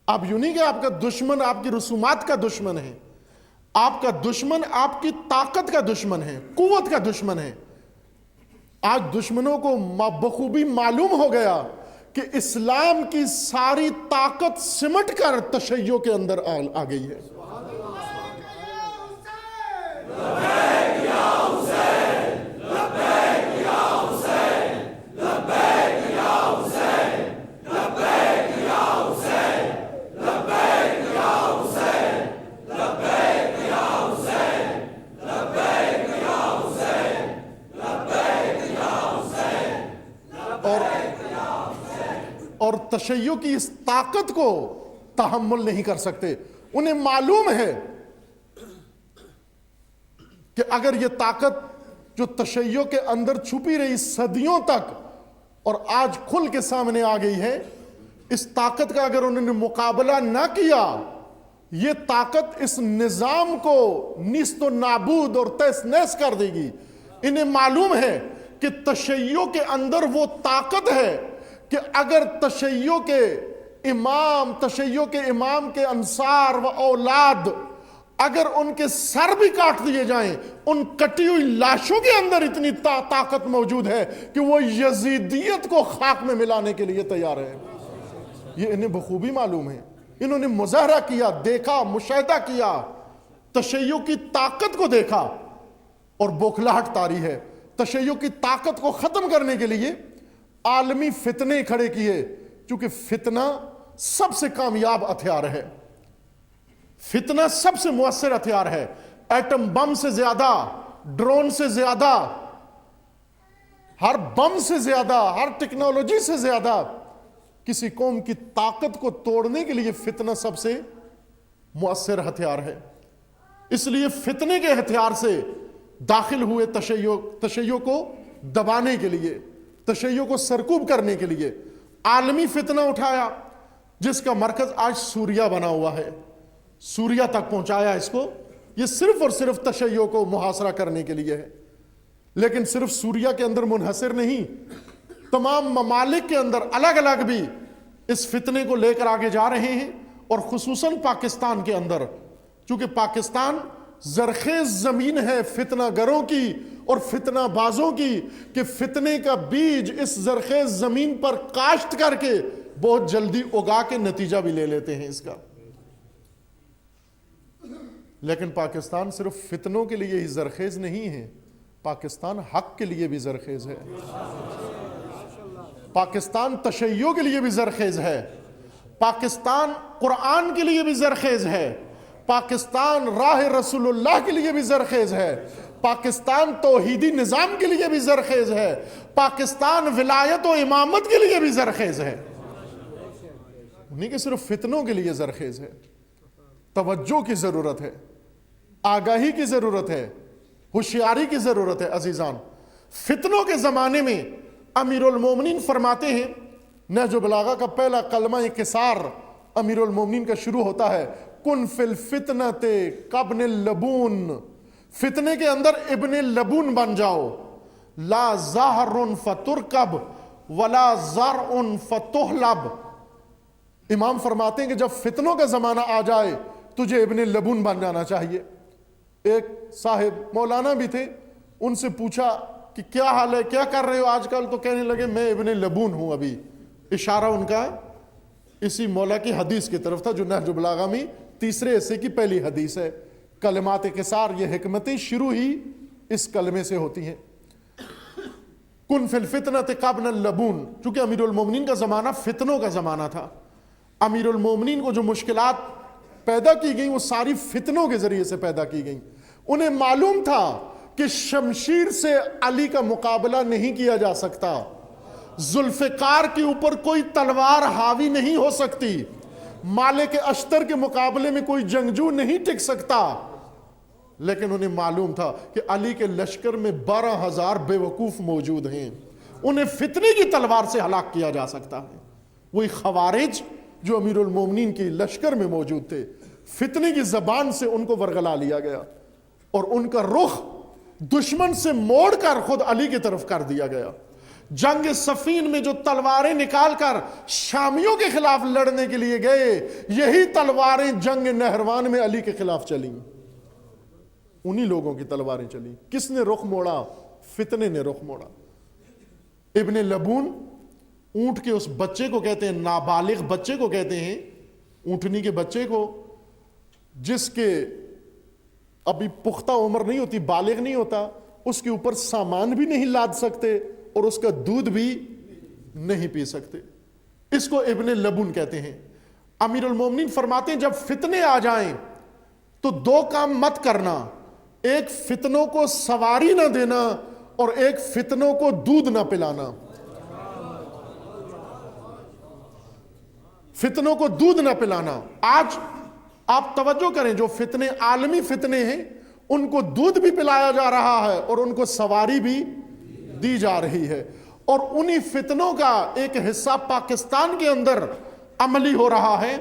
اب یوں نہیں کہ آپ کا دشمن آپ کی رسومات کا دشمن ہے، آپ کا دشمن آپ کی طاقت کا دشمن ہے، قوت کا دشمن ہے۔ آج دشمنوں کو بخوبی معلوم ہو گیا کہ اسلام کی ساری طاقت سمٹ کر تشیع کے اندر آ گئی ہے۔ اور تشیع کی اس طاقت کو تحمل نہیں کر سکتے۔ انہیں معلوم ہے کہ اگر یہ طاقت جو تشیع کے اندر چھپی رہی صدیوں تک اور آج کھل کے سامنے آ گئی ہے، اس طاقت کا اگر انہوں نے مقابلہ نہ کیا، یہ طاقت اس نظام کو نیست و نابود اور تہس نہس کر دے گی۔ انہیں معلوم ہے کہ تشیع کے اندر وہ طاقت ہے کہ اگر تشیع کے امام کے انصار و اولاد اگر ان کے سر بھی کاٹ دیے جائیں، ان کٹی ہوئی لاشوں کے اندر اتنی طاقت موجود ہے کہ وہ یزیدیت کو خاک میں ملانے کے لیے تیار ہے۔ یہ انہیں بخوبی معلوم ہے، انہوں نے مظاہرہ کیا، دیکھا، مشاہدہ کیا، تشیع کی طاقت کو دیکھا اور بوکھلاہٹ طاری ہے۔ تشیع کی طاقت کو ختم کرنے کے لیے عالمی فتنے کھڑے کیے، چونکہ فتنہ سب سے کامیاب ہتھیار ہے، فتنہ سب سے مؤثر ہتھیار ہے۔ ایٹم بم سے زیادہ، ڈرون سے زیادہ، ہر بم سے زیادہ، ہر ٹیکنالوجی سے زیادہ کسی قوم کی طاقت کو توڑنے کے لیے فتنہ سب سے مؤثر ہتھیار ہے۔ اس لیے فتنے کے ہتھیار سے داخل ہوئے تشیع کو دبانے کے لیے، تشیع کو سرکوب کرنے کے لیے عالمی فتنہ اٹھایا، جس کا مرکز آج سوریہ بنا ہوا ہے، سوریہ تک پہنچایا اس کو۔ یہ صرف اور صرف تشیع کو محاصرہ کرنے کے لیے ہے، لیکن صرف سوریہ کے اندر منحصر نہیں، تمام ممالک کے اندر الگ الگ بھی اس فتنے کو لے کر آگے جا رہے ہیں، اور خصوصاً پاکستان کے اندر، چونکہ پاکستان زرخیز زمین ہے فتنہ گروں کی اور فتنہ بازوں کی، کہ فتنے کا بیج اس زرخیز زمین پر کاشت کر کے بہت جلدی اگا کے نتیجہ بھی لے لیتے ہیں اس کا۔ لیکن پاکستان صرف فتنوں کے لیے ہی زرخیز نہیں ہے، پاکستان حق کے لیے بھی زرخیز ہے، پاکستان تشیع کے لیے بھی زرخیز ہے، پاکستان قرآن کے لیے بھی زرخیز ہے، پاکستان راہ رسول اللہ کے لیے بھی زرخیز ہے، پاکستان توحیدی نظام کے لیے بھی زرخیز ہے، پاکستان ولایت و امامت کے لیے بھی زرخیز ہے۔ نہیں کہ صرف فتنوں کے لیے زرخیز ہے، توجہ کی ضرورت ہے، آگاہی کی ضرورت ہے، ہوشیاری کی ضرورت ہے۔ عزیزان، فتنوں کے زمانے میں امیر المومنین فرماتے ہیں، نہج البلاغہ کا پہلا کلمہ قصار امیر المومنین کا شروع ہوتا ہے، کن فی الفتنۃ کابن اللبون، فتنے کے اندر ابن لبون بن جاؤ، لا زہر فترکب ولا زرع فتحلب۔ امام فرماتے ہیں کہ جب فتنوں کا زمانہ آ جائے تجھے ابن لبون بن جانا چاہیے۔ ایک صاحب مولانا بھی تھے، ان سے پوچھا کہ کیا حال ہے، کیا کر رہے ہو آج کل؟ تو کہنے لگے میں ابن لبون ہوں ابھی۔ اشارہ ان کا اسی مولا کی حدیث کی طرف تھا جو نہج البلاغہ میں تیسرے حصے کی پہلی حدیث ہے۔ کلمات قصار، یہ حکمتیں شروع ہی اس کلمے سے ہوتی ہیں۔ کن فی الفتنۃ قابن اللبون، چونکہ امیر المومنین کا زمانہ فتنوں کا زمانہ تھا، امیر المومنین کو جو مشکلات پیدا کی گئیں وہ ساری فتنوں کے ذریعے سے پیدا کی گئیں۔ انہیں معلوم تھا کہ شمشیر سے علی کا مقابلہ نہیں کیا جا سکتا، ذوالفقار کے اوپر کوئی تلوار حاوی نہیں ہو سکتی، مالک اشتر کے مقابلے میں کوئی جنگجو نہیں ٹک سکتا، لیکن انہیں معلوم تھا کہ علی کے لشکر میں 12,000 بے وقوف موجود ہیں، انہیں فتنے کی تلوار سے ہلاک کیا جا سکتا ہے۔ وہی خوارج جو امیر المومنین کی لشکر میں موجود تھے، فتنے کی زبان سے ان کو ورغلا لیا گیا اور ان کا رخ دشمن سے موڑ کر خود علی کی طرف کر دیا گیا۔ جنگ صفین میں جو تلواریں نکال کر شامیوں کے خلاف لڑنے کے لیے گئے، یہی تلواریں جنگ نہروان میں علی کے خلاف چلیں، انہی لوگوں کی تلواریں چلیں۔ کس نے رخ موڑا؟ فتنے نے رخ موڑا۔ ابن لبون اونٹ کے اس بچے کو کہتے ہیں، نابالغ بچے کو کہتے ہیں، اونٹنی کے بچے کو، جس کے ابھی پختہ عمر نہیں ہوتی، بالغ نہیں ہوتا، اس کے اوپر سامان بھی نہیں لاد سکتے اور اس کا دودھ بھی نہیں پی سکتے، اس کو ابن لبون کہتے ہیں۔ امیر المومنین فرماتے ہیں جب فتنے آ جائیں تو 2 کام مت کرنا، ایک فتنوں کو سواری نہ دینا اور ایک فتنوں کو دودھ نہ پلانا۔ فتنوں کو دودھ نہ پلانا۔ آج آپ توجہ کریں، جو فتنے عالمی فتنے ہیں ان کو دودھ بھی پلایا جا رہا ہے اور ان کو سواری بھی دی جا رہی ہے، اور انہی فتنوں کا ایک حصہ پاکستان کے اندر عملی ہو رہا ہے۔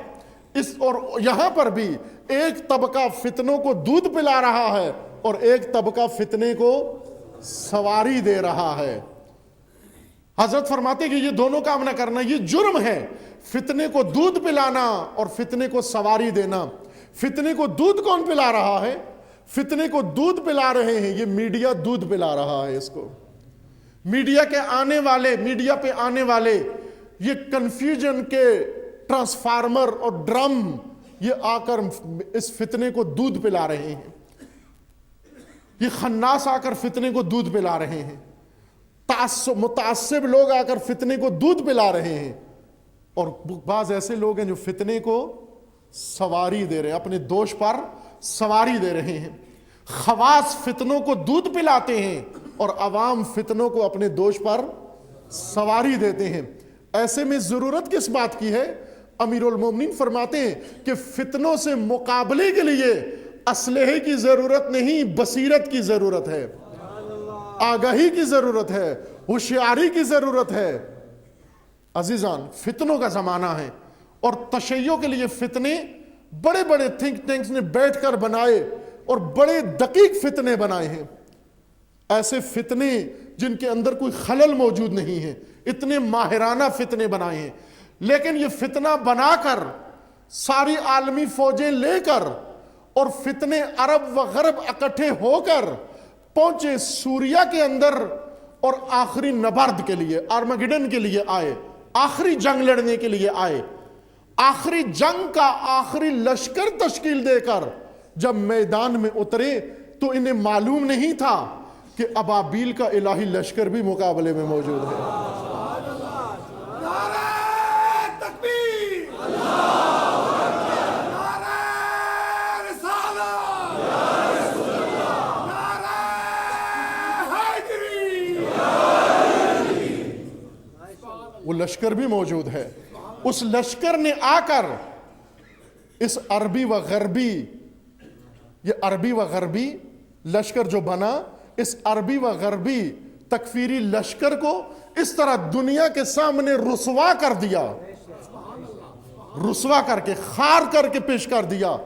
اور یہاں پر بھی ایک طبقہ فتنوں کو دودھ پلا رہا ہے اور ایک طبقہ فتنے کو سواری دے رہا ہے۔ حضرت فرماتے کہ یہ دونوں کام نہ کرنا، یہ جرم ہے، فتنے کو دودھ پلانا اور فتنے کو سواری دینا۔ فتنے کو دودھ کون پلا رہا ہے؟ فتنے کو دودھ پلا رہے ہیں یہ میڈیا، دودھ پلا رہا ہے اس کو۔ میڈیا کے آنے والے، میڈیا پہ آنے والے یہ کنفیوژن کے ٹرانسفارمر اور ڈرم، یہ آ کر اس فتنے کو دودھ پلا رہے ہیں۔ یہ خناس آ کر فتنے کو دودھ پلا رہے ہیں، متعصب لوگ آ کر فتنے کو دودھ پلا رہے ہیں، اور بعض ایسے لوگ ہیں جو فتنے کو سواری دے رہے ہیں، اپنے دوش پر سواری دے رہے ہیں۔ خواص فتنوں کو دودھ پلاتے ہیں اور عوام فتنوں کو اپنے دوش پر سواری دیتے ہیں۔ ایسے میں ضرورت کس بات کی ہے؟ امیر المومنین فرماتے ہیں کہ فتنوں سے مقابلے کے لیے اسلحے کی ضرورت نہیں، بصیرت کی ضرورت ہے، آگاہی کی ضرورت ہے، ہوشیاری کی ضرورت ہے۔ عزیزان، فتنوں کا زمانہ ہے اور تشیع کے لیے فتنے بڑے بڑے تھنک ٹینکس نے بیٹھ کر بنائے اور بڑے دقیق فتنے بنائے ہیں، ایسے فتنے جن کے اندر کوئی خلل موجود نہیں ہے، اتنے ماہرانہ فتنے بنائے ہیں۔ لیکن یہ فتنہ بنا کر ساری عالمی فوجیں لے کر اور فتنے عرب و غرب اکٹھے ہو کر پہنچے سوریا کے اندر اور آخری نبرد کے لیے، آرمگیڈن کے لیے آئے، آخری جنگ لڑنے کے لیے آئے۔ آخری جنگ کا آخری لشکر تشکیل دے کر جب میدان میں اترے تو انہیں معلوم نہیں تھا کہ ابابیل کا الہی لشکر بھی مقابلے میں موجود ہے۔ نعرہ تکبیر، نعرہ رسالت، نعرہ حیدری، وہ لشکر بھی موجود ہے۔ اس لشکر نے آ کر اس عربی و غربی، یہ عربی و غربی لشکر جو بنا، اس عربی و غربی تکفیری لشکر کو اس طرح دنیا کے سامنے رسوا کر دیا، رسوا کر کے، خار کر کے پیش کر دیا،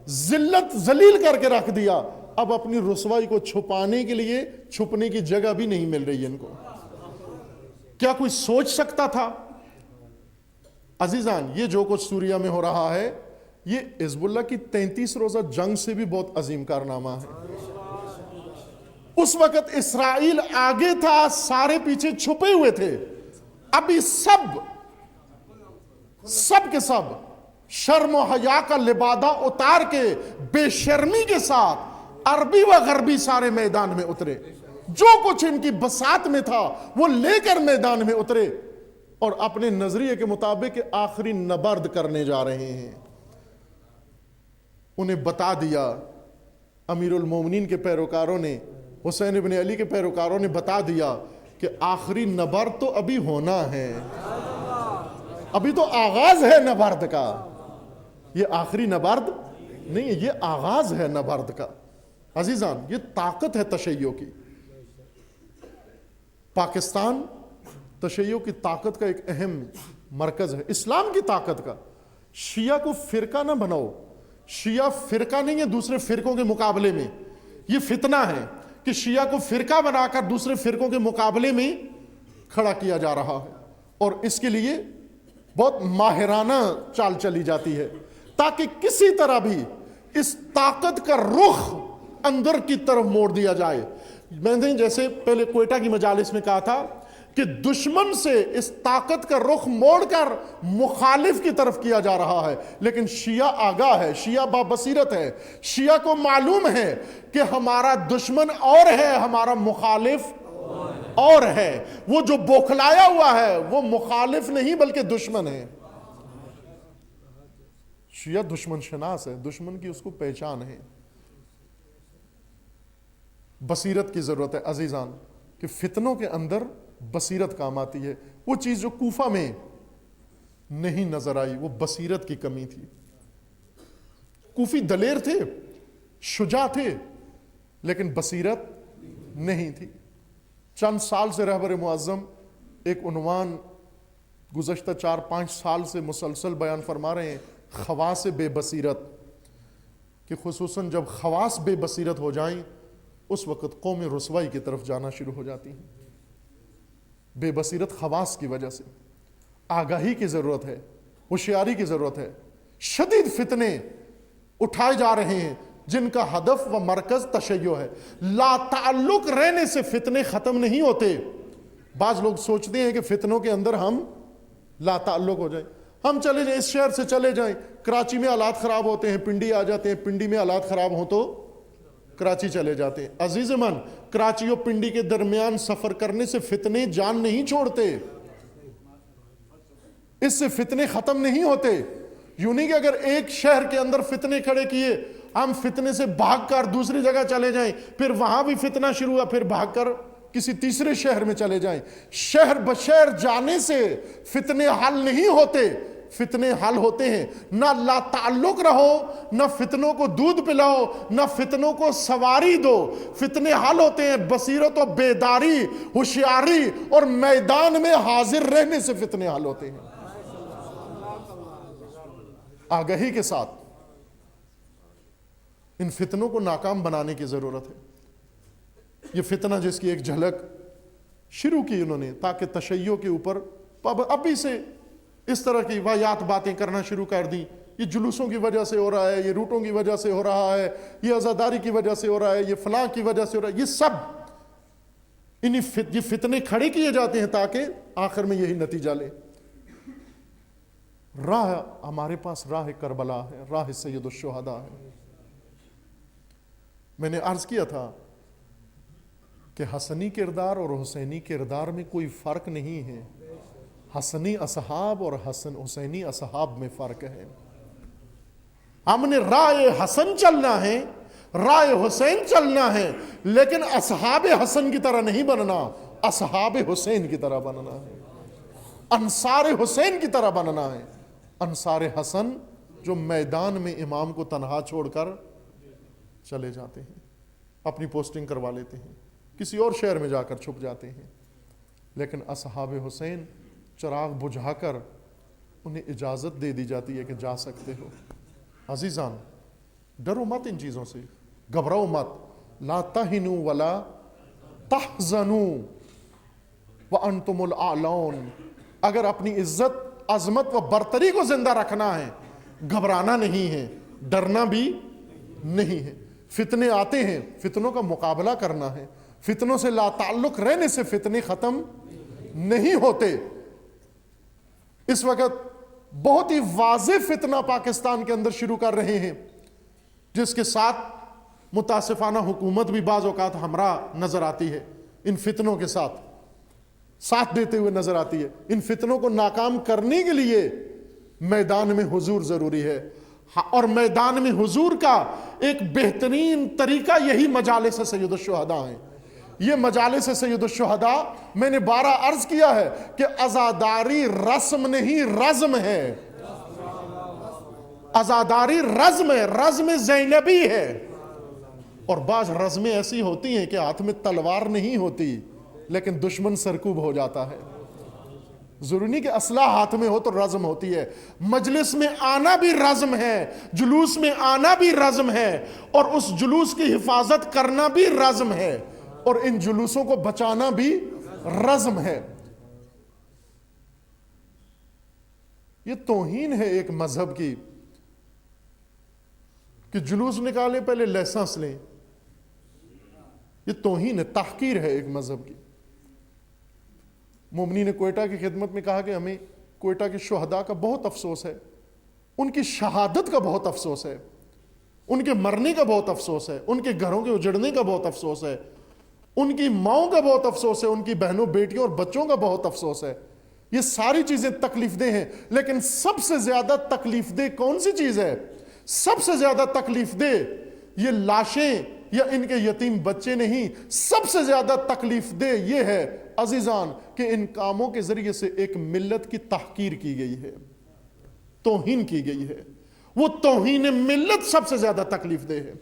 ذلت ذلیل کر کے رکھ دیا۔ اب اپنی رسوائی کو چھپانے کے لیے چھپنے کی جگہ بھی نہیں مل رہی ان کو۔ کیا کوئی سوچ سکتا تھا؟ عزیزان، یہ جو کچھ سوریہ میں ہو رہا ہے، یہ حزب اللہ کی 33 روزہ جنگ سے بھی بہت عظیم کارنامہ ہے۔ اس وقت اسرائیل آگے تھا، سارے پیچھے چھپے ہوئے تھے۔ ابھی سب کے سب شرم و حیا کا لبادہ اتار کے بے شرمی کے ساتھ عربی و غربی سارے میدان میں اترے، جو کچھ ان کی بساط میں تھا وہ لے کر میدان میں اترے اور اپنے نظریے کے مطابق آخری نبرد کرنے جا رہے ہیں۔ انہیں بتا دیا، امیر المومنین کے پیروکاروں نے، حسین ابن علی کے پیروکاروں نے بتا دیا کہ آخری نبرد تو ابھی ہونا ہے، ابھی تو آغاز ہے نبرد کا، یہ آخری نبرد نہیں ہے، یہ آغاز ہے نبرد کا۔ عزیزان، یہ طاقت ہے تشیع کی۔ پاکستان تشیع کی طاقت کا ایک اہم مرکز ہے، اسلام کی طاقت کا۔ شیعہ کو فرقہ نہ بناؤ، شیعہ فرقہ نہیں ہے دوسرے فرقوں کے مقابلے میں، یہ فتنہ ہے کہ شیعہ کو فرقہ بنا کر دوسرے فرقوں کے مقابلے میں کھڑا کیا جا رہا ہے، اور اس کے لیے بہت ماہرانہ چال چلی جاتی ہے تاکہ کسی طرح بھی اس طاقت کا رخ اندر کی طرف موڑ دیا جائے۔ میں نے جیسے پہلے کوئٹہ کی مجالس میں کہا تھا کہ دشمن سے اس طاقت کا رخ موڑ کر مخالف کی طرف کیا جا رہا ہے، لیکن شیعہ آگاہ ہے، شیعہ بابصیرت ہے، شیعہ کو معلوم ہے کہ ہمارا دشمن اور ہے، ہمارا مخالف اور ہے۔ وہ جو بوکھلایا ہوا ہے وہ مخالف نہیں بلکہ دشمن ہے۔ شیعہ دشمن شناس ہے، دشمن کی اس کو پہچان ہے۔ بصیرت کی ضرورت ہے عزیزان، کہ فتنوں کے اندر بصیرت کام آتی ہے۔ وہ چیز جو کوفہ میں نہیں نظر آئی وہ بصیرت کی کمی تھی۔ کوفی دلیر تھے، شجاع تھے، لیکن بصیرت نہیں تھی۔ چند سال سے رہبر معظم ایک عنوان گزشتہ 4-5 سال سے مسلسل بیان فرما رہے ہیں، خواص بے بصیرت، کہ خصوصاً جب خواص بے بصیرت ہو جائیں اس وقت قوم رسوائی کی طرف جانا شروع ہو جاتی ہیں۔ بے بصیرت خواص کی وجہ سے آگاہی کی ضرورت ہے، ہوشیاری کی ضرورت ہے۔ شدید فتنے اٹھائے جا رہے ہیں جن کا ہدف و مرکز تشیع ہے۔ لا تعلق رہنے سے فتنے ختم نہیں ہوتے۔ بعض لوگ سوچتے ہیں کہ فتنوں کے اندر ہم لا تعلق ہو جائیں، ہم چلے جائیں، اس شہر سے چلے جائیں، کراچی میں حالات خراب ہوتے ہیں پنڈی آ جاتے ہیں، پنڈی میں حالات خراب ہوں تو کراچی چلے جاتے ہیں۔ عزیز من، کراچی اور پنڈی کے درمیان سفر کرنے سے فتنے جان نہیں چھوڑتے، اس سے فتنے ختم نہیں ہوتے۔ یوں نہیں کہ اگر ایک شہر کے اندر فتنے کھڑے کیے، ہم فتنے سے بھاگ کر دوسری جگہ چلے جائیں، پھر وہاں بھی فتنہ شروع ہوا، پھر بھاگ کر کسی تیسرے شہر میں چلے جائیں۔ شہر بشہر جانے سے فتنے حل نہیں ہوتے، فتنے حل ہوتے ہیں۔ نہ لا تعلق رہو، نہ فتنوں کو دودھ پلاؤ، نہ فتنوں کو سواری دو، فتنے حل ہوتے ہیں بصیرت و بیداری، ہوشیاری اور میدان میں حاضر رہنے سے فتنے حل ہوتے ہیں۔ آگاہی کے ساتھ ان فتنوں کو ناکام بنانے کی ضرورت ہے۔ یہ فتنہ جس کی ایک جھلک شروع کی انہوں نے تاکہ تشیع کے اوپر ابھی سے اس طرح کی واہیات باتیں کرنا شروع کر دیں۔ یہ جلوسوں کی وجہ سے ہو رہا ہے، یہ روٹوں کی وجہ سے ہو رہا ہے، یہ عزاداری کی وجہ سے ہو رہا ہے، یہ فلاں کی وجہ سے ہو رہا ہے، یہ سب یہ فتنے کھڑے کیے جاتے ہیں تاکہ آخر میں یہی نتیجہ لے۔ راہ ہمارے پاس راہ کربلا ہے، راہ سید الشہداء ہے۔ میں نے عرض کیا تھا کہ حسنی کردار اور حسینی کردار میں کوئی فرق نہیں ہے، حسنی اصحاب اور حسینی اصحاب میں فرق ہے۔ ہم نے راہ حسن چلنا ہے، راہ حسین چلنا ہے، لیکن اصحاب حسن کی طرح نہیں بننا، اصحاب حسین کی طرح بننا ہے۔ انصار حسین کی طرح بننا ہے. انصار حسن جو میدان میں امام کو تنہا چھوڑ کر چلے جاتے ہیں, اپنی پوسٹنگ کروا لیتے ہیں, کسی اور شہر میں جا کر چھپ جاتے ہیں. لیکن اصحاب حسین چراغ بجھا کر انہیں اجازت دے دی جاتی ہے کہ جا سکتے ہو. عزیزان, ڈرو مت ان چیزوں سے, گھبراؤ مت. لا تہنوا ولا تحزنوا وانتم الاعلون. اگر اپنی عزت, عظمت و برتری کو زندہ رکھنا ہے, گھبرانا نہیں ہے, ڈرنا بھی نہیں ہے. فتنے آتے ہیں, فتنوں کا مقابلہ کرنا ہے. فتنوں سے لا تعلق رہنے سے فتنے ختم نہیں ہوتے. اس وقت بہت ہی واضح فتنہ پاکستان کے اندر شروع کر رہے ہیں, جس کے ساتھ متاسفانہ حکومت بھی بعض اوقات ہمراہ نظر آتی ہے. ان فتنوں کے ساتھ دیتے ہوئے نظر آتی ہے. ان فتنوں کو ناکام کرنے کے لیے میدان میں حضور ضروری ہے, اور میدان میں حضور کا ایک بہترین طریقہ یہی مجالس سید الشہداء ہیں. یہ مجالس سید الشہداء, میں نے 12 عرض کیا ہے کہ عزاداری رسم نہیں رزم ہے. عزاداری رزم ہے, رزم زینبی ہے. اور بعض رزمیں ایسی ہوتی ہیں کہ ہاتھ میں تلوار نہیں ہوتی لیکن دشمن سرکوب ہو جاتا ہے. ضروری نہیں کہ اسلحہ ہاتھ میں ہو تو رزم ہوتی ہے. مجلس میں آنا بھی رزم ہے, جلوس میں آنا بھی رزم ہے, اور اس جلوس کی حفاظت کرنا بھی رزم ہے, اور ان جلوسوں کو بچانا بھی رزم ہے. یہ توہین ہے ایک مذہب کی کہ جلوس نکالے پہلے لائسنس لیں. یہ توہین ہے, تحقیر ہے ایک مذہب کی. مومنین کوئٹہ کی خدمت میں کہا کہ ہمیں کوئٹہ کے شہداء کا بہت افسوس ہے, ان کی شہادت کا بہت افسوس ہے, ان کے مرنے کا بہت افسوس ہے, ان کے گھروں کے اجڑنے کا بہت افسوس ہے, ان کی ماؤں کا بہت افسوس ہے, ان کی بہنوں بیٹیوں اور بچوں کا بہت افسوس ہے. یہ ساری چیزیں تکلیف دہ ہیں, لیکن سب سے زیادہ تکلیف دہ کون سی چیز ہے؟ سب سے زیادہ تکلیف دہ یہ لاشیں یا ان کے یتیم بچے نہیں, سب سے زیادہ تکلیف دہ یہ ہے عزیزان کہ ان کاموں کے ذریعے سے ایک ملت کی تحقیر کی گئی ہے, توہین کی گئی ہے. وہ توہین ملت سب سے زیادہ تکلیف دہ ہے.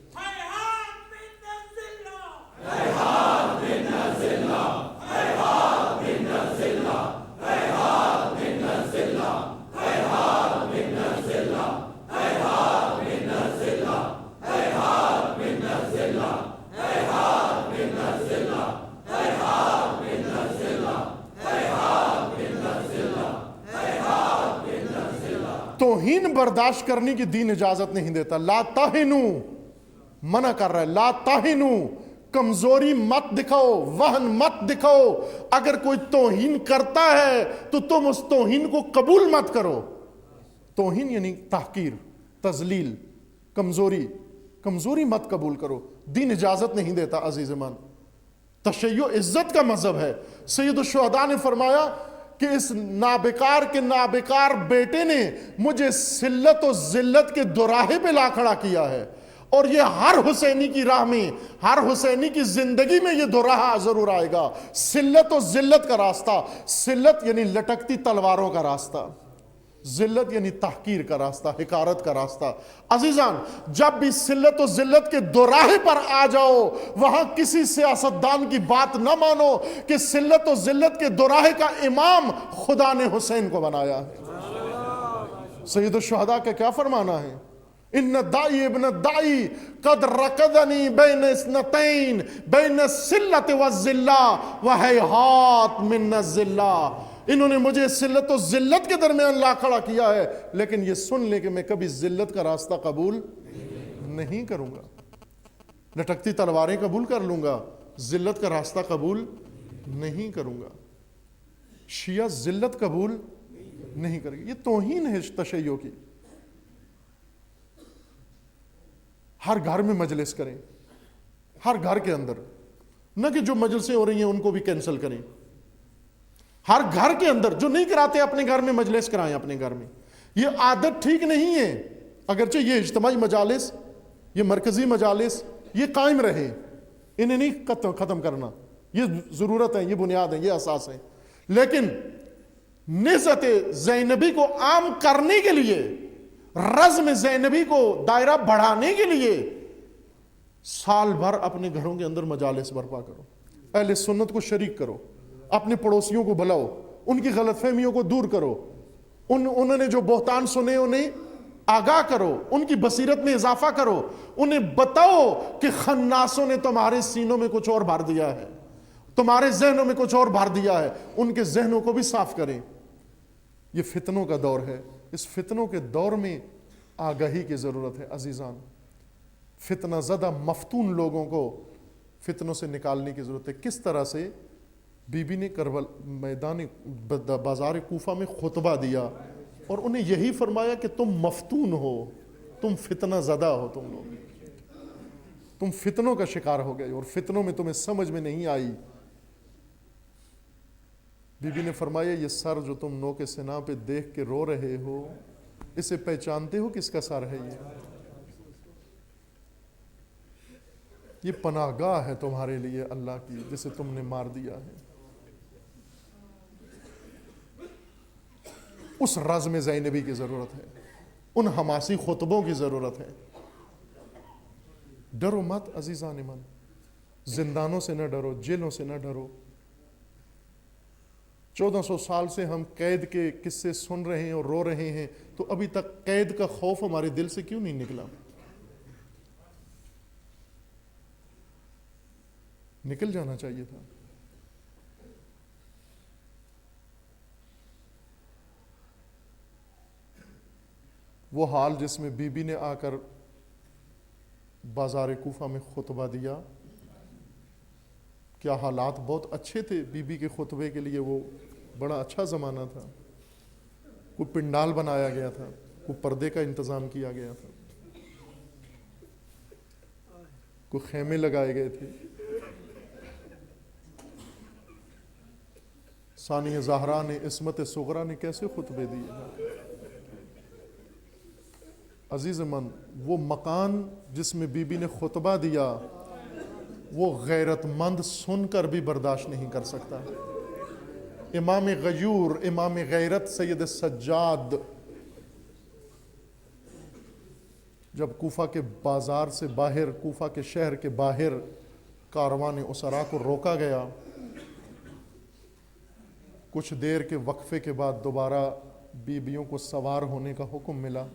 توہین برداشت کرنے کی دین اجازت نہیں دیتا. لا تہنوا منع کر رہا ہے, لا تہنوا, کمزوری مت دکھاؤ, وہن مت دکھاؤ. اگر کوئی توہین کرتا ہے تو تم اس توہین کو قبول مت کرو. توہین یعنی تحقیر, تذلیل, کمزوری مت قبول کرو. دین اجازت نہیں دیتا عزیزمان. تشیع عزت کا مذہب ہے. سید الشہداء نے فرمایا کہ اس نابکار کے نابکار بیٹے نے مجھے ذلت و ذلت کے دوراہے پہ لا کھڑا کیا ہے, اور یہ ہر حسینی کی راہ میں, ہر حسینی کی زندگی میں یہ دوراہا ضرور آئے گا. ذلت و ذلت کا راستہ, ذلت یعنی لٹکتی تلواروں کا راستہ, ذلت یعنی تحقیر کا راستہ, حقارت کا راستہ. عزیزان, جب بھی ذلت و ذلت کے دوراہے پر آ جاؤ, وہاں کسی سیاستدان کی بات نہ مانو کہ ذلت و ذلت کے دوراہے کا امام خدا نے حسین کو بنایا ہے. سید الشہداء کا کیا فرمانا ہے؟ ان دائی ابن دائی قد رکضنی بین اثنتین بین الذلت والذلہ وہیہات من الذلہ. انہوں نے مجھے ذلت و ذلت کے درمیان لا کھڑا کیا ہے, لیکن یہ سن لے کہ میں کبھی ذلت کا راستہ قبول نہیں کروں گا. لٹکتی تلواریں قبول کر لوں گا, ذلت کا راستہ قبول نہیں کروں گا. شیعہ ذلت قبول نہیں کرے گا. یہ توہین ہے تشیع کی. ہر گھر میں مجلس کریں, ہر گھر کے اندر, نہ کہ جو مجلسیں ہو رہی ہیں ان کو بھی کینسل کریں. ہر گھر کے اندر جو نہیں کراتے اپنے گھر میں مجلس کرائیں اپنے گھر میں. یہ عادت ٹھیک نہیں ہے. اگرچہ یہ اجتماعی مجالس, یہ مرکزی مجالس یہ قائم رہے, انہیں نہیں ختم کرنا, یہ ضرورت ہے, یہ بنیاد ہے, یہ اساس ہے. لیکن نہضت زینبی کو عام کرنے کے لیے، رزم زینبی کو دائرہ بڑھانے کے لیے سال بھر اپنے گھروں کے اندر مجالس برپا کرو، اہل سنت کو شریک کرو، اپنے پڑوسیوں کو بلاؤ، ان کی غلط فہمیوں کو دور کرو، انہوں نے جو بہتان سنے انہیں آگاہ کرو، ان کی بصیرت میں اضافہ کرو، انہیں بتاؤ کہ خناسوں نے تمہارے سینوں میں کچھ اور بھر دیا ہے، تمہارے ذہنوں میں کچھ اور بھر دیا ہے، ان کے ذہنوں کو بھی صاف کریں۔ یہ فتنوں کا دور ہے، اس فتنوں کے دور میں آگاہی کی ضرورت ہے عزیزان۔ فتنہ زدہ مفتون لوگوں کو فتنوں سے نکالنے کی ضرورت ہے۔ کس طرح سے بی بی نے میدان بازار کوفہ میں خطبہ دیا اور انہیں یہی فرمایا کہ تم مفتون ہو، تم فتنہ زدہ ہو، تم فتنوں کا شکار ہو گئے اور فتنوں میں تمہیں سمجھ میں نہیں آئی۔ بی بی نے فرمایا یہ سر جو تم نوک سنا پہ دیکھ کے رو رہے ہو، اسے پہچانتے ہو کس کا سر ہے؟ یہ پناہ گاہ ہے تمہارے لیے اللہ کی، جسے تم نے مار دیا ہے۔ اس رزم زینبی کی ضرورت ہے، ان حماسی خطبوں کی ضرورت ہے۔ ڈرو مت عزیزان من، زندانوں سے نہ ڈرو، جیلوں سے نہ ڈرو۔ 1400 سال سے ہم قید کے قصے سن رہے ہیں اور رو رہے ہیں، تو ابھی تک قید کا خوف ہمارے دل سے کیوں نہیں نکلا؟ نکل جانا چاہیے تھا۔ وہ حال جس میں بی بی نے آ کر بازار کوفہ میں خطبہ دیا، کیا حالات بہت اچھے تھے بی بی کے خطبے کے لیے، وہ بڑا اچھا زمانہ تھا۔ کوئی پنڈال بنایا گیا تھا، کوئی پردے کا انتظام کیا گیا تھا، کوئی خیمے لگائے گئے تھے۔ ثانیہ زہرا نے، عصمت صغرا نے کیسے خطبے دیے؟ عزیز من، وہ مکان جس میں بی بی نے خطبہ دیا، وہ غیرت مند سن کر بھی برداشت نہیں کر سکتا۔ امام غیور، امام غیرت سید سجاد جب کوفہ کے بازار سے باہر، کوفہ کے شہر کے باہر کاروان اسرا کو روکا گیا، کچھ دیر کے وقفے کے بعد دوبارہ بیویوں کو سوار ہونے کا حکم ملا۔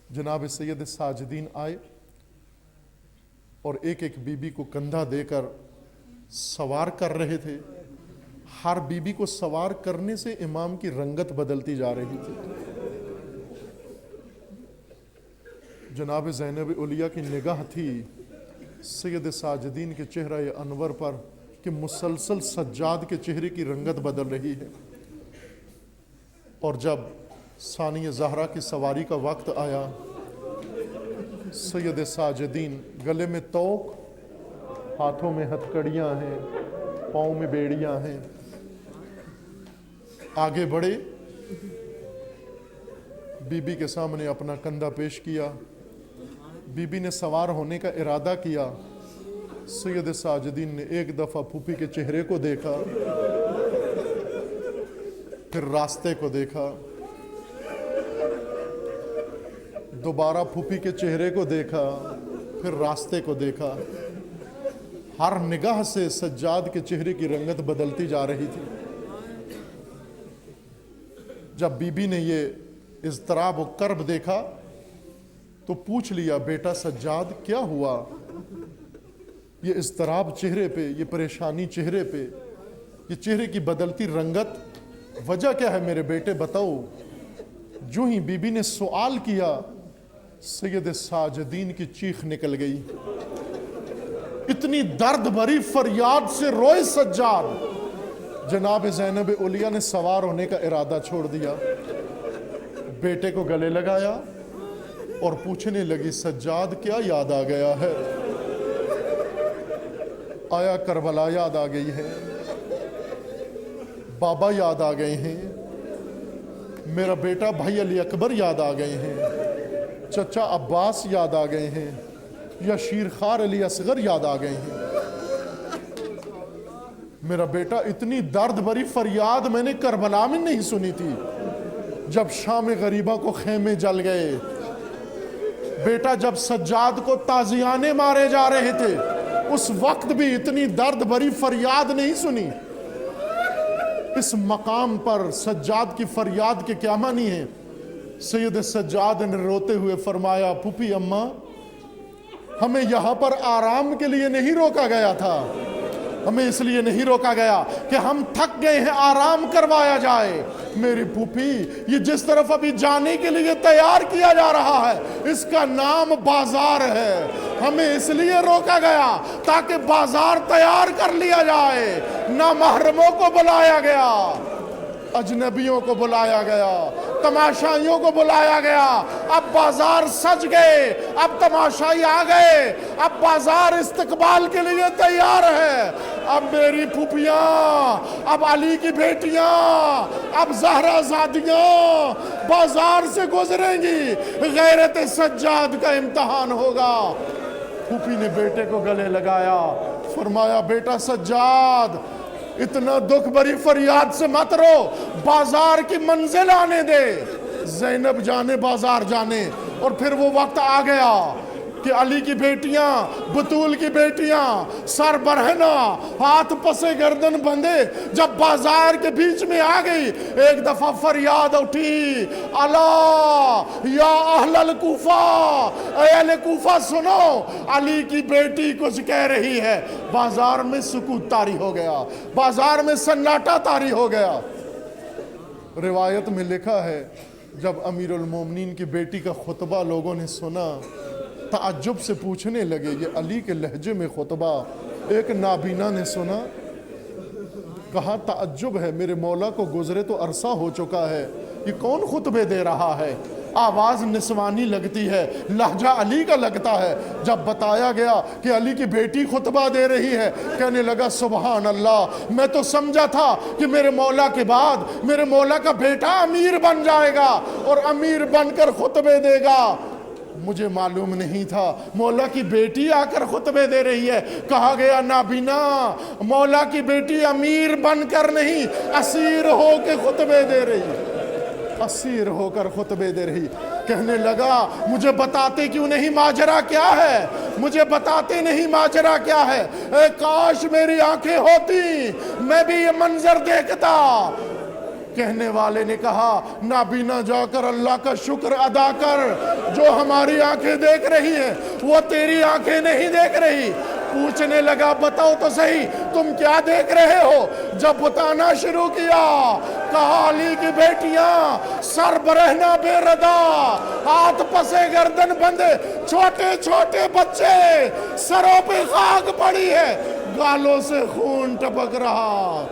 جناب سید ساجدین آئے اور ایک ایک بی بی کو کندھا دے کر سوار کر رہے تھے۔ ہر بی بی کو سوار کرنے سے امام کی رنگت بدلتی جا رہی تھی۔ جناب زینب علیہ کی نگاہ تھی سید ساجدین کے چہرہ انور پر کہ مسلسل سجاد کے چہرے کی رنگت بدل رہی ہے۔ اور جب ثانیہ زہرا کی سواری کا وقت آیا، سید ساجدین گلے میں توق، ہاتھوں میں ہتھکڑیاں ہیں، پاؤں میں بیڑیاں ہیں، آگے بڑھے، بی بی کے سامنے اپنا کندھا پیش کیا۔ بی بی نے سوار ہونے کا ارادہ کیا۔ سید ساجدین نے ایک دفعہ پھوپھی کے چہرے کو دیکھا، پھر راستے کو دیکھا، دوبارہ پھوپھی کے چہرے کو دیکھا، پھر راستے کو دیکھا۔ ہر نگاہ سے سجاد کے چہرے کی رنگت بدلتی جا رہی تھی۔ جب بی بی نے یہ اضطراب و کرب دیکھا تو پوچھ لیا، بیٹا سجاد کیا ہوا؟ یہ اضطراب چہرے پہ، یہ پریشانی چہرے پہ، یہ چہرے کی بدلتی رنگت، وجہ کیا ہے میرے بیٹے بتاؤ؟ جو ہی بی بی نے سوال کیا، سید ساجدین کی چیخ نکل گئی۔ اتنی درد بھری فریاد سے روئے سجاد۔ جناب زینب علیہ نے سوار ہونے کا ارادہ چھوڑ دیا، بیٹے کو گلے لگایا اور پوچھنے لگی، سجاد کیا یاد آ گیا ہے؟ آیا کربلا یاد آ گئی ہے؟ بابا یاد آ گئے ہیں؟ میرا بیٹا بھائی علی اکبر یاد آ گئے ہیں؟ چچا عباس یاد آ گئے ہیں؟ یا شیر خوار علی اصغر یاد آ گئے ہیں؟ میرا بیٹا اتنی درد بھری فریاد میں نے کربلا میں نہیں سنی تھی جب شام غریبہ کو خیمے جل گئے. بیٹا جب سجاد کو تازیانے مارے جا رہے تھے اس وقت بھی اتنی درد بھری فریاد نہیں سنی. اس مقام پر سجاد کی فریاد کے کیا معنی ہے؟ سید سجاد نے روتے ہوئے فرمایا پھوپھی اماں ہمیں یہاں پر آرام کے لیے نہیں روکا گیا تھا, ہمیں اس لیے نہیں روکا گیا کہ ہم تھک گئے ہیں آرام کروایا جائے. میری پھوپھی یہ جس طرف ابھی جانے کے لیے تیار کیا جا رہا ہے اس کا نام بازار ہے. ہمیں اس لیے روکا گیا تاکہ بازار تیار کر لیا جائے. نامحرموں کو بلایا گیا, اجنبیوں کو بلایا گیا, تماشائیوں کو بلایا گیا. اب بازار سج گئے, اب تماشائی آ گئے, اب بازار استقبال کے لیے تیار ہے. اب میری پھوپھیاں, اب علی کی بیٹیاں, اب زہرا زادیاں بازار سے گزریں گی. غیرت سجاد کا امتحان ہوگا. پھوپھی نے بیٹے کو گلے لگایا, فرمایا بیٹا سجاد اتنا دکھ بھری فریاد سے مت رو, بازار کی منزل آنے دے. زینب جانے بازار جانے, اور پھر وہ وقت آ گیا کہ علی کی بیٹیاں, بطول کی بیٹیاں سر برہنہ ہاتھ پسے گردن بندھے جب بازار کے بیچ میں آ گئی, ایک دفعہ فریاد اٹھی الا یا اہل الکوفہ, اے اہل کوفہ سنو علی کی بیٹی کچھ کہہ رہی ہے. بازار میں سکوت طاری ہو گیا, بازار میں سناٹا طاری ہو گیا. روایت میں لکھا ہے جب امیر المومنین کی بیٹی کا خطبہ لوگوں نے سنا تعجب سے پوچھنے لگے یہ علی کے لہجے میں خطبہ. ایک نابینا نے سنا, کہا تعجب ہے, میرے مولا کو گزرے تو عرصہ ہو چکا ہے, یہ کون خطبے دے رہا ہے؟ آواز نسوانی لگتی ہے, لہجہ علی کا لگتا ہے. جب بتایا گیا کہ علی کی بیٹی خطبہ دے رہی ہے, کہنے لگا سبحان اللہ, میں تو سمجھا تھا کہ میرے مولا کے بعد میرے مولا کا بیٹا امیر بن جائے گا اور امیر بن کر خطبے دے گا. مجھے معلوم نہیں تھا مولا کی بیٹی آ کر خطبے دے رہی ہے. کہا گیا نابینا, مولا کی بیٹی امیر بن کر نہیں اسیر ہو کے خطبے دے رہی, اسیر ہو کر خطبے دے رہی. کہنے لگا مجھے بتاتے کیوں نہیں ماجرا کیا ہے, مجھے بتاتے نہیں ماجرا کیا ہے. اے کاش میری آنکھیں ہوتی میں بھی یہ منظر دیکھتا. کہنے والے نے کہا نابینا جا کر اللہ کا شکر ادا کر, جو ہماری آنکھیں دیکھ رہی ہیں وہ تیری آنکھیں نہیں دیکھ رہی. پوچھنے لگا بتاؤ تو صحیح تم کیا دیکھ رہے ہو؟ جب بتانا شروع کیا کہا علی کی بیٹیاں سر برہنہ بے ردا, ہاتھ پسے گردن بندے, چھوٹے چھوٹے بچے, سروں پہ خاک پڑی ہے, گالوں سے خون ٹپک رہا.